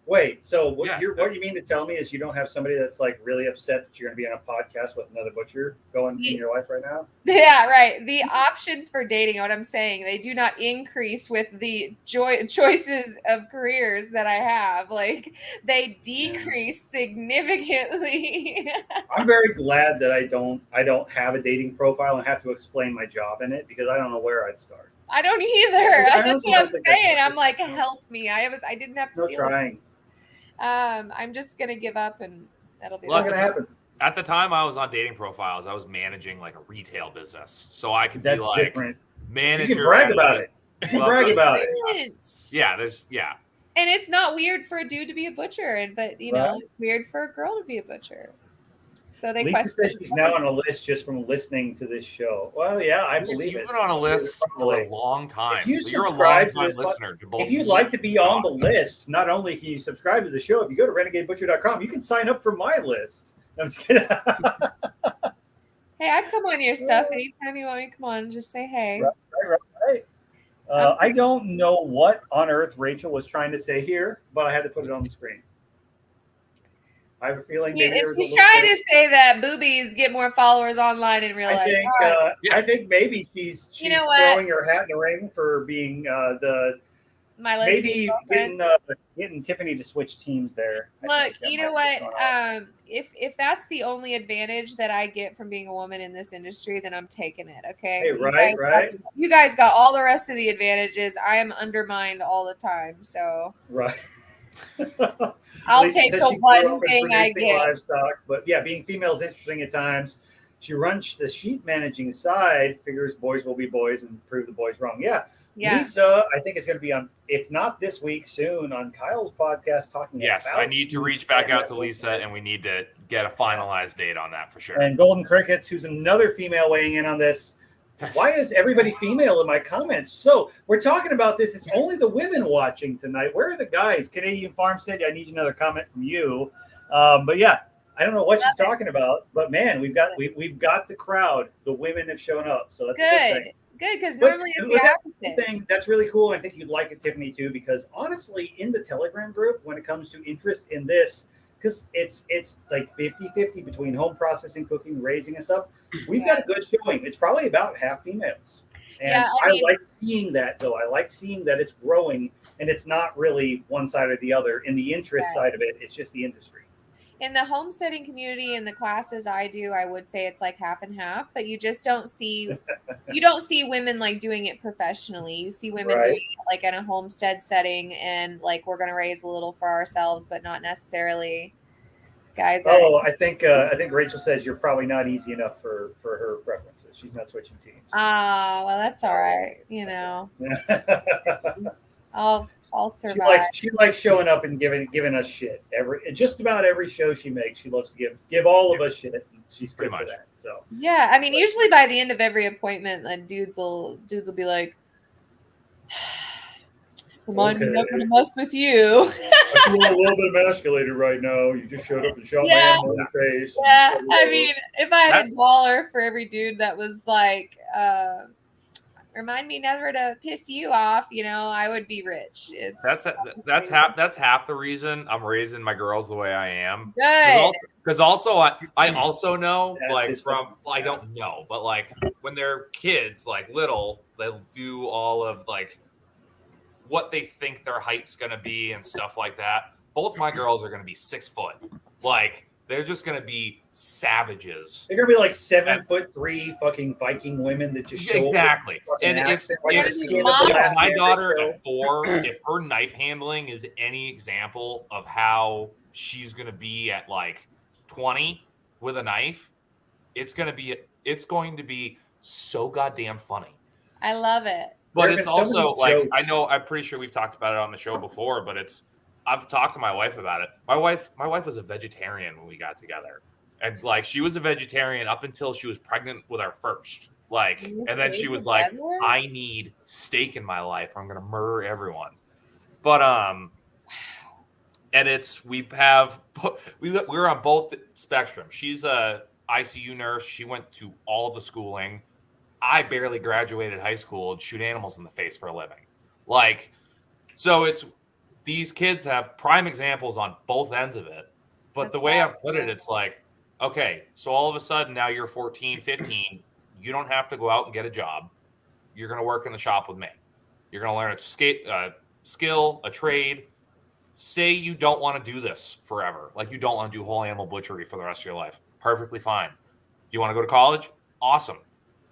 Wait, so what Yeah. what you mean to tell me is you don't have somebody that's like really upset that you're going to be on a podcast with another butcher going in your life right now? Yeah, right. The options for dating, what I'm saying, they do not increase with the choices of careers that I have. Like they decrease significantly. I'm very glad that I don't have a dating profile and have to explain my job in it because I don't know where I'd start. I don't either. That's just what I'm think saying. that's- I'm like, help me. I didn't have to No deal with trying. I'm just gonna give up and that'll be It's not that. going to happen. At the time I was on dating profiles, I was managing like a retail business. So I could That's be like different. manager. You can brag about it. You can brag about it. Yeah, And it's not weird for a dude to be a butcher, but you know, Right. it's weird for a girl to be a butcher. So they Lisa question. says she's now on a list just from listening to this show. Well, yeah, I Lisa, believe you've it. been on a list for Probably. a long time. If you You're a subscribe to long-time this listener to both. If you'd me like to be and on the Josh. list, not only can you subscribe to the show, if you go to renegadebutcher.com, you can sign up for my list. I'm just kidding. Hey, I come on your stuff anytime you want me to come on. Just say hey. Right. I don't know what on earth Rachel was trying to say here, but I had to put it on the screen. I have a feeling maybe there was a She's little trying bit- to say that boobies get more followers online in real life. I think maybe she's You know what? throwing her hat in the ring for being My lesbian maybe girlfriend. getting Tiffany to switch teams there. I Look, think that you might know be what? going on. If that's the only advantage that I get from being a woman in this industry, then I'm taking it. Okay. Hey, right. You guys got all the rest of the advantages. I am undermined all the time, so Right. I'll Lisa take says the she grew one up with thing I producing get. livestock, but yeah, being female is interesting at times. She runs the sheep managing side, figures boys will be boys and prove the boys wrong. Yeah. Lisa, I think is going to be on, if not this week, soon on Kyle's podcast talking Yes, about I need to reach back out to Lisa, and we need to get a finalized date on that for sure. And Golden Crickets, who's another female weighing in on this. Why is everybody female in my comments? So we're talking about this. It's only the women watching tonight. Where are the guys? Canadian Farmstead, I need another comment from you. But yeah, I don't know what she's talking about. But man, we've got the crowd. The women have shown up. So that's a good thing. Good, because normally it's the opposite. Thing, that's really cool. I think you'd like it, Tiffany, too, because honestly, in the Telegram group, when it comes to interest in this, because it's like 50-50 between home processing, cooking, raising and stuff, we've got a good showing. It's probably about half females. And I like seeing that, though. I like seeing that it's growing and it's not really one side or the other. In the interest side of it, it's just the industry. In the homesteading community and the classes I do, I would say it's like half and half, but you just don't see women like doing it professionally. You see women doing it like in a homestead setting and like we're going to raise a little for ourselves, but not necessarily guys. I think Rachel says you're probably not easy enough for her preferences. She's not switching teams. Well, that's all right. You know, I'll survive. She likes showing up and giving us shit. Just about every show she makes, she loves to give all of us shit. And she's good for that. So yeah, I mean, usually by the end of every appointment, the dudes will be like, "Remind me never to mess with you." I feel a little bit emasculated right now. You just showed up and shot my hand in the face. Yeah, I mean, if I had $1 for every dude that was like, remind me never to piss you off, you know, I would be rich. That's half the reason I'm raising my girls the way I am. Good. Because also I also know I don't know, but like when they're kids, like little, they'll do all of like what they think their height's gonna be and stuff like that. Both my girls are gonna be 6 foot. Like they're just going to be savages. They're gonna be like 7'3" fucking Viking women that just show Exactly. And if models. my daughter at 4, if her knife handling is any example of how she's going to be at like 20 with a knife, it's going to be so goddamn funny. I love it. But it's also like, I'm pretty sure we've talked about it on the show before, but I've talked to my wife about it. My wife was a vegetarian when we got together. And like, she was a vegetarian up until she was pregnant with our first. Like, and then she was like, I need steak in my life, or I'm going to murder everyone. But, and we're on both spectrum. She's a ICU nurse. She went to all the schooling. I barely graduated high school and shoot animals in the face for a living. Like, so these kids have prime examples on both ends of it. But That's the way awesome. I've put it, it's like, okay, so all of a sudden now you're 14, 15. You don't have to go out and get a job. You're going to work in the shop with me. You're going to learn a skill, a trade. Say you don't want to do this forever. Like, you don't want to do whole animal butchery for the rest of your life. Perfectly fine. You want to go to college? Awesome.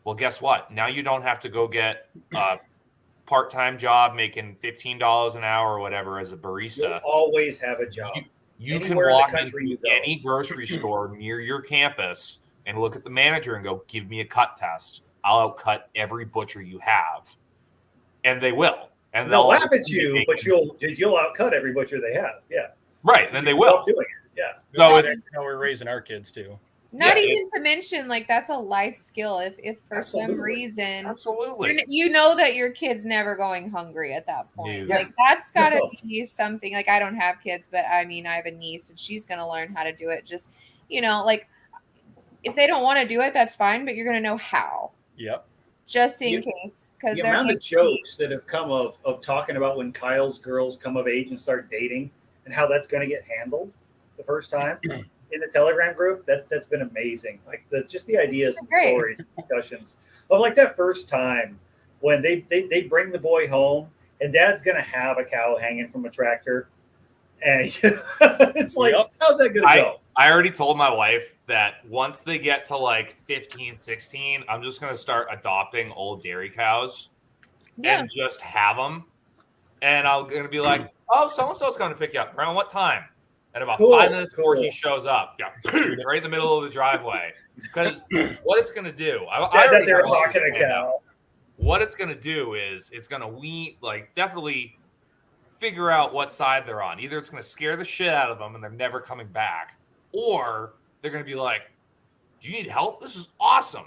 Well, guess what? Now you don't have to go get a part-time job making $15 an hour or whatever as a barista. You'll always have a job. You can walk into any grocery store near your campus and look at the manager and go, give me a cut test. I'll outcut every butcher you have. And they will. And they'll laugh at you, but you'll outcut every butcher they have. Yeah. Right. Then they will. Doing it. Yeah. So it's how we're raising our kids too. Not even to mention, like, that's a life skill. If for some reason, you know that your kid's never going hungry at that point. Like, that's got to be something. Like, I don't have kids, but I mean, I have a niece, and she's going to learn how to do it. Just, like, if they don't want to do it, that's fine, but you're going to know how. Yep. Just in case, because the amount of jokes that have come of talking about when Kyle's girls come of age and start dating, and how that's going to get handled the first time. In the Telegram group, that's been amazing. Like, just the ideas and stories and discussions of like that first time when they bring the boy home and dad's gonna have a cow hanging from a tractor, and it's like, how's that gonna go? I already told my wife that once they get to like 15, 16, I'm just gonna start adopting old dairy cows and just have them, and I'm gonna be like, oh, so and so's gonna pick you up around what time? And about 5 minutes before he shows up, right in the middle of the driveway. Because what it's going to do, what it's going to do is it's going to definitely figure out what side they're on. Either it's going to scare the shit out of them and they're never coming back, or they're going to be like, do you need help? This is awesome.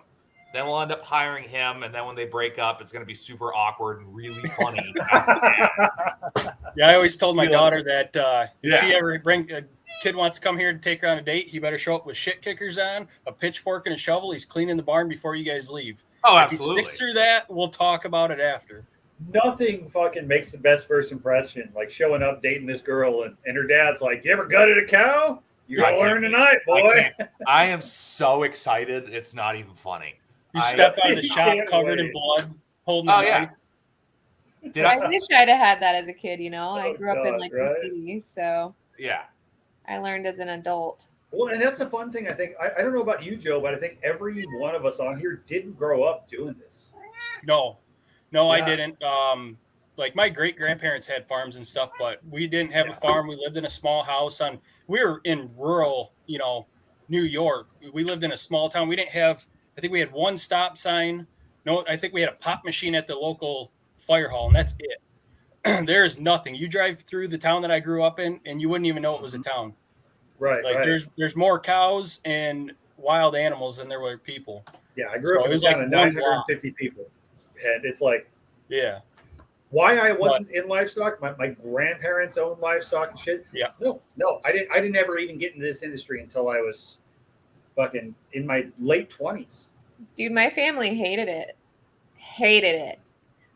Then we'll end up hiring him, and then when they break up, it's going to be super awkward and really funny. Yeah, I always told my daughter that if she ever a kid wants to come here to take her on a date, he better show up with shit kickers on, a pitchfork, and a shovel. He's cleaning the barn before you guys leave. Oh, absolutely. If he sticks through that, we'll talk about it after. Nothing fucking makes the best first impression, like showing up dating this girl, and her dad's like, "You ever gutted a cow? You're gonna learn tonight, boy." I am so excited. It's not even funny. You step out of the shop covered in blood, holding a knife. I wish I'd have had that as a kid. I grew up in the city, so I learned as an adult. Well, and that's the fun thing. I think I don't know about you, Joe, but I think every one of us on here didn't grow up doing this. No, I didn't. Like, my great grandparents had farms and stuff, but we didn't have a farm. We lived in a small house we were in rural, New York. We lived in a small town. We didn't have. I think we had one stop sign. No, I think we had a pop machine at the local fire hall, and that's it. There's nothing. You drive through the town that I grew up in, and you wouldn't even know it was a town. Right. Like, there's more cows and wild animals than there were people. Yeah, I grew up in a town of 950 people, and it's like, why I wasn't in livestock? My grandparents owned livestock and shit. Yeah. No, I didn't ever even get into this industry until I was fucking in my late 20s. Dude, my family hated it.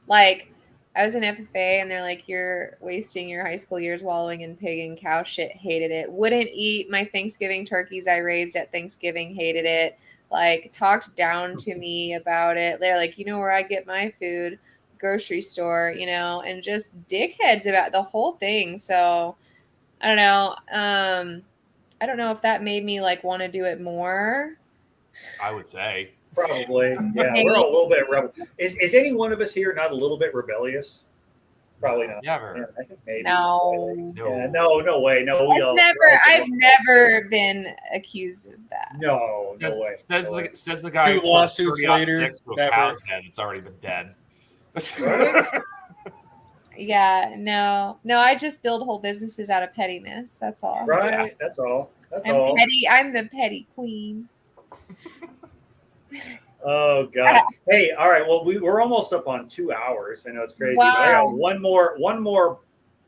Like, I was in FFA, and they're like, "You're wasting your high school years wallowing in pig and cow shit." Hated it. Wouldn't eat my Thanksgiving turkeys I raised at Thanksgiving. Hated it. Like, talked down to me about it. They're like, "You know where I get my food? Grocery store," and just dickheads about the whole thing. So I don't know. I don't know if that made me like want to do it more. I would say. Probably. Yeah, Maybe. we're all a little bit rebel. Is any one of us here not a little bit rebellious? Probably not. Never. Yeah, I think maybe. No. No. Yeah, no way. No, we all. I've never been accused of that. No way. Says the guy. 2 lawsuits later, 6 to a never. cow's head. It's already been dead. Right? Yeah, no, I just build whole businesses out of pettiness. That's all. Right. Yeah. That's all. That's I'm all. petty. I'm the petty queen. Oh God. Hey, all right. Well, we're almost up on 2 hours. I know it's crazy. But I got one more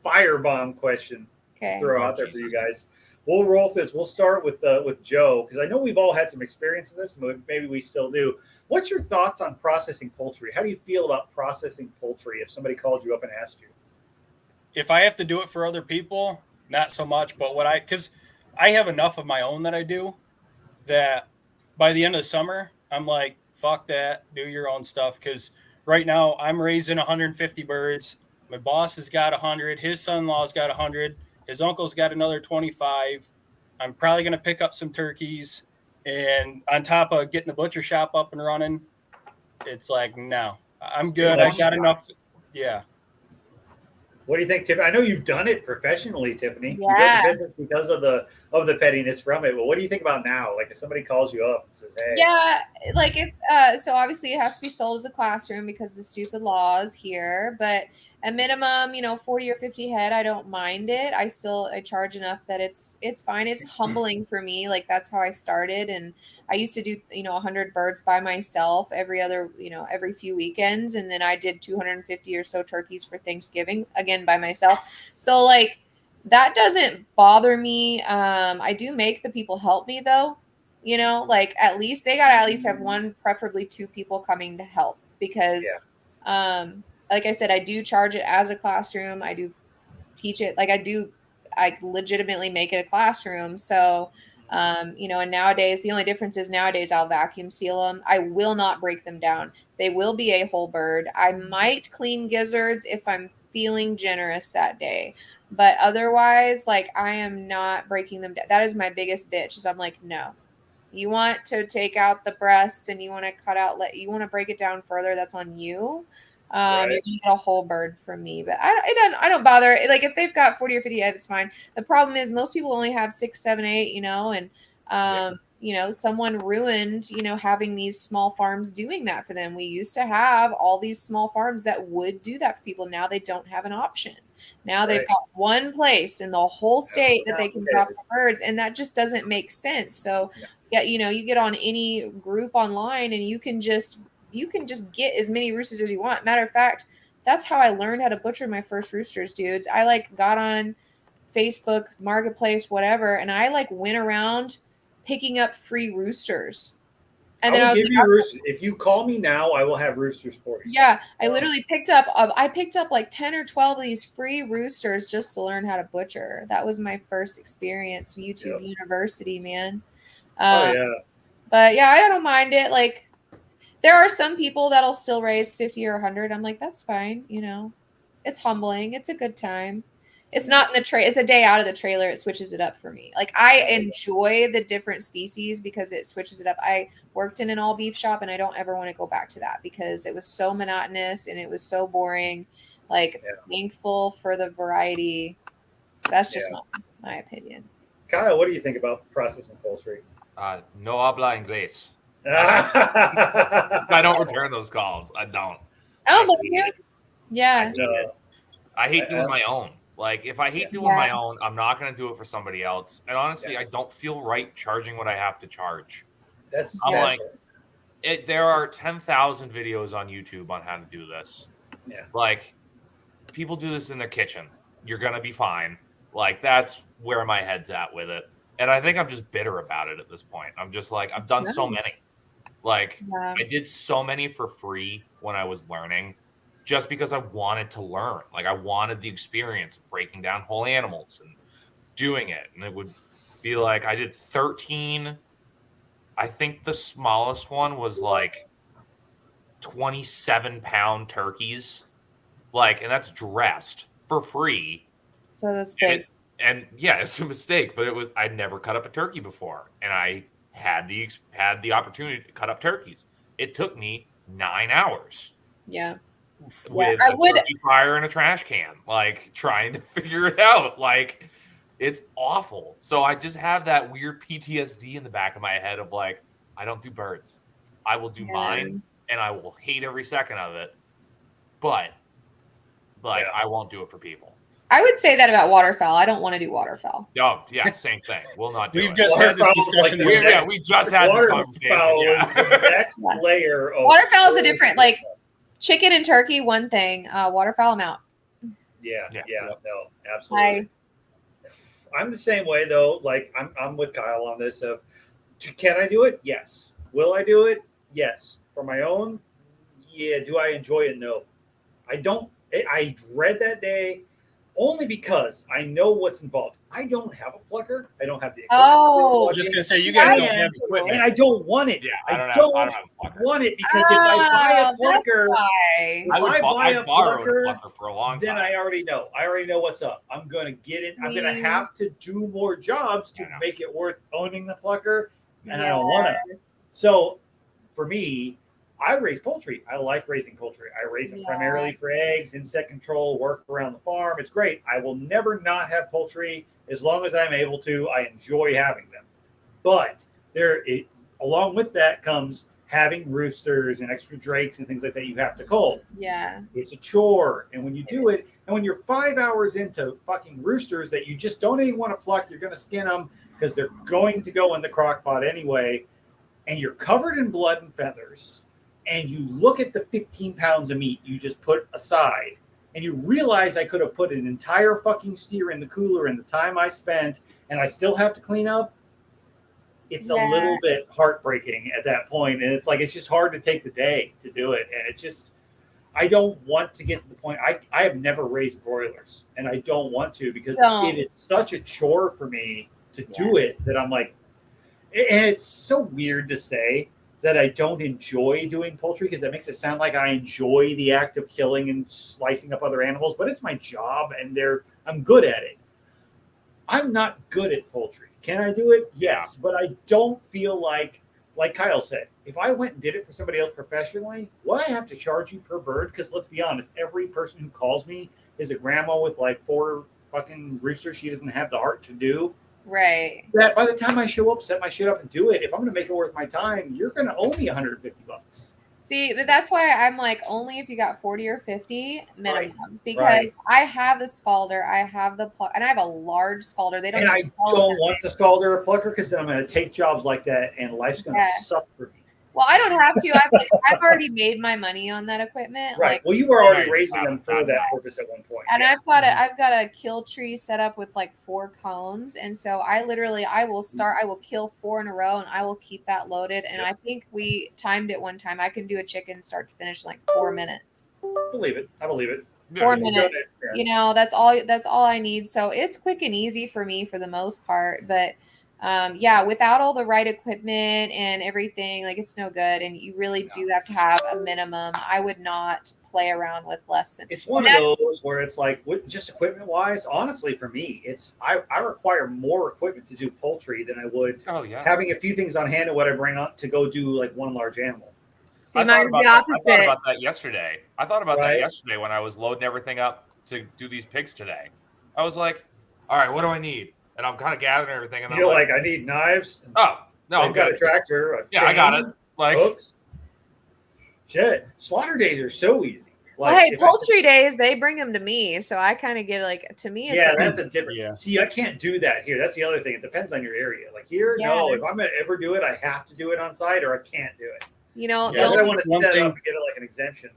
firebomb question Okay. to throw out there for you guys. We'll roll this. We'll start with Joe, because I know we've all had some experience in this, and maybe we still do. What's your thoughts on processing poultry? How do you feel about processing poultry if somebody called you up and asked you? If I have to do it for other people, not so much. But because I have enough of my own that I do, that by the end of the summer, I'm like, fuck that, do your own stuff. Because right now I'm raising 150 birds. My boss has got 100. His son-in-law's got 100. His uncle's got another 25. I'm probably going to pick up some turkeys. And on top of getting the butcher shop up and running, it's like, no, I'm good. I got enough. Yeah. What do you think, Tiffany? I know you've done it professionally, Tiffany. You Yeah. built the business because of the pettiness from it. But what do you think about now? Like if somebody calls you up and says, "Hey," Yeah, like if so obviously it has to be sold as a classroom because the stupid laws here, but a minimum, 40 or 50 head, I don't mind it. I charge enough that it's fine. It's humbling for me. Like that's how I started, and I used to do 100 birds by myself every few weekends, and then I did 250 or so turkeys for Thanksgiving again by myself. So like that doesn't bother me. I do make the people help me though. Like at least they gotta at least have one, preferably 2 people coming to help because like I said, I do charge it as a classroom. I do teach it like I legitimately make it a classroom. So and nowadays the only difference is nowadays I'll vacuum seal them. I will not break them down. They will be a whole bird. I might clean gizzards if I'm feeling generous that day. But otherwise, like I am not breaking them down. That is my biggest bitch is I'm like, no. You want to take out the breasts and you want to you want to break it down further, that's on you. Right. You're gonna get a whole bird from me, but I don't bother. Like if they've got 40 or 50 head, it's fine. The problem is most people only have 6, 7, 8, and someone ruined, having these small farms doing that for them. We used to have all these small farms that would do that for people. Now they don't have an option. Now they've got one place in the whole state that they can drop the birds, and that just doesn't make sense. So you get on any group online and you can just get as many roosters as you want. Matter of fact, that's how I learned how to butcher my first roosters, dudes. I got on Facebook Marketplace, whatever, and I went around picking up free roosters. And then I was give you roosters. If you call me now, I will have roosters for you. Yeah, I literally picked up like 10 or 12 of these free roosters just to learn how to butcher. That was my first experience, YouTube University, man. But yeah, I don't mind it. Like there are some people that'll still raise 50 or 100. I'm like, that's fine. It's humbling. It's a good time. It's not in the it's a day out of the trailer. It switches it up for me. Like I enjoy the different species because it switches it up. I worked in an all beef shop and I don't ever want to go back to that because it was so monotonous and it was so boring. Thankful for the variety. That's just my opinion. Kyle, what do you think about processing poultry? No habla inglés. I don't return those calls. I don't. I don't believe you. Yeah. I hate doing my own. Like, if I hate doing my own, I'm not going to do it for somebody else. And honestly, I don't feel right charging what I have to charge. There are 10,000 videos on YouTube on how to do this. Yeah. Like, people do this in their kitchen. You're going to be fine. Like, that's where my head's at with it. And I think I'm just bitter about it at this point. I'm just like, I've done so many. Like, I did so many for free when I was learning just because I wanted to learn. Like, I wanted the experience of breaking down whole animals and doing it. And it would be like, I did 13. I think the smallest one was like 27-pound turkeys. Like, and that's dressed for free. So that's big. And yeah, it's a mistake, but I'd never cut up a turkey before, and I had the opportunity to cut up turkeys. It took me 9 hours Yeah. with I a would. turkey fryer and a trash can, like trying to figure it out. Like, it's awful. So I just have that weird PTSD in the back of my head of like, I don't do birds. I will do mine, and I will hate every second of it. But like, I won't do it for people. I would say that about waterfowl. I don't want to do waterfowl. Oh, yeah, same thing. We'll not do We've it. just had this discussion. We just had this conversation. Is the next layer of waterfowl is a different, like chicken and turkey, one thing. Waterfowl, I'm out. Yeah, no, absolutely. I'm the same way though. Like I'm with Kyle on this. Of can I do it? Yes. Will I do it? Yes. For my own? Yeah. Do I enjoy it? No. I don't. I dread that day. Only because I know what's involved. I don't have a plucker. I don't have the equipment. Oh, I was just gonna say you guys don't have equipment, and I don't want it. Yeah, I don't want it because if I buy a plucker, I borrowed a plucker for a long time. Then I already know. I already know what's up. I'm going to get it. I'm going to have to do more jobs to make it worth owning the plucker, and I don't want to. So, for me, I raise poultry. I like raising poultry. I raise them primarily for eggs, insect control, work around the farm. It's great. I will never not have poultry as long as I'm able to. I enjoy having them. But along with that comes having roosters and extra drakes and things like that you have to cull. Yeah. It's a chore. And when you do it, and when you're 5 hours into fucking roosters that you just don't even want to pluck, you're going to skin them because they're going to go in the crock pot anyway, and you're covered in blood and feathers, and you look at the 15 pounds of meat you just put aside, and you realize I could have put an entire fucking steer in the cooler in the time I spent, and I still have to clean up, it's a little bit heartbreaking at that point. And it's like, it's just hard to take the day to do it. And it's just, I don't want to get to the point. I have never raised broilers, and I don't want to because it is such a chore for me to do it that I'm like, and it's so weird to say that I don't enjoy doing poultry because that makes it sound like I enjoy the act of killing and slicing up other animals, but it's my job and I'm good at it. I'm not good at poultry. Can I do it? Yes, but I don't feel like Kyle said, if I went and did it for somebody else professionally, would I have to charge you per bird? Because let's be honest, every person who calls me is a grandma with like 4 fucking roosters she doesn't have the heart to do. Right. That by the time I show up, set my shit up and do it, if I'm going to make it worth my time, you're going to owe me $150. See, but that's why I'm like, only if you got 40 or 50 minimum, because I have the scalder, I have the pluck, and I have a large scalder. They don't. And I don't want the scalder or plucker because then I'm going to take jobs like that, and life's going to suck for me. Well, I don't have to. I've already made my money on that equipment. Right. Like, well, you were already raising them for that purpose at one point. And I've got a kill tree set up with like 4 cones, and so I will kill 4 in a row, and I will keep that loaded. And I think we timed it one time. I can do a chicken start to finish in like 4 minutes. I believe it. 4 minutes. You know, that's all I need. So it's quick and easy for me for the most part, but. Without all the right equipment and everything, like it's no good, and you really do have to have a minimum. I would not play around with less than. It's one of those where it's like, just equipment wise, honestly, for me, I require more equipment to do poultry than I would having a few things on hand and what I bring up to go do like one large animal. See, mine's the opposite. I thought about that yesterday. That yesterday when I was loading everything up to do these pigs today. I was like, all right, what do I need? And I'm kind of gathering everything. And you're like, I need knives. Oh, no, I've got a tractor. I got it. Like, hooks. Shit. Slaughter days are so easy. Like, well, hey, poultry days, they bring them to me. So I kind of get like, to me, it's that's a different. Yeah. See, I can't do that here. That's the other thing. It depends on your area. Like here, no, if I'm going to ever do it, I have to do it on site or I can't do it. You know, I want to set it up and get it like an exemption.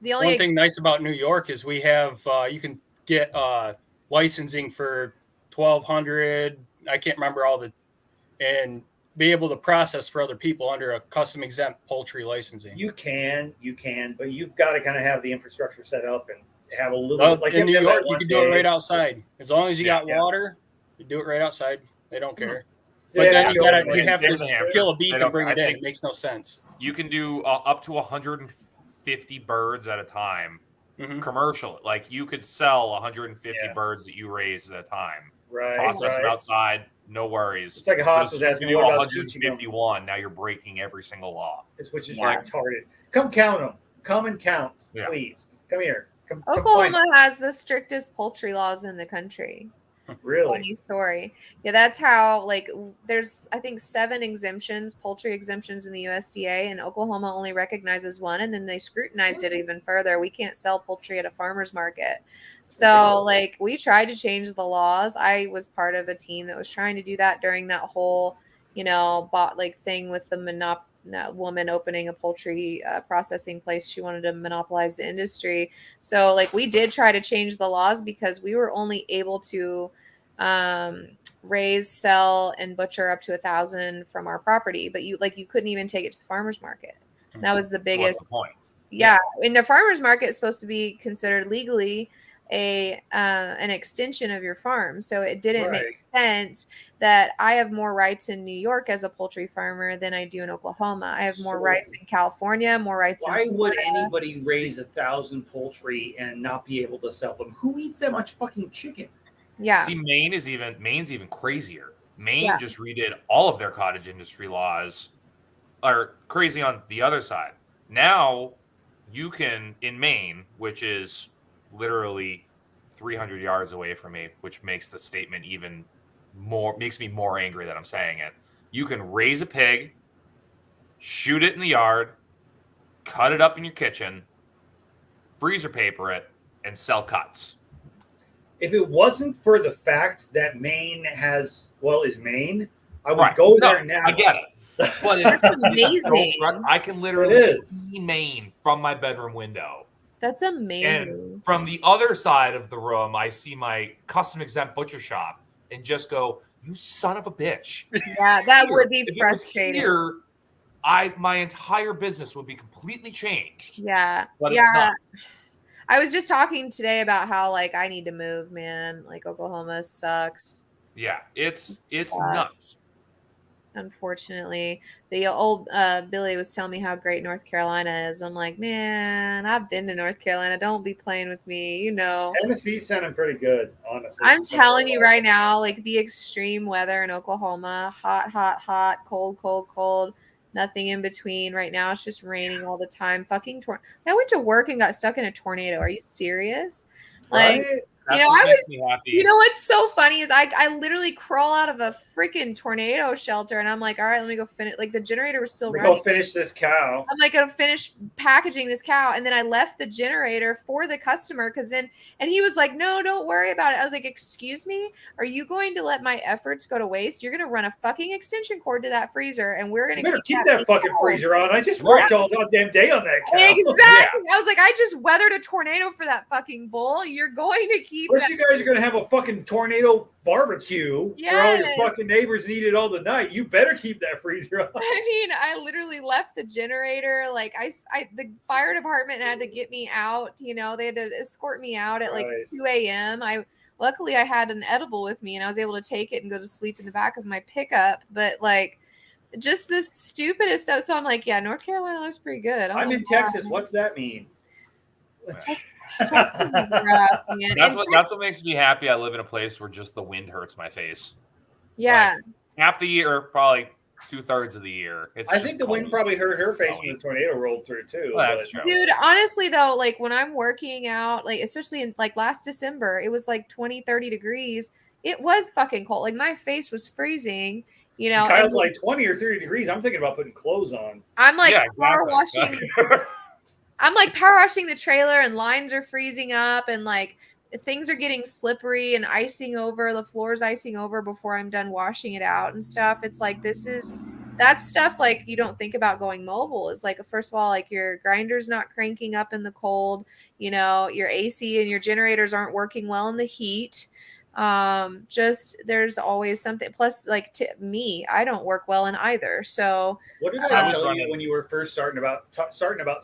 One thing nice about New York is we have, you can get licensing for $1,200. I can't remember and be able to process for other people under a custom exempt poultry licensing. You can, but you've got to kind of have the infrastructure set up and have a little. Like in New York, you can do it right outside as long as you got water. You do it right outside. They don't care. But then you have to kill a beef and bring it in. It makes no sense. You can do up to 150 birds at a time. Commercial, like you could sell 150 birds that you raised at a time. Right. process them outside, no worries. It's like a Haas was You asking, do what about teaching them? 151, now you're breaking every single law. Which is Yeah. retarded. Come count them. Come and count, Yeah. please. Come here. Come find Oklahoma has the strictest poultry laws in the country. them. Really? Funny story. Yeah, that's how, like, there's, I think, 7 exemptions, poultry exemptions in the USDA, and Oklahoma only recognizes one, and then they scrutinized it even further. We can't sell poultry at a farmer's market. So, like, we tried to change the laws. I was part of a team that was trying to do that during that whole, thing with the that woman opening a poultry processing place. She wanted to monopolize the industry. So, like, we did try to change the laws because we were only able to raise, sell, and butcher up to 1,000 from our property, but you couldn't even take it to the farmer's market. That was the biggest. What's the point? Yeah, in the farmer's market, it's supposed to be considered legally an extension of your farm. So it didn't make sense that I have more rights in New York as a poultry farmer than I do in Oklahoma. I have more rights in California, more rights. Why in would Florida. anybody raise 1,000 poultry and not be able to sell them? Who eats that much fucking chicken? Yeah. See, Maine's even crazier. Maine just redid all of their cottage industry laws, are crazy on the other side. Now you can, in Maine, which is literally 300 yards away from me, which makes the statement makes me more angry that I'm saying it. You can raise a pig, shoot it in the yard, cut it up in your kitchen, freezer paper it, and sell cuts. If it wasn't for the fact that Maine is Maine, I would go there now. I get it. But it's amazing. I can literally see Maine from my bedroom window. That's amazing. And from the other side of the room, I see my custom exempt butcher shop and just go, "You son of a bitch!" Yeah, that would be frustrating. Here, my entire business would be completely changed. Yeah, but it's not. I was just talking today about how, like, I need to move, man. Like, Oklahoma sucks. Yeah, it's nuts. Unfortunately, the old Billy was telling me how great North Carolina is. I'm like, man, I've been to North Carolina. Don't be playing with me, Tennessee sounded pretty good, honestly. I'm telling you right now, like, the extreme weather in Oklahoma, hot, hot, hot, cold, cold, cold, nothing in between. Right now, it's just raining all the time. Fucking I went to work and got stuck in a tornado. Are you serious? Like, Right? What's so funny is I literally crawl out of a freaking tornado shelter and I'm like, all right, let me go finish. Like, the generator was still running. Go finish this cow. I'm like, gonna finish packaging this cow. And then I left the generator for the customer and he was like, no, don't worry about it. I was like, excuse me, are you going to let my efforts go to waste? You're gonna run a fucking extension cord to that freezer and we're gonna keep that fucking freezer on. I just worked all goddamn day on that cow. Exactly. Yeah. I was like, I just weathered a tornado for that fucking bull. You're going to keep Unless you guys are going to have a fucking tornado barbecue where all your fucking neighbors need it all the night. You better keep that freezer on. I mean, I literally left the generator. Like, the fire department had to get me out. They had to escort me out at like 2 a.m. Luckily I had an edible with me and I was able to take it and go to sleep in the back of my pickup. But like, just the stupidest stuff. So I'm like, yeah, North Carolina looks pretty good. I'm in Texas. What's that mean? That's what makes me happy. I live in a place where just the wind hurts my face. Yeah. Like, half the year, probably 2/3 of the year. I think the wind probably hurt her face when the tornado rolled through too. Well, that's true. Dude, honestly though, like when I'm working out, like especially in like last December, it was like 20-30 degrees. It was fucking cold. Like my face was freezing. Kyle's like 20 or 30 degrees. I'm thinking about putting clothes on. I'm like power washing. I'm like power washing the trailer and lines are freezing up and like things are getting slippery and icing over. The floor's icing over before I'm done washing it out and stuff. It's like that stuff like you don't think about going mobile. Is like, first of all, like your grinder's not cranking up in the cold. Your AC and your generators aren't working well in the heat. Just there's always something. Plus, like me, I don't work well in either. So what did I tell you when you were first starting about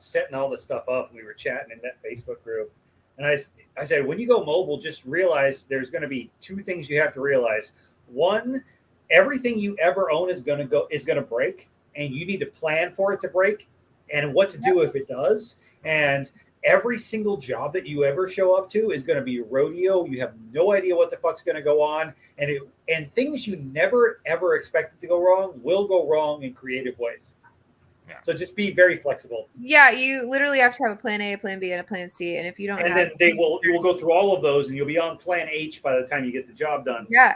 setting all this stuff up? We were chatting in that Facebook group, and I said, when you go mobile, just realize there's going to be 2 things you have to realize. One, everything you ever own is going to break, and you need to plan for it to break and what to do if it does. And every single job that you ever show up to is going to be a rodeo. You have no idea what the fuck's going to go on, and things you never ever expected to go wrong will go wrong in creative ways. Yeah. So just be very flexible. Yeah, you literally have to have a plan A, a plan B, and a plan C. And if you don't, then you will go through all of those, and you'll be on plan H by the time you get the job done. Yeah,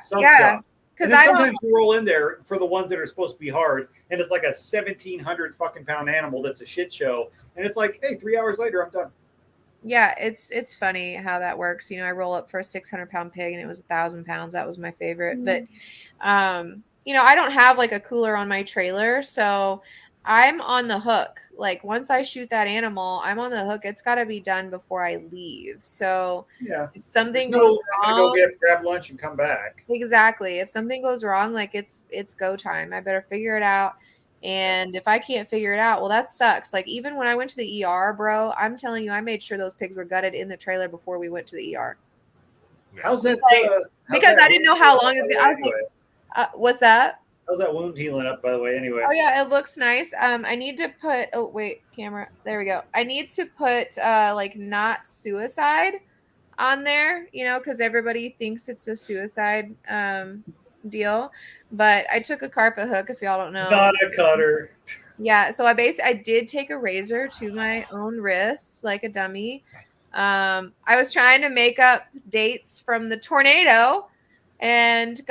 because sometimes you roll in there for the ones that are supposed to be hard, and it's like a 1,700 fucking pound animal that's a shit show, and it's like, hey, 3 hours later, I'm done. Yeah, it's funny how that works. I roll up for a 600-pound pig, and it was 1,000 pounds. That was my favorite. But, I don't have like a cooler on my trailer, so I'm on the hook. Like once I shoot that animal, I'm on the hook. It's got to be done before I leave. So if something goes wrong, go grab lunch and come back. Exactly. If something goes wrong, like it's go time. I better figure it out. And if I can't figure it out, well, that sucks. Like even when I went to the ER, bro, I'm telling you, I made sure those pigs were gutted in the trailer before we went to the ER. How's that? Because I didn't know how long it was going to. I was like, what's that? How's that wound healing up, by the way? Anyway. Oh yeah, it looks nice. I need to put. Oh wait, camera. There we go. I need to put like not suicide on there, because everybody thinks it's a suicide deal. But I took a carpet hook. If y'all don't know, not a cutter. Yeah. So I did take a razor to my own wrists like a dummy. I was trying to make up dates from the tornado. And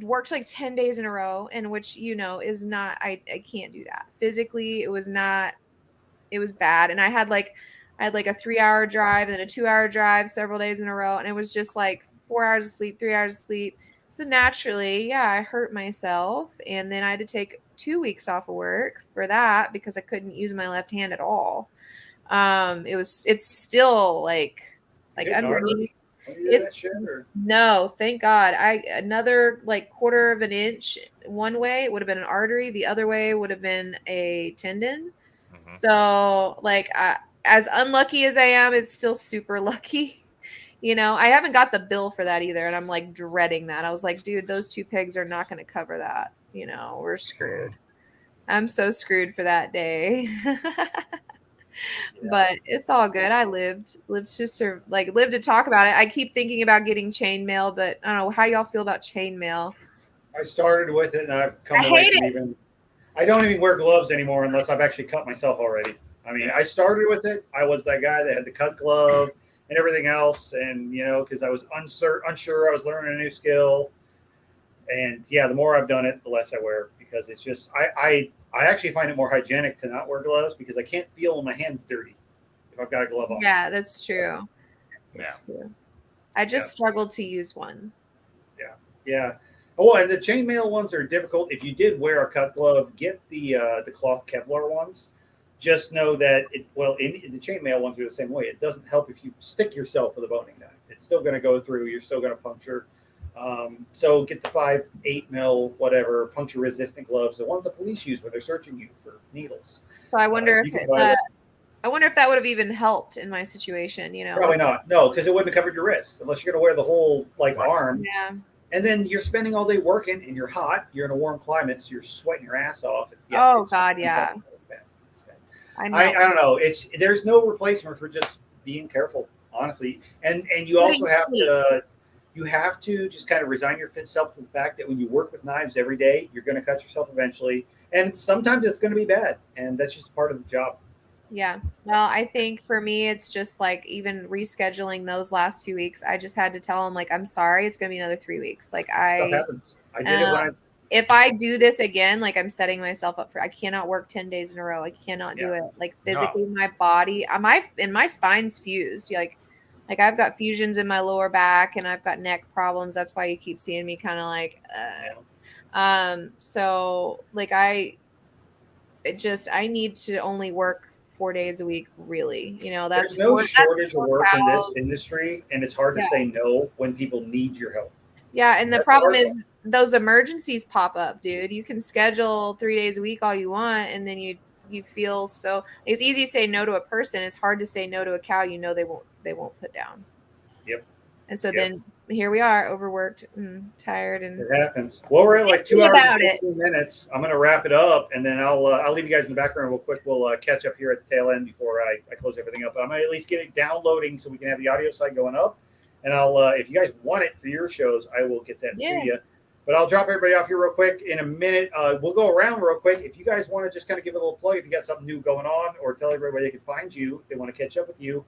worked like 10 days in a row, and which is not, I can't do that physically. It was bad. And I had like a 3-hour drive and then a 2-hour drive several days in a row, and it was just like 4 hours of sleep, 3 hours of sleep. So naturally, I hurt myself, and then I had to take 2 weeks off of work for that because I couldn't use my left hand at all. It's still like underneath. No, thank God. Another like 1/4 of an inch one way would have been an artery, the other way would have been a tendon. So like as unlucky as I am, it's still super lucky. I haven't got the bill for that either, and I'm like dreading that. I was like, dude, those 2 pigs are not going to cover that. We're screwed. I'm so screwed for that day. But it's all good. I lived to talk about it. I keep thinking about getting chainmail, but I don't know. How do y'all feel about chainmail? I started with it, and I've come away from even. I don't even wear gloves anymore unless I've actually cut myself already. I mean, I started with it. I was that guy that had the cut glove and everything else, and because I was unsure, I was learning a new skill. And the more I've done it, the less I wear, because it's just I actually find it more hygienic to not wear gloves because I can't feel when my hand's dirty if I've got a glove on. Yeah, that's true. That's true. I just struggled to use one. Yeah. Oh, and the chainmail ones are difficult. If you did wear a cut glove, get the cloth Kevlar ones. Just know that the chainmail ones are the same way. It doesn't help if you stick yourself with a boning knife. It's still going to go through. You're still going to puncture. So get the 5/8 mil, whatever, puncture resistant gloves, the ones the police use when they're searching you for needles. So I wonder if that would have even helped in my situation, Probably not. No, because it wouldn't have covered your wrist unless you're going to wear the whole arm. Yeah. And then you're spending all day working, and you're hot. You're in a warm climate, so you're sweating your ass off. Oh God, yeah. It's bad. I don't know. There's no replacement for just being careful, honestly. And you also have to just kind of resign yourself to the fact that when you work with knives every day, you're going to cut yourself eventually. And sometimes it's going to be bad. And that's just part of the job. Yeah. Well, I think for me, it's just like even rescheduling those last 2 weeks, I just had to tell them, like, I'm sorry, it's going to be another 3 weeks. Like Stuff happens. I did it if I do this again, like I'm setting myself up I cannot work 10 days in a row. I cannot do it. Like physically, my body, my spine's fused. Like I've got fusions in my lower back, and I've got neck problems. That's why you keep seeing me kind of like, so like I need to only work 4 days a week, really. That's there's no shortage of work in this industry, and it's hard to say no when people need your help. Yeah, and the problem is those emergencies pop up, dude. You can schedule 3 days a week all you want, and then you feel so. It's easy to say no to a person. It's hard to say no to a cow. They won't put down. Yep. And so then here we are, overworked and tired, and It happens. Well, we're at like 2 Thinking hours about and it. 15 minutes. I'm going to wrap it up, and then I'll leave you guys in the background real quick. We'll catch up here at the tail end before I close everything up. But I'm going to at least get it downloading so we can have the audio side going up. And I'll if you guys want it for your shows, I will get that to you. But I'll drop everybody off here real quick in a minute. We'll go around real quick. If you guys want to just kind of give a little plug, if you got something new going on, or tell everybody where they can find you, if they want to catch up with you.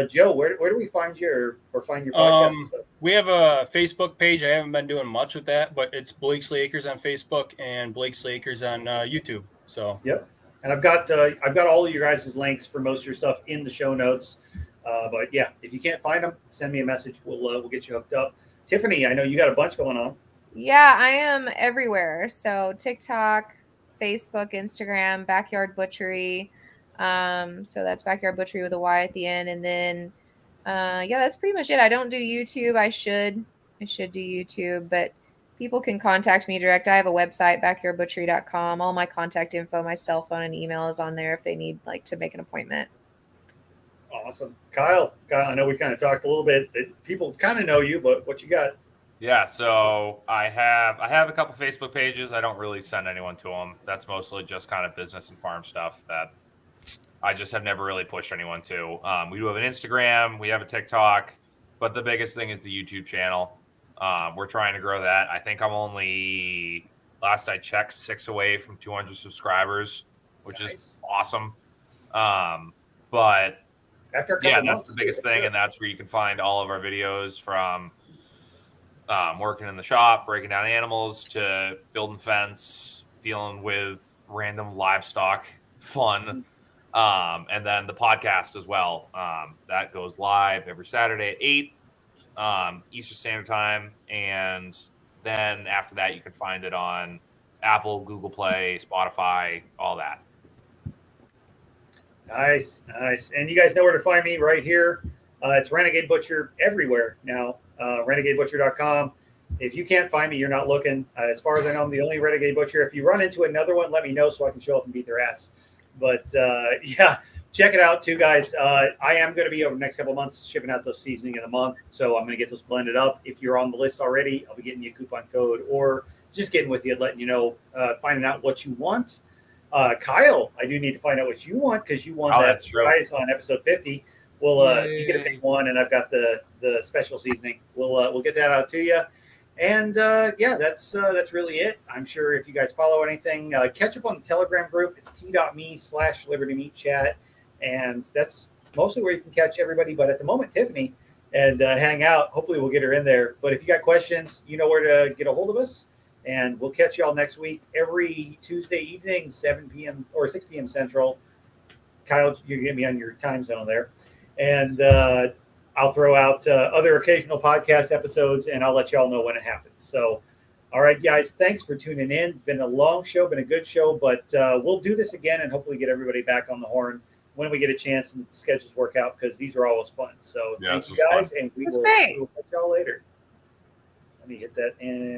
Joe, where do we find you or find your podcast and stuff? We have a Facebook page. I haven't been doing much with that, but it's Blakeslee Acres on Facebook and Blakeslee Acres on YouTube. So yep. And I've got all of your guys' links for most of your stuff in the show notes. But yeah, if you can't find them, send me a message. We'll get you hooked up. Tiffany, I know you got a bunch going on. Yeah, I am everywhere. So TikTok, Facebook, Instagram, Backyard Butchery. So that's Backyard Butchery with a Y at the end. And then, yeah, that's pretty much it. I don't do YouTube. I should do YouTube, but people can contact me direct. I have a website, backyardbutchery.com. All my contact info, my cell phone and email is on there if they need to make an appointment. Awesome. Kyle, I know we kind of talked a little bit that people kind of know you, but what you got? Yeah, so I have a couple Facebook pages. I don't really send anyone to them. That's mostly just kind of business and farm stuff that I just have never really pushed anyone to. We do have an Instagram, we have a TikTok, but the biggest thing is the YouTube channel. We're trying to grow that. I think I'm only, last I checked, 6 away from 200 subscribers, which is awesome. But after a couple months, that's the biggest thing, and that's where you can find all of our videos from working in the shop, breaking down animals, to building fence, dealing with random livestock fun. And then the podcast as well. That goes live every Saturday at 8 Eastern Standard Time. And then after that, you can find it on Apple, Google Play, Spotify, all that. Nice. And you guys know where to find me right here. It's Renegade Butcher everywhere now. RenegadeButcher.com. If you can't find me, you're not looking. As far as I know, I'm the only Renegade Butcher. If you run into another one, let me know so I can show up and beat their ass. But yeah, check it out too, guys. I am going to be over the next couple of months shipping out those seasoning of the month. So I'm going to get those blended up. If you're on the list already, I'll be getting you a coupon code or just getting with you and letting you know, finding out what you want. Kyle, I do need to find out what you want because you won that prize on episode 50. Well, you get a big one, and I've got the special seasoning. We'll get that out to you. And yeah, that's really it. I'm sure if you guys follow anything, catch up on the Telegram group. It's t.me/Liberty Meat Chat, and that's mostly where you can catch everybody. But at the moment, Tiffany, and hang out. Hopefully, we'll get her in there. But if you got questions, you know where to get a hold of us. And we'll catch y'all next week, every Tuesday evening, 7 p.m. or 6 p.m. Central. Kyle, you get me on your time zone there. And I'll throw out other occasional podcast episodes, and I'll let y'all know when it happens. So, all right, guys, thanks for tuning in. It's been a long show, been a good show, but we'll do this again and hopefully get everybody back on the horn when we get a chance and schedules work out, because these are always fun. So thanks, you guys, and we will catch y'all later. Let me hit that in.